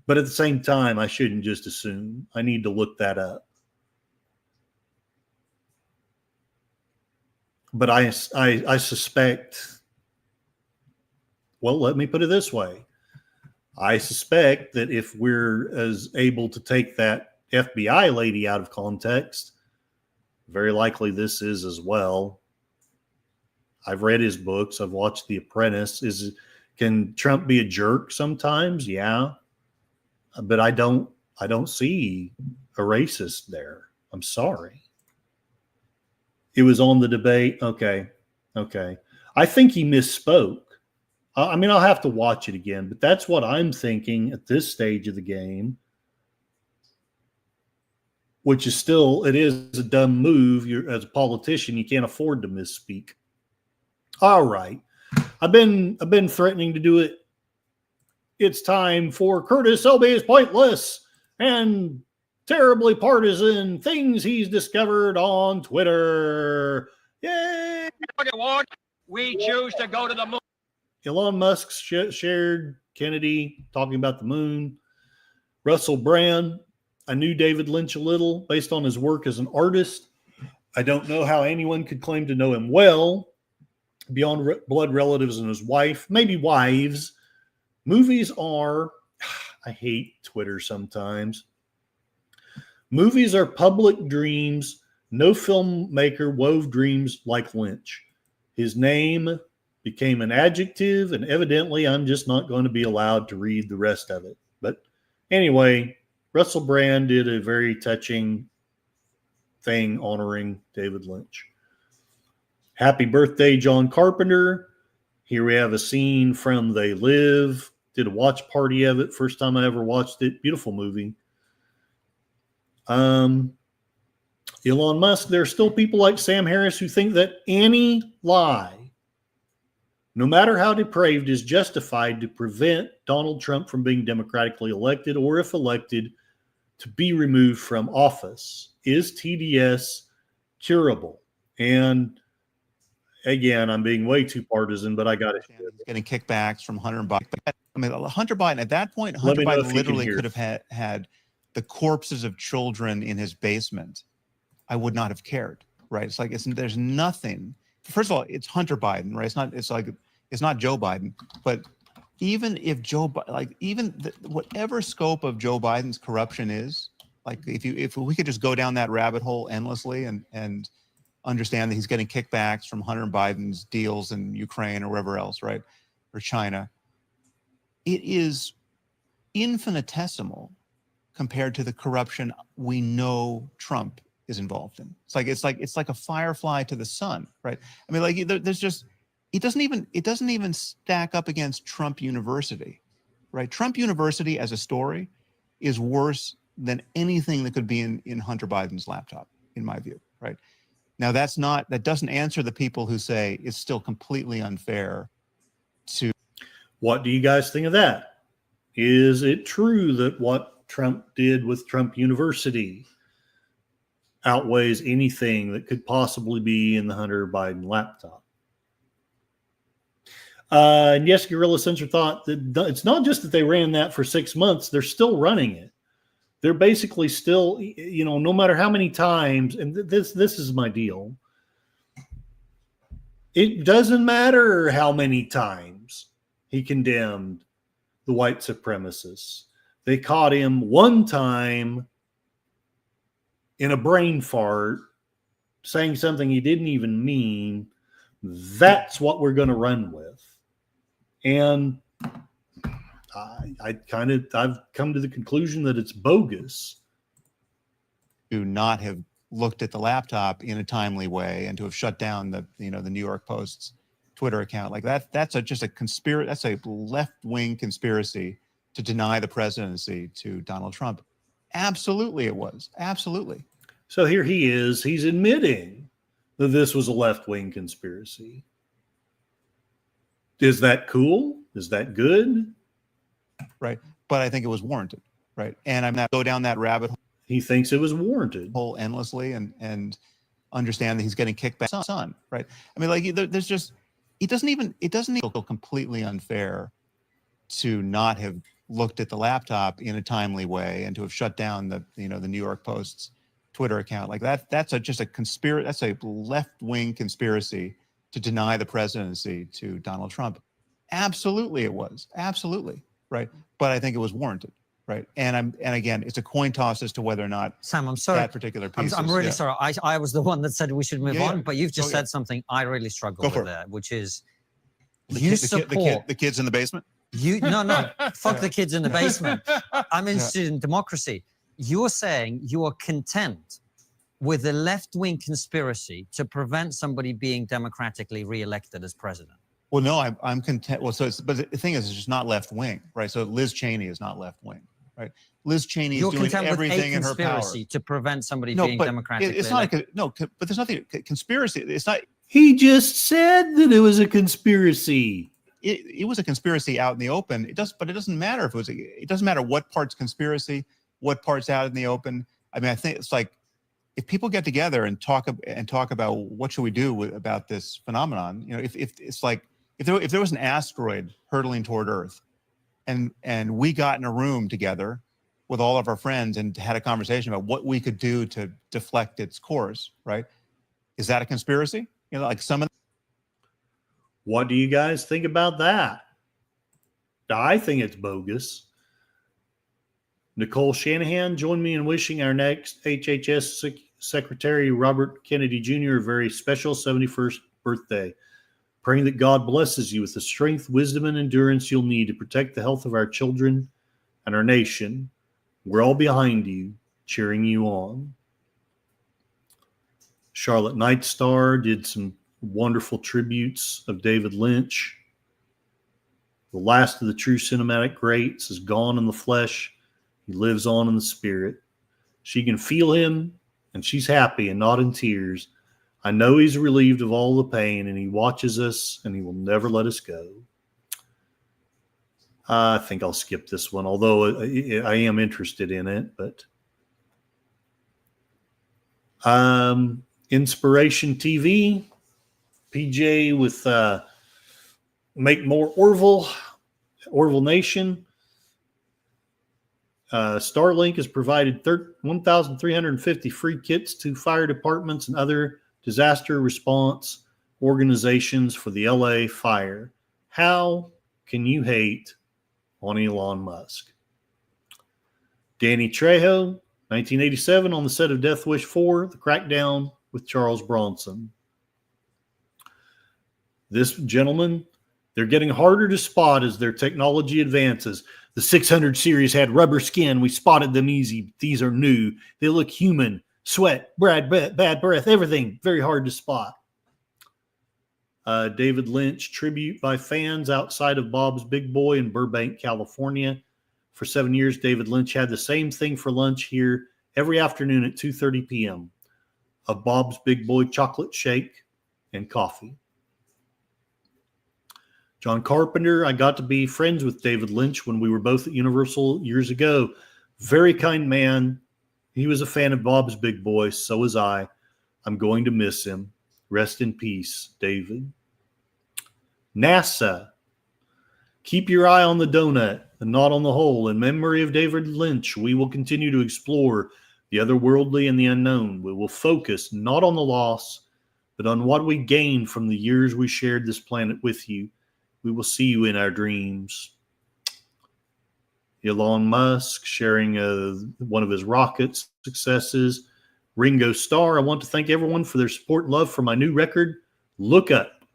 But at the same time, I shouldn't just assume. I need to look that up. But I suspect, well, let me put it this way. I suspect that if we're as able to take that FBI lady out of context, very likely this is as well. I've read his books. I've watched The Apprentice. Can Trump be a jerk sometimes? Yeah. But I don't see a racist there. I'm sorry. It was on the debate. Okay. I think he misspoke. I mean, I'll have to watch it again, but that's what I'm thinking at this stage of the game, which is still, it is a dumb move. As a politician, you can't afford to misspeak. All right. I've been threatening to do it. It's time for Curtis Selby's pointless and terribly partisan things he's discovered on Twitter. Yay! We choose to go to the moon. Elon Musk shared Kennedy talking about the moon. Russell Brand I knew David Lynch a little based on his work as an artist. I don't know how anyone could claim to know him well beyond blood relatives and his wife, maybe wives. Movies are, I hate Twitter sometimes. Movies are public dreams. No filmmaker wove dreams like Lynch. His name became an adjective, and evidently I'm just not going to be allowed to read the rest of it. But anyway, Russell Brand did a very touching thing honoring David Lynch. Happy birthday, John Carpenter. Here we have a scene from They Live. Did a watch party of it. First time I ever watched it. Beautiful movie. Elon Musk, there are still people like Sam Harris who think that any lie, no matter how depraved, is justified to prevent Donald Trump from being democratically elected, or if elected, to be removed from office. Is TDS curable? And again, I'm being way too partisan, but I got it. Getting kickbacks from Hunter Biden. I mean, Hunter Biden, at that point, Hunter Biden literally could have had the corpses of children in his basement. I would not have cared, right? It's like, there's nothing. First of all, it's Hunter Biden, right? It's not Joe Biden. But even if whatever scope of Joe Biden's corruption is, like if we could just go down that rabbit hole endlessly and understand that he's getting kickbacks from Hunter Biden's deals in Ukraine or wherever else, right? Or China. It is infinitesimal compared to the corruption we know Trump is involved in. It's like a firefly to the sun, right? I mean, like there's just, it doesn't even stack up against Trump University, right? Trump University as a story is worse than anything that could be in Hunter Biden's laptop, in my view, right? Now that doesn't answer the people who say it's still completely unfair to. What do you guys think of that? Is it true that what Trump did with Trump University outweighs anything that could possibly be in the Hunter Biden laptop? And yes, Guerrilla Censor thought that it's not just that they ran that for 6 months, they're still running it. They're basically still, no matter how many times, and this is my deal. It doesn't matter how many times he condemned the white supremacists. They caught him one time in a brain fart saying something he didn't even mean. That's what we're going to run with. And I've come to the conclusion that it's bogus. To not have looked at the laptop in a timely way and to have shut down the New York Post's Twitter account like that. That's just a conspiracy. That's a left-wing conspiracy to deny the presidency to Donald Trump. Absolutely, it was. Absolutely. So here he is. He's admitting that this was a left-wing conspiracy. Is that cool? Is that good? Right. But I think it was warranted. Right. And I'm not go down that rabbit hole. He thinks it was warranted. Hole endlessly and understand that he's getting kickback on. Right. I mean, like there's just it doesn't even feel completely unfair to not have looked at the laptop in a timely way and to have shut down the New York Post's Twitter account like that. That's just a conspiracy. That's a left-wing conspiracy to deny the presidency to Donald Trump. Absolutely, it was. Absolutely. Right. But I think it was warranted. Right. And again, it's a coin toss as to whether or not Sam, I'm sorry. That particular piece. I'm really sorry. I was the one that said we should move on, but you've just said something I really struggle with there, which is the kids in the basement. Fuck the kids in the basement. I'm interested in democracy. You're saying you are content with a left-wing conspiracy to prevent somebody being democratically re-elected as president. Well, no, I'm content. Well, but the thing is, it's just not left-wing, right? So Liz Cheney is not left-wing, right? Liz Cheney is doing everything in her power. You're content with a conspiracy to prevent somebody being democratically elected. But there's nothing conspiracy. It's not. He just said that it was a conspiracy. It was a conspiracy out in the open. But it doesn't matter if it was. It doesn't matter what part's conspiracy, what part's out in the open. I mean, I think it's like if people get together and talk about what should we do about this phenomenon. If it's like if there was an asteroid hurtling toward Earth, and we got in a room together, with all of our friends and had a conversation about what we could do to deflect its course, right? Is that a conspiracy? You know, like some of. What do you guys think about that? I think it's bogus. Nicole Shanahan, join me in wishing our next HHS Secretary Robert Kennedy Jr. a very special 71st birthday. Praying that God blesses you with the strength, wisdom, and endurance you'll need to protect the health of our children and our nation. We're all behind you, cheering you on. Charlotte Nightstar did some wonderful tributes of David Lynch. The last of the true cinematic greats is gone in the flesh. He lives on in the spirit. She can feel him, and she's happy and not in tears. I know he's relieved of all the pain, and he watches us, and he will never let us go. I think I'll skip this one, although I am interested in it. But Inspiration TV, PJ with Make More Orville Nation. Starlink has provided 1,350 free kits to fire departments and other disaster response organizations for the LA fire. How can you hate on Elon Musk? Danny Trejo, 1987, on the set of Death Wish 4, The Crackdown with Charles Bronson. This gentleman, they're getting harder to spot as their technology advances. The 600 series had rubber skin. We spotted them easy. These are new. They look human. Sweat, bad breath, everything very hard to spot. David Lynch tribute by fans outside of Bob's Big Boy in Burbank, California. For 7 years, David Lynch had the same thing for lunch here every afternoon at 2:30 p.m. A Bob's Big Boy chocolate shake and coffee. John Carpenter, I got to be friends with David Lynch when we were both at Universal years ago. Very kind man. He was a fan of Bob's Big Boy. So was I. I'm going to miss him. Rest in peace, David. NASA. Keep your eye on the donut and not on the hole. In memory of David Lynch, we will continue to explore the otherworldly and the unknown. We will focus not on the loss, but on what we gained from the years we shared this planet with you. We will see you in our dreams. Elon Musk sharing one of his rocket successes. Ringo Starr, I want to thank everyone for their support and love for my new record, Look Up.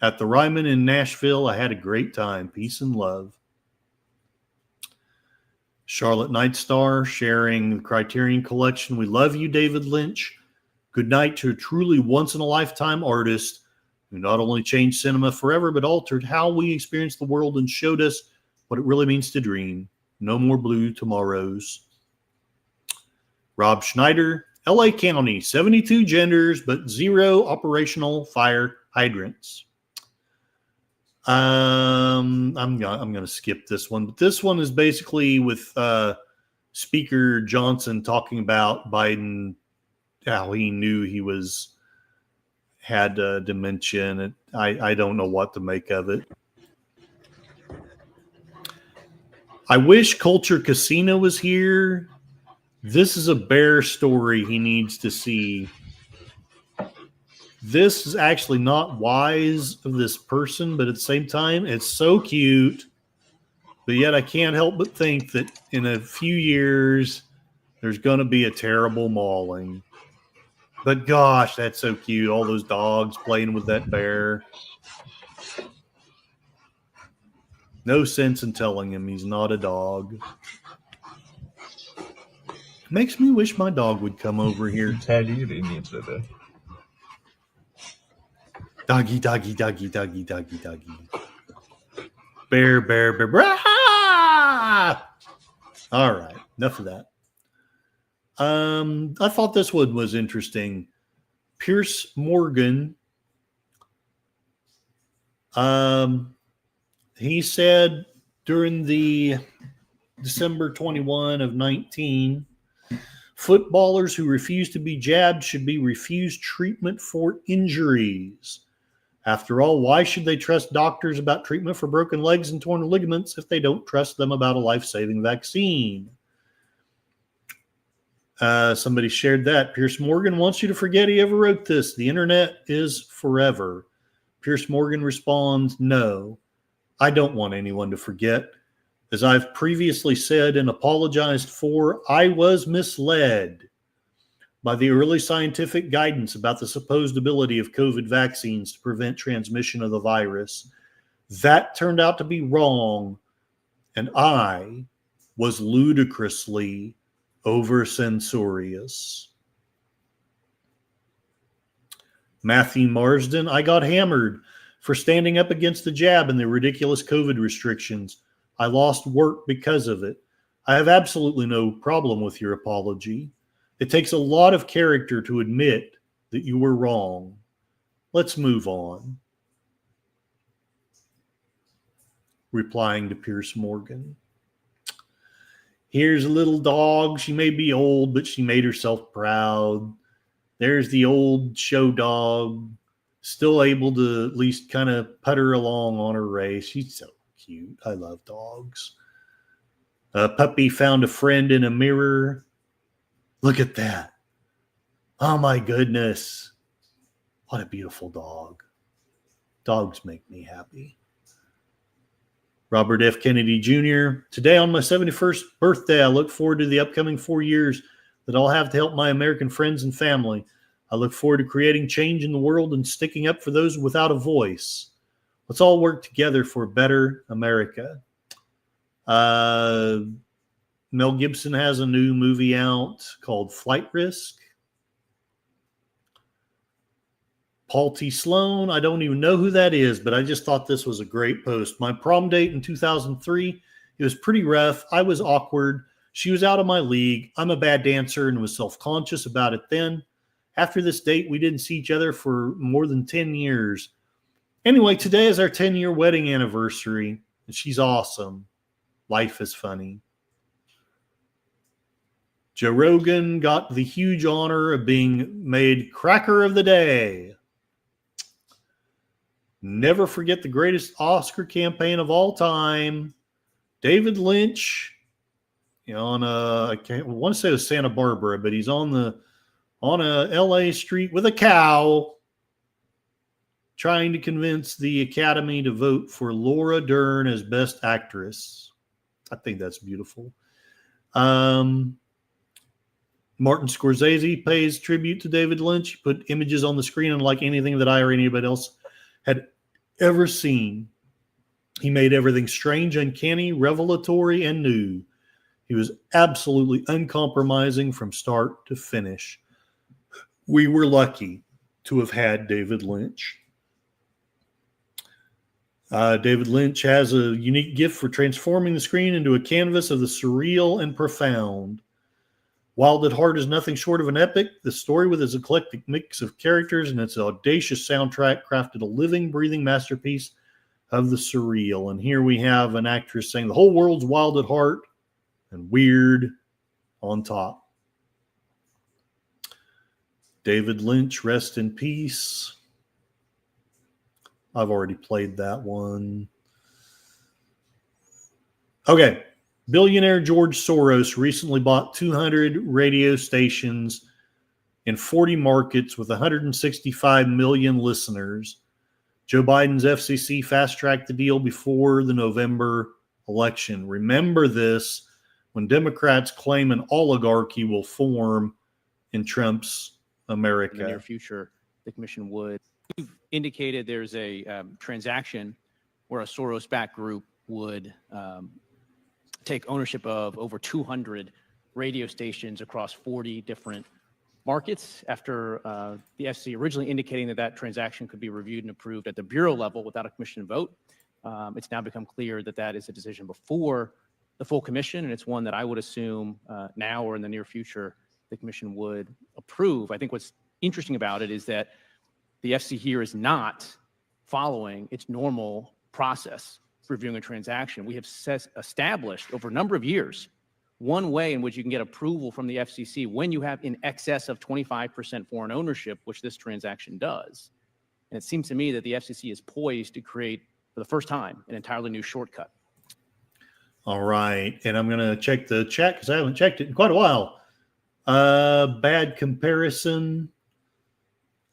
At the Ryman in Nashville, I had a great time. Peace and love. Charlotte Nightstar sharing the Criterion Collection. We love you, David Lynch. Good night to a truly once-in-a-lifetime artist who not only changed cinema forever, but altered how we experience the world and showed us what it really means to dream. No more blue tomorrows. Rob Schneider, LA County, 72 genders, but 0 operational fire hydrants. I'm going to skip this one, but this one is basically with Speaker Johnson talking about Biden, how he knew he had dementia, and I don't know what to make of it. I wish Culture Casino was here. This is a bear story he needs to see. This is actually not wise of this person, but at the same time, it's so cute. But yet I can't help but think that in a few years, there's going to be a terrible mauling. But gosh, that's so cute. All those dogs playing with that bear. No sense in telling him he's not a dog. Makes me wish my dog would come over here. Doggy, doggy, doggy, doggy, doggy, doggy. Bear, bear, bear, bear. All right, enough of that. I thought this one was interesting. Pierce Morgan. He said during the December 21 of 19, footballers who refuse to be jabbed should be refused treatment for injuries. After all, why should they trust doctors about treatment for broken legs and torn ligaments if they don't trust them about a life-saving vaccine? Somebody shared that. Pierce Morgan wants you to forget he ever wrote this. The internet is forever. Pierce Morgan responds, no, I don't want anyone to forget. As I've previously said and apologized for, I was misled by the early scientific guidance about the supposed ability of COVID vaccines to prevent transmission of the virus. That turned out to be wrong, and I was ludicrously over-censorious. Matthew Marsden, I got hammered for standing up against the jab and the ridiculous COVID restrictions. I lost work because of it. I have absolutely no problem with your apology. It takes a lot of character to admit that you were wrong. Let's move on. Replying to Pierce Morgan. Here's a little dog. She may be old, but she made herself proud. There's the old show dog, still able to at least kind of putter along on her race. She's so cute. I love dogs. A puppy found a friend in a mirror. Look at that. Oh my goodness. What a beautiful dog. Dogs make me happy. Robert F. Kennedy Jr. Today on my 71st birthday, I look forward to the upcoming 4 years that I'll have to help my American friends and family. I look forward to creating change in the world and sticking up for those without a voice. Let's all work together for a better America. Mel Gibson has a new movie out called Flight Risk. Paul T. Sloan, I don't even know who that is, but I just thought this was a great post. My prom date in 2003, it was pretty rough. I was awkward. She was out of my league. I'm a bad dancer and was self-conscious about it then. After this date, we didn't see each other for more than 10 years. Anyway, today is our 10-year wedding anniversary, and she's awesome. Life is funny. Joe Rogan got the huge honor of being made Cracker of the Day. Never forget the greatest Oscar campaign of all time. David Lynch, on I want to say it was Santa Barbara, but he's on a LA street with a cow, trying to convince the Academy to vote for Laura Dern as Best Actress. I think that's beautiful. Martin Scorsese pays tribute to David Lynch. He put images on the screen unlike anything that I or anybody else had ever seen. He made everything strange, uncanny, revelatory, and new. He was absolutely uncompromising from start to finish. We were lucky to have had David Lynch. David Lynch has a unique gift for transforming the screen into a canvas of the surreal and profound. Wild at Heart is nothing short of an epic. The story, with its eclectic mix of characters and its audacious soundtrack, crafted a living, breathing masterpiece of the surreal. And here we have an actress saying the whole world's wild at heart and weird on top. David Lynch, rest in peace. I've already played that one. Okay. Billionaire George Soros recently bought 200 radio stations in 40 markets with 165 million listeners. Joe Biden's FCC fast-tracked the deal before the November election. Remember this when Democrats claim an oligarchy will form in Trump's America. In the near future, the commission would. You've indicated there's a transaction where a Soros-backed group would take ownership of over 200 radio stations across 40 different markets after the FCC originally indicating that transaction could be reviewed and approved at the bureau level without a commission vote. It's now become clear that that is a decision before the full commission, and it's one that I would assume now or in the near future the commission would approve. I think what's interesting about it is that the FCC here is not following its normal process for reviewing a transaction. We have established over a number of years one way in which you can get approval from the FCC when you have in excess of 25% foreign ownership, which this transaction does. And it seems to me that the FCC is poised to create, for the first time, an entirely new shortcut. All right. And I'm going to check the chat because I haven't checked it in quite a while. Bad comparison.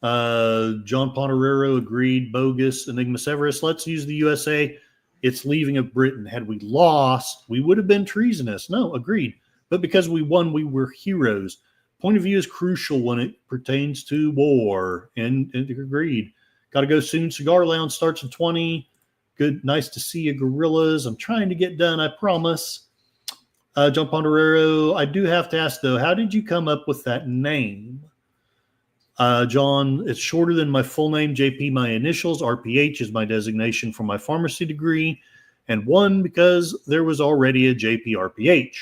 John Pontorero agreed. Bogus. Enigma Severus. Let's use the USA. It's leaving of Britain. Had we lost, we would have been treasonous. No, agreed. But because we won, we were heroes. Point of view is crucial when it pertains to war. And agreed. Got to go soon. Cigar Lounge starts at 20. Good. Nice to see you, Gorillas. I'm trying to get done, I promise. John Pontorero, I do have to ask, though, how did you come up with that name? John, it's shorter than my full name, JP, my initials. RPH is my designation for my pharmacy degree. And one, because there was already a JP RPH.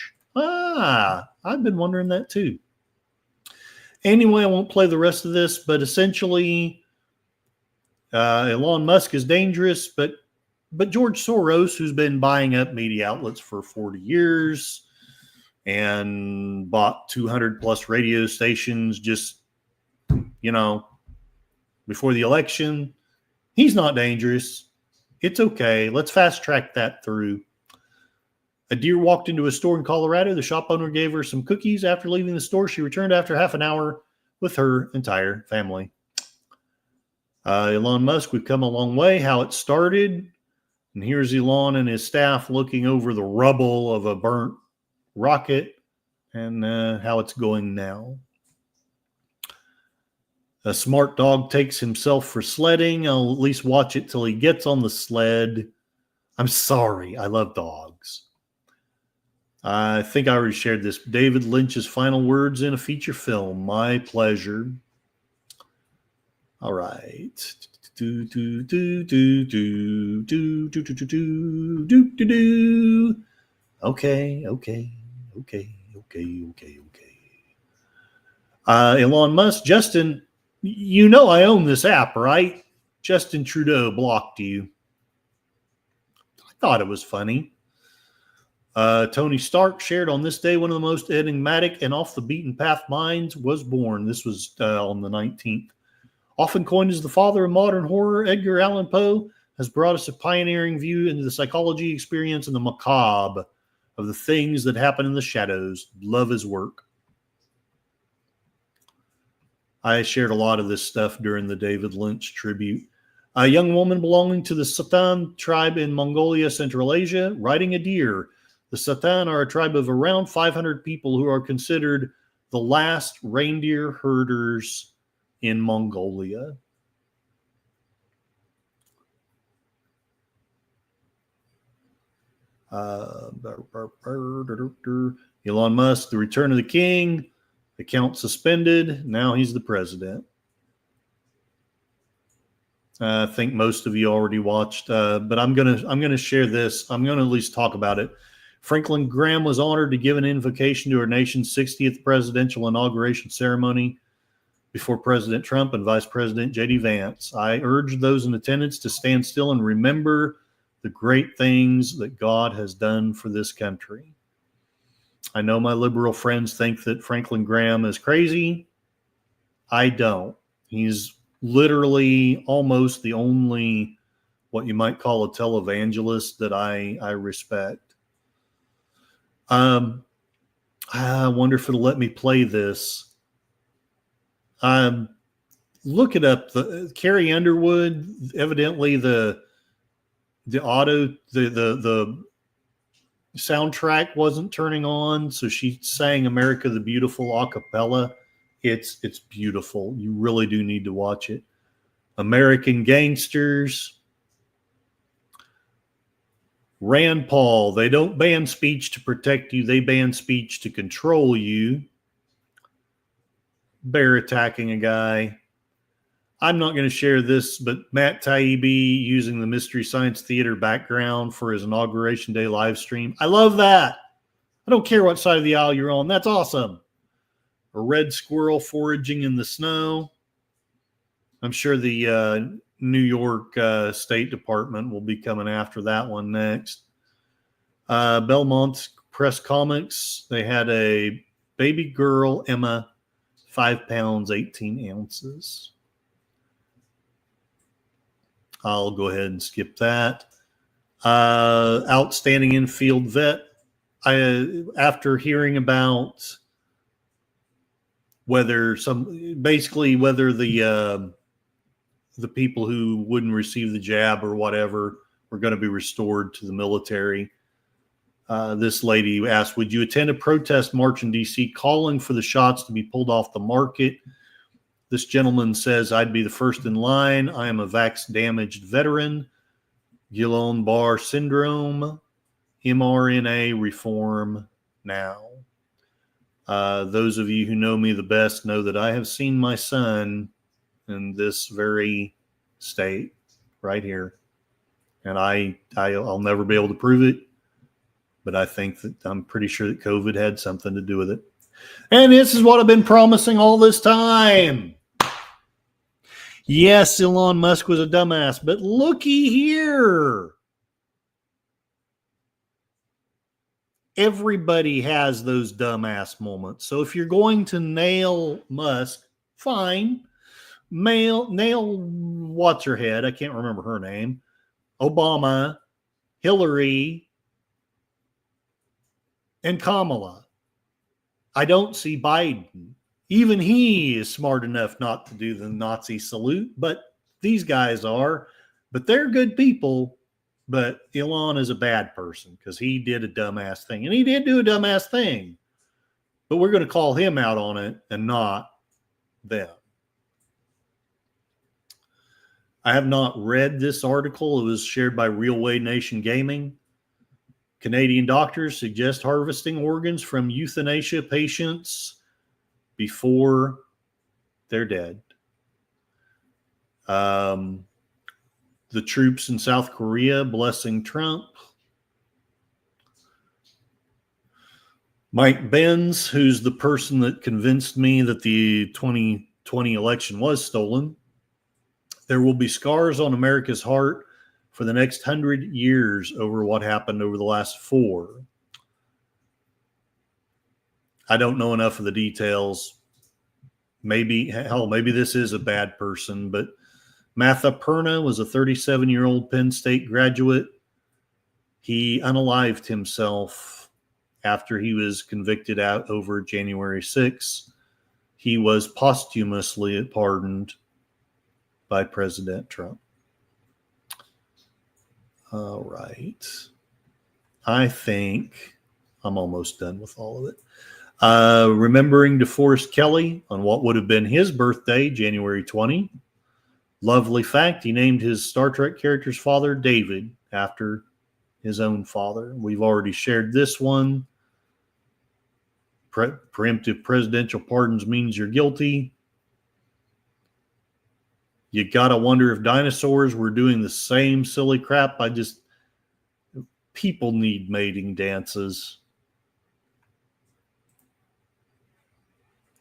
I've been wondering that, too. Anyway, I won't play the rest of this, but essentially, Elon Musk is dangerous, but George Soros, who's been buying up media outlets for 40 years and bought 200 plus radio stations just, before the election, he's not dangerous. It's okay. Let's fast track that through. A deer walked into a store in Colorado. The shop owner gave her some cookies. After leaving the store, she returned after half an hour with her entire family. Elon Musk, we've come a long way. How it started. And here's Elon and his staff looking over the rubble of a burnt rocket and how it's going now. A smart dog takes himself for sledding. I'll at least watch it till he gets on the sled. I'm sorry. I love dogs. I think I already shared this. David Lynch's final words in a feature film. My pleasure. All right. Okay. Elon Musk, Justin, I own this app, right? Justin Trudeau blocked you. I thought it was funny. Tony Stark shared on this day, one of the most enigmatic and off the beaten path minds was born. This was on the 19th. Often coined as the father of modern horror, Edgar Allan Poe has brought us a pioneering view into the psychology, experience, and the macabre of the things that happen in the shadows. Love his work. I shared a lot of this stuff during the David Lynch tribute. A young woman belonging to the Satan tribe in Mongolia, Central Asia, riding a deer. The Satan are a tribe of around 500 people who are considered the last reindeer herders in Mongolia. Elon Musk, the return of the king, account suspended. Now he's the president. I think most of you already watched, but I'm gonna share this. I'm gonna at least talk about it. Franklin Graham was honored to give an invocation to our nation's 60th presidential inauguration ceremony before President Trump and Vice President J.D. Vance. I urge those in attendance to stand still and remember the great things that God has done for this country. I know my liberal friends think that Franklin Graham is crazy. I don't. He's literally almost the only, what you might call a televangelist that I respect. I wonder if it'll let me play this. Look it up. The Carrie Underwood, evidently the soundtrack wasn't turning on, so she sang America the Beautiful a cappella. It's beautiful. You really do need to watch it. American Gangsters. Rand Paul, they don't ban speech to protect you, they ban speech to control you. Bear attacking a guy. I'm not going to share this, but Matt Taibbi using the Mystery Science Theater background for his Inauguration Day live stream. I love that. I don't care what side of the aisle you're on. That's awesome. A red squirrel foraging in the snow. I'm sure the New York State Department will be coming after that one next. Belmont Press Comics. They had a baby girl, Emma, 5 pounds, 18 ounces. I'll go ahead and skip that. Outstanding infield vet. After hearing about whether the people who wouldn't receive the jab or whatever were going to be restored to the military. This lady asked, would you attend a protest march in D.C. calling for the shots to be pulled off the market? This gentleman says, I'd be the first in line. I am a vax-damaged veteran. Guillain-Barré syndrome, mRNA reform now. Those of you who know me the best know that I have seen my son in this very state right here. And I'll never be able to prove it, but I'm pretty sure that COVID had something to do with it. And this is what I've been promising all this time. Yes, Elon Musk was a dumbass, but looky here. Everybody has those dumbass moments. So if you're going to nail Musk, fine. Nail what's her head? I can't remember her name. Obama, Hillary, and Kamala. I don't see Biden. Even he is smart enough not to do the Nazi salute, but these guys are. But they're good people. But Elon is a bad person because he did a dumbass thing. And he did do a dumbass thing. But we're going to call him out on it and not them. I have not read this article. It was shared by Real Way Nation Gaming. Canadian doctors suggest harvesting organs from euthanasia patients before they're dead. The troops in South Korea blessing Trump. Mike Benz, who's the person that convinced me that the 2020 election was stolen. There will be scars on America's heart for the next 100 years over what happened over the last 4. I don't know enough of the details. Maybe this is a bad person, but Matha Perna was a 37-year-old Penn State graduate. He unalived himself after he was convicted out over January 6th. He was posthumously pardoned by President Trump. All right. I think I'm almost done with all of it. Remembering DeForest Kelley on what would have been his birthday, January 20. Lovely fact, he named his Star Trek character's father David after his own father. We've already shared this one. Preemptive presidential pardons means you're guilty. You got to wonder if dinosaurs were doing the same silly crap. People need mating dances.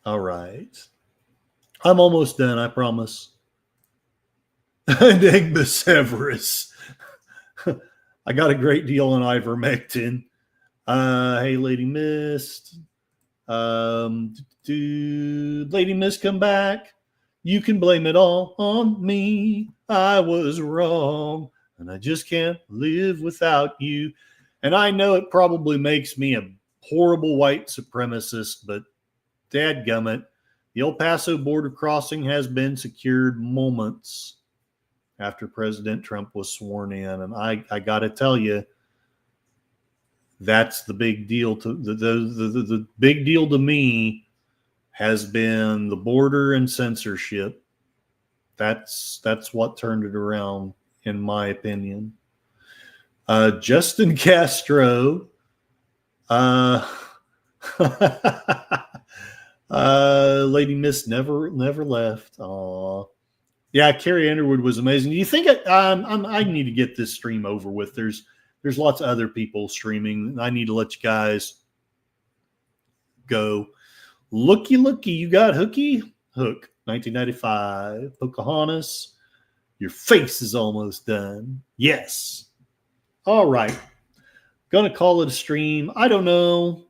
All right. I'm almost done, I promise. Enigma Severus. I got a great deal on ivermectin. Hey, Lady Mist. Lady Mist, come back. You can blame it all on me. I was wrong, and I just can't live without you. And I know it probably makes me a horrible white supremacist, but dadgummit, the El Paso border crossing has been secured moments after President Trump was sworn in. And I got to tell you, that's the big deal. The big deal to me has been the border and censorship. That's what turned it around, in my opinion. Justin Castro. Lady Miss never left. Aw. Yeah, Carrie Underwood was amazing. Do you think I need to get this stream over with? There's lots of other people streaming. I need to let you guys go. Looky, you got Hook, 1995. Pocahontas, your face is almost done. Yes. All right. Gonna call it a stream. I don't know.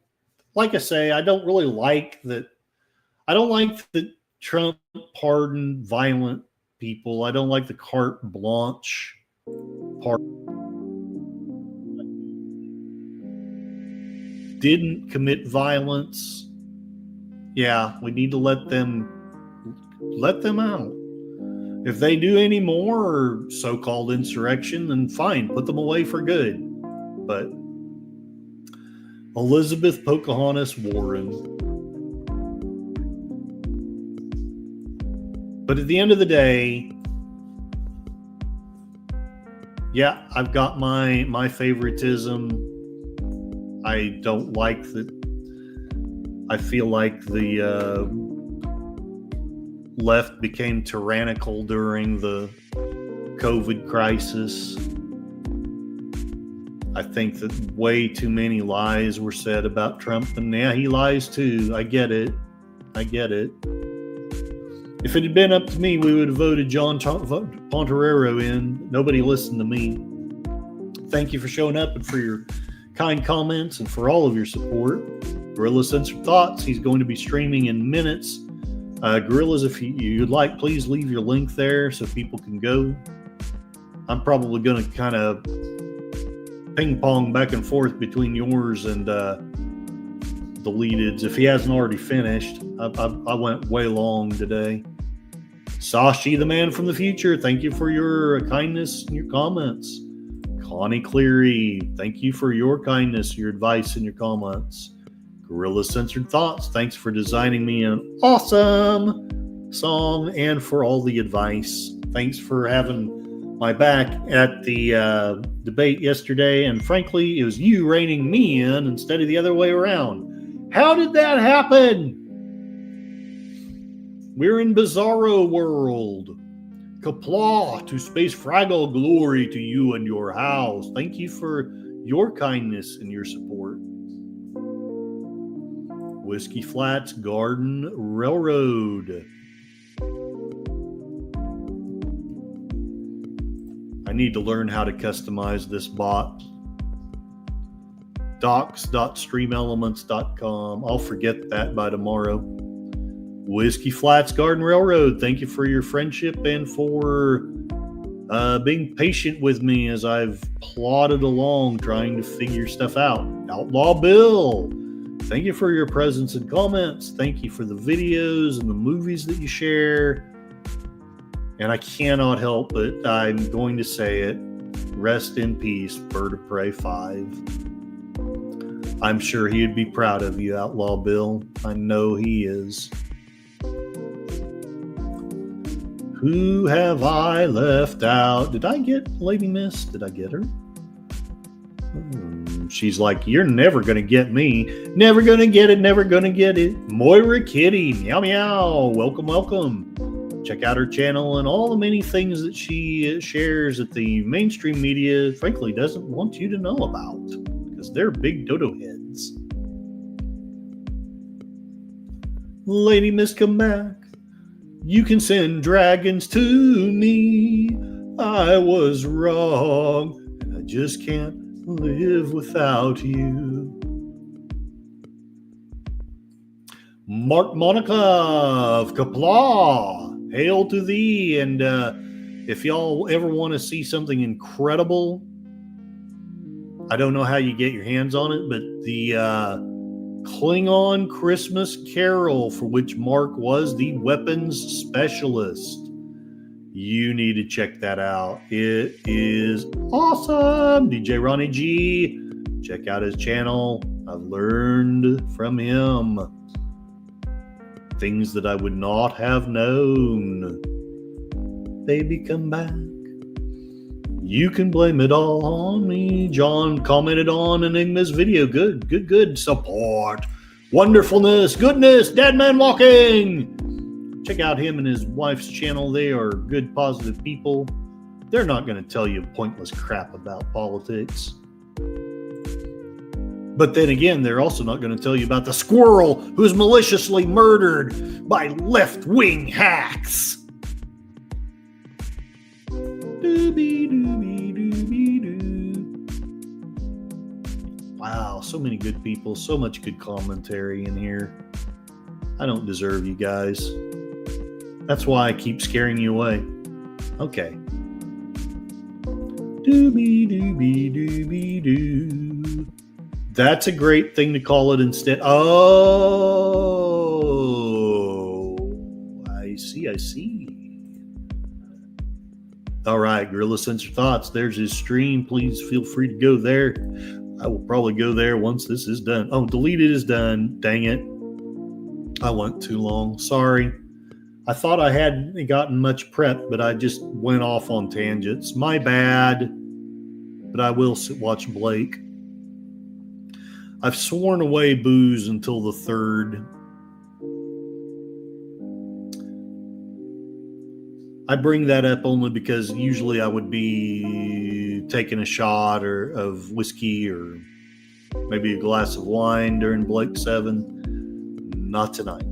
Like I say, I don't really like that. I don't like that Trump pardoned violent people. I don't like the carte blanche part. Didn't commit violence. Yeah, we need to let them out. If they do any more so-called insurrection, then fine, put them away for good. But Elizabeth Pocahontas Warren. But at the end of the day, yeah, I've got my favoritism. I don't like that. I feel like the left became tyrannical during the COVID crisis. I think that way too many lies were said about Trump, and yeah, he lies too. I get it. If it had been up to me, we would have voted John Pontorero in. Nobody listened to me. Thank you for showing up and for your kind comments and for all of your support. Gorilla Censored Thoughts, he's going to be streaming in minutes. Gorillas, if you'd like, please leave your link there so people can go. I'm probably going to kind of ping pong back and forth between yours and Deleted's if he hasn't already finished. I went way long today. Sashi, the man from the future, thank you for your kindness and your comments. Connie Cleary, thank you for your kindness, your advice, and your comments. Gorilla Censored Thoughts, thanks for designing me an awesome song and for all the advice. Thanks for having my back at the debate yesterday, and frankly, it was you reining me in instead of the other way around. How did that happen? We're in Bizarro World. Kapla to Space Fraggle, glory to you and your house. Thank you for your kindness and your support. Whiskey Flats Garden Railroad. I need to learn how to customize this bot. docs.streamelements.com. I'll forget that by tomorrow. Whiskey Flats Garden Railroad, thank you for your friendship and for being patient with me as I've plodded along trying to figure stuff out. Outlaw Bill, thank you for your presence and comments. Thank you for the videos and the movies that you share. And I cannot help but I'm going to say it. Rest in peace, Bird of Prey 5. I'm sure he'd be proud of you, Outlaw Bill. I know he is. Who have I left out? Did I get Lady Miss? Did I get her? She's like, you're never going to get me. Never going to get it. Never going to get it. Moira Kitty. Meow meow. Welcome, welcome. Check out her channel and all the many things that she shares that the mainstream media, frankly, doesn't want you to know about because they're big dodo heads. Lady Miss, come back. You can send dragons to me. I was wrong, and I just can't live without you. Mark Monica of Kapla, hail to thee. And if y'all ever want to see something incredible, I don't know how you get your hands on it, but the Klingon Christmas Carol, for which Mark was the weapons specialist. You need to check that out. It is awesome. DJ Ronnie G, check out his channel. I've learned from him things that I would not have known. Baby, come back. You can blame it all on me. John commented on Enigma's video. Good support. Wonderfulness, goodness, Dead Man Walking. Check out him and his wife's channel. They are good, positive people. They're not going to tell you pointless crap about politics. But then again, they're also not going to tell you about the squirrel who's maliciously murdered by left-wing hacks. Wow, so many good people, so much good commentary in here. I don't deserve you guys. That's why I keep scaring you away. Okay. Doobie doobie doobie doo. That's a great thing to call it instead. Oh, I see. All right, Gorilla Sensor Thoughts. There's his stream. Please feel free to go there. I will probably go there once this is done. Oh, deleted is done. Dang it. I went too long. Sorry. I thought I hadn't gotten much prep, but I just went off on tangents. My bad. But I will watch Blake. I've sworn away booze until the 3rd. I bring that up only because usually I would be taking a shot of whiskey or maybe a glass of wine during Blake 7. Not tonight.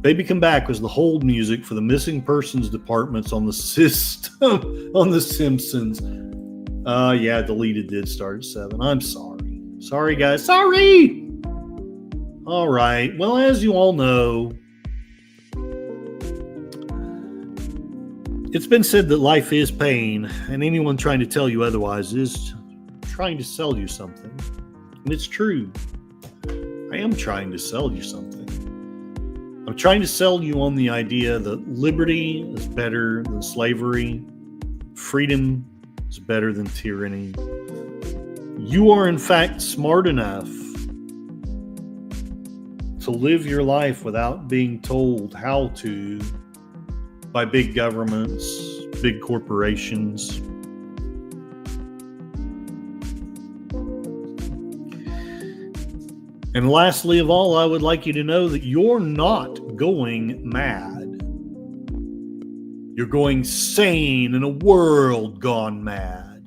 Baby Come Back was the hold music for the missing persons departments on the system on The Simpsons. Yeah, deleted did start at 7. I'm sorry. Sorry, guys. Sorry! All right. Well, as you all know, it's been said that life is pain, and anyone trying to tell you otherwise is trying to sell you something. And it's true. I am trying to sell you something. I'm trying to sell you on the idea that liberty is better than slavery. Freedom is better than tyranny. You are, in fact, smart enough to live your life without being told how to by big governments, big corporations. And lastly of all, I would like you to know that you're not going mad. You're going sane in a world gone mad.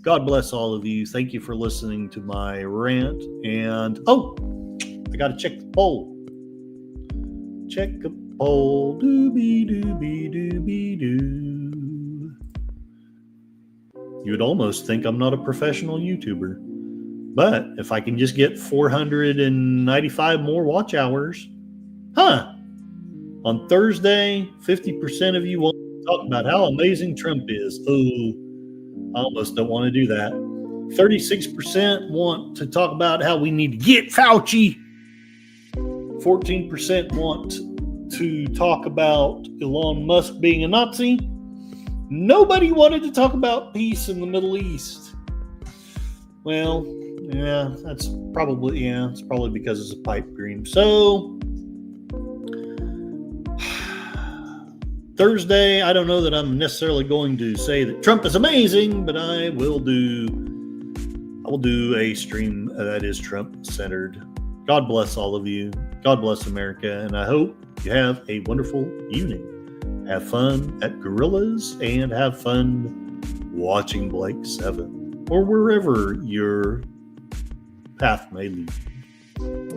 God bless all of you. Thank you for listening to my rant. And, I got to check the poll. Check the poll. Doobie doobie doobie doo. You would almost think I'm not a professional YouTuber. But if I can just get 495 more watch hours, on Thursday, 50% of you want to talk about how amazing Trump is. Oh, I almost don't want to do that. 36% want to talk about how we need to get Fauci. 14% want to talk about Elon Musk being a Nazi. Nobody wanted to talk about peace in the Middle East. Well, yeah, it's probably because it's a pipe dream. So Thursday, I don't know that I'm necessarily going to say that Trump is amazing, but I will do a stream that is Trump centered. God bless all of you. God bless America, and I hope you have a wonderful evening. Have fun at Gorillas and have fun watching Blake 7 or wherever your path may lead you.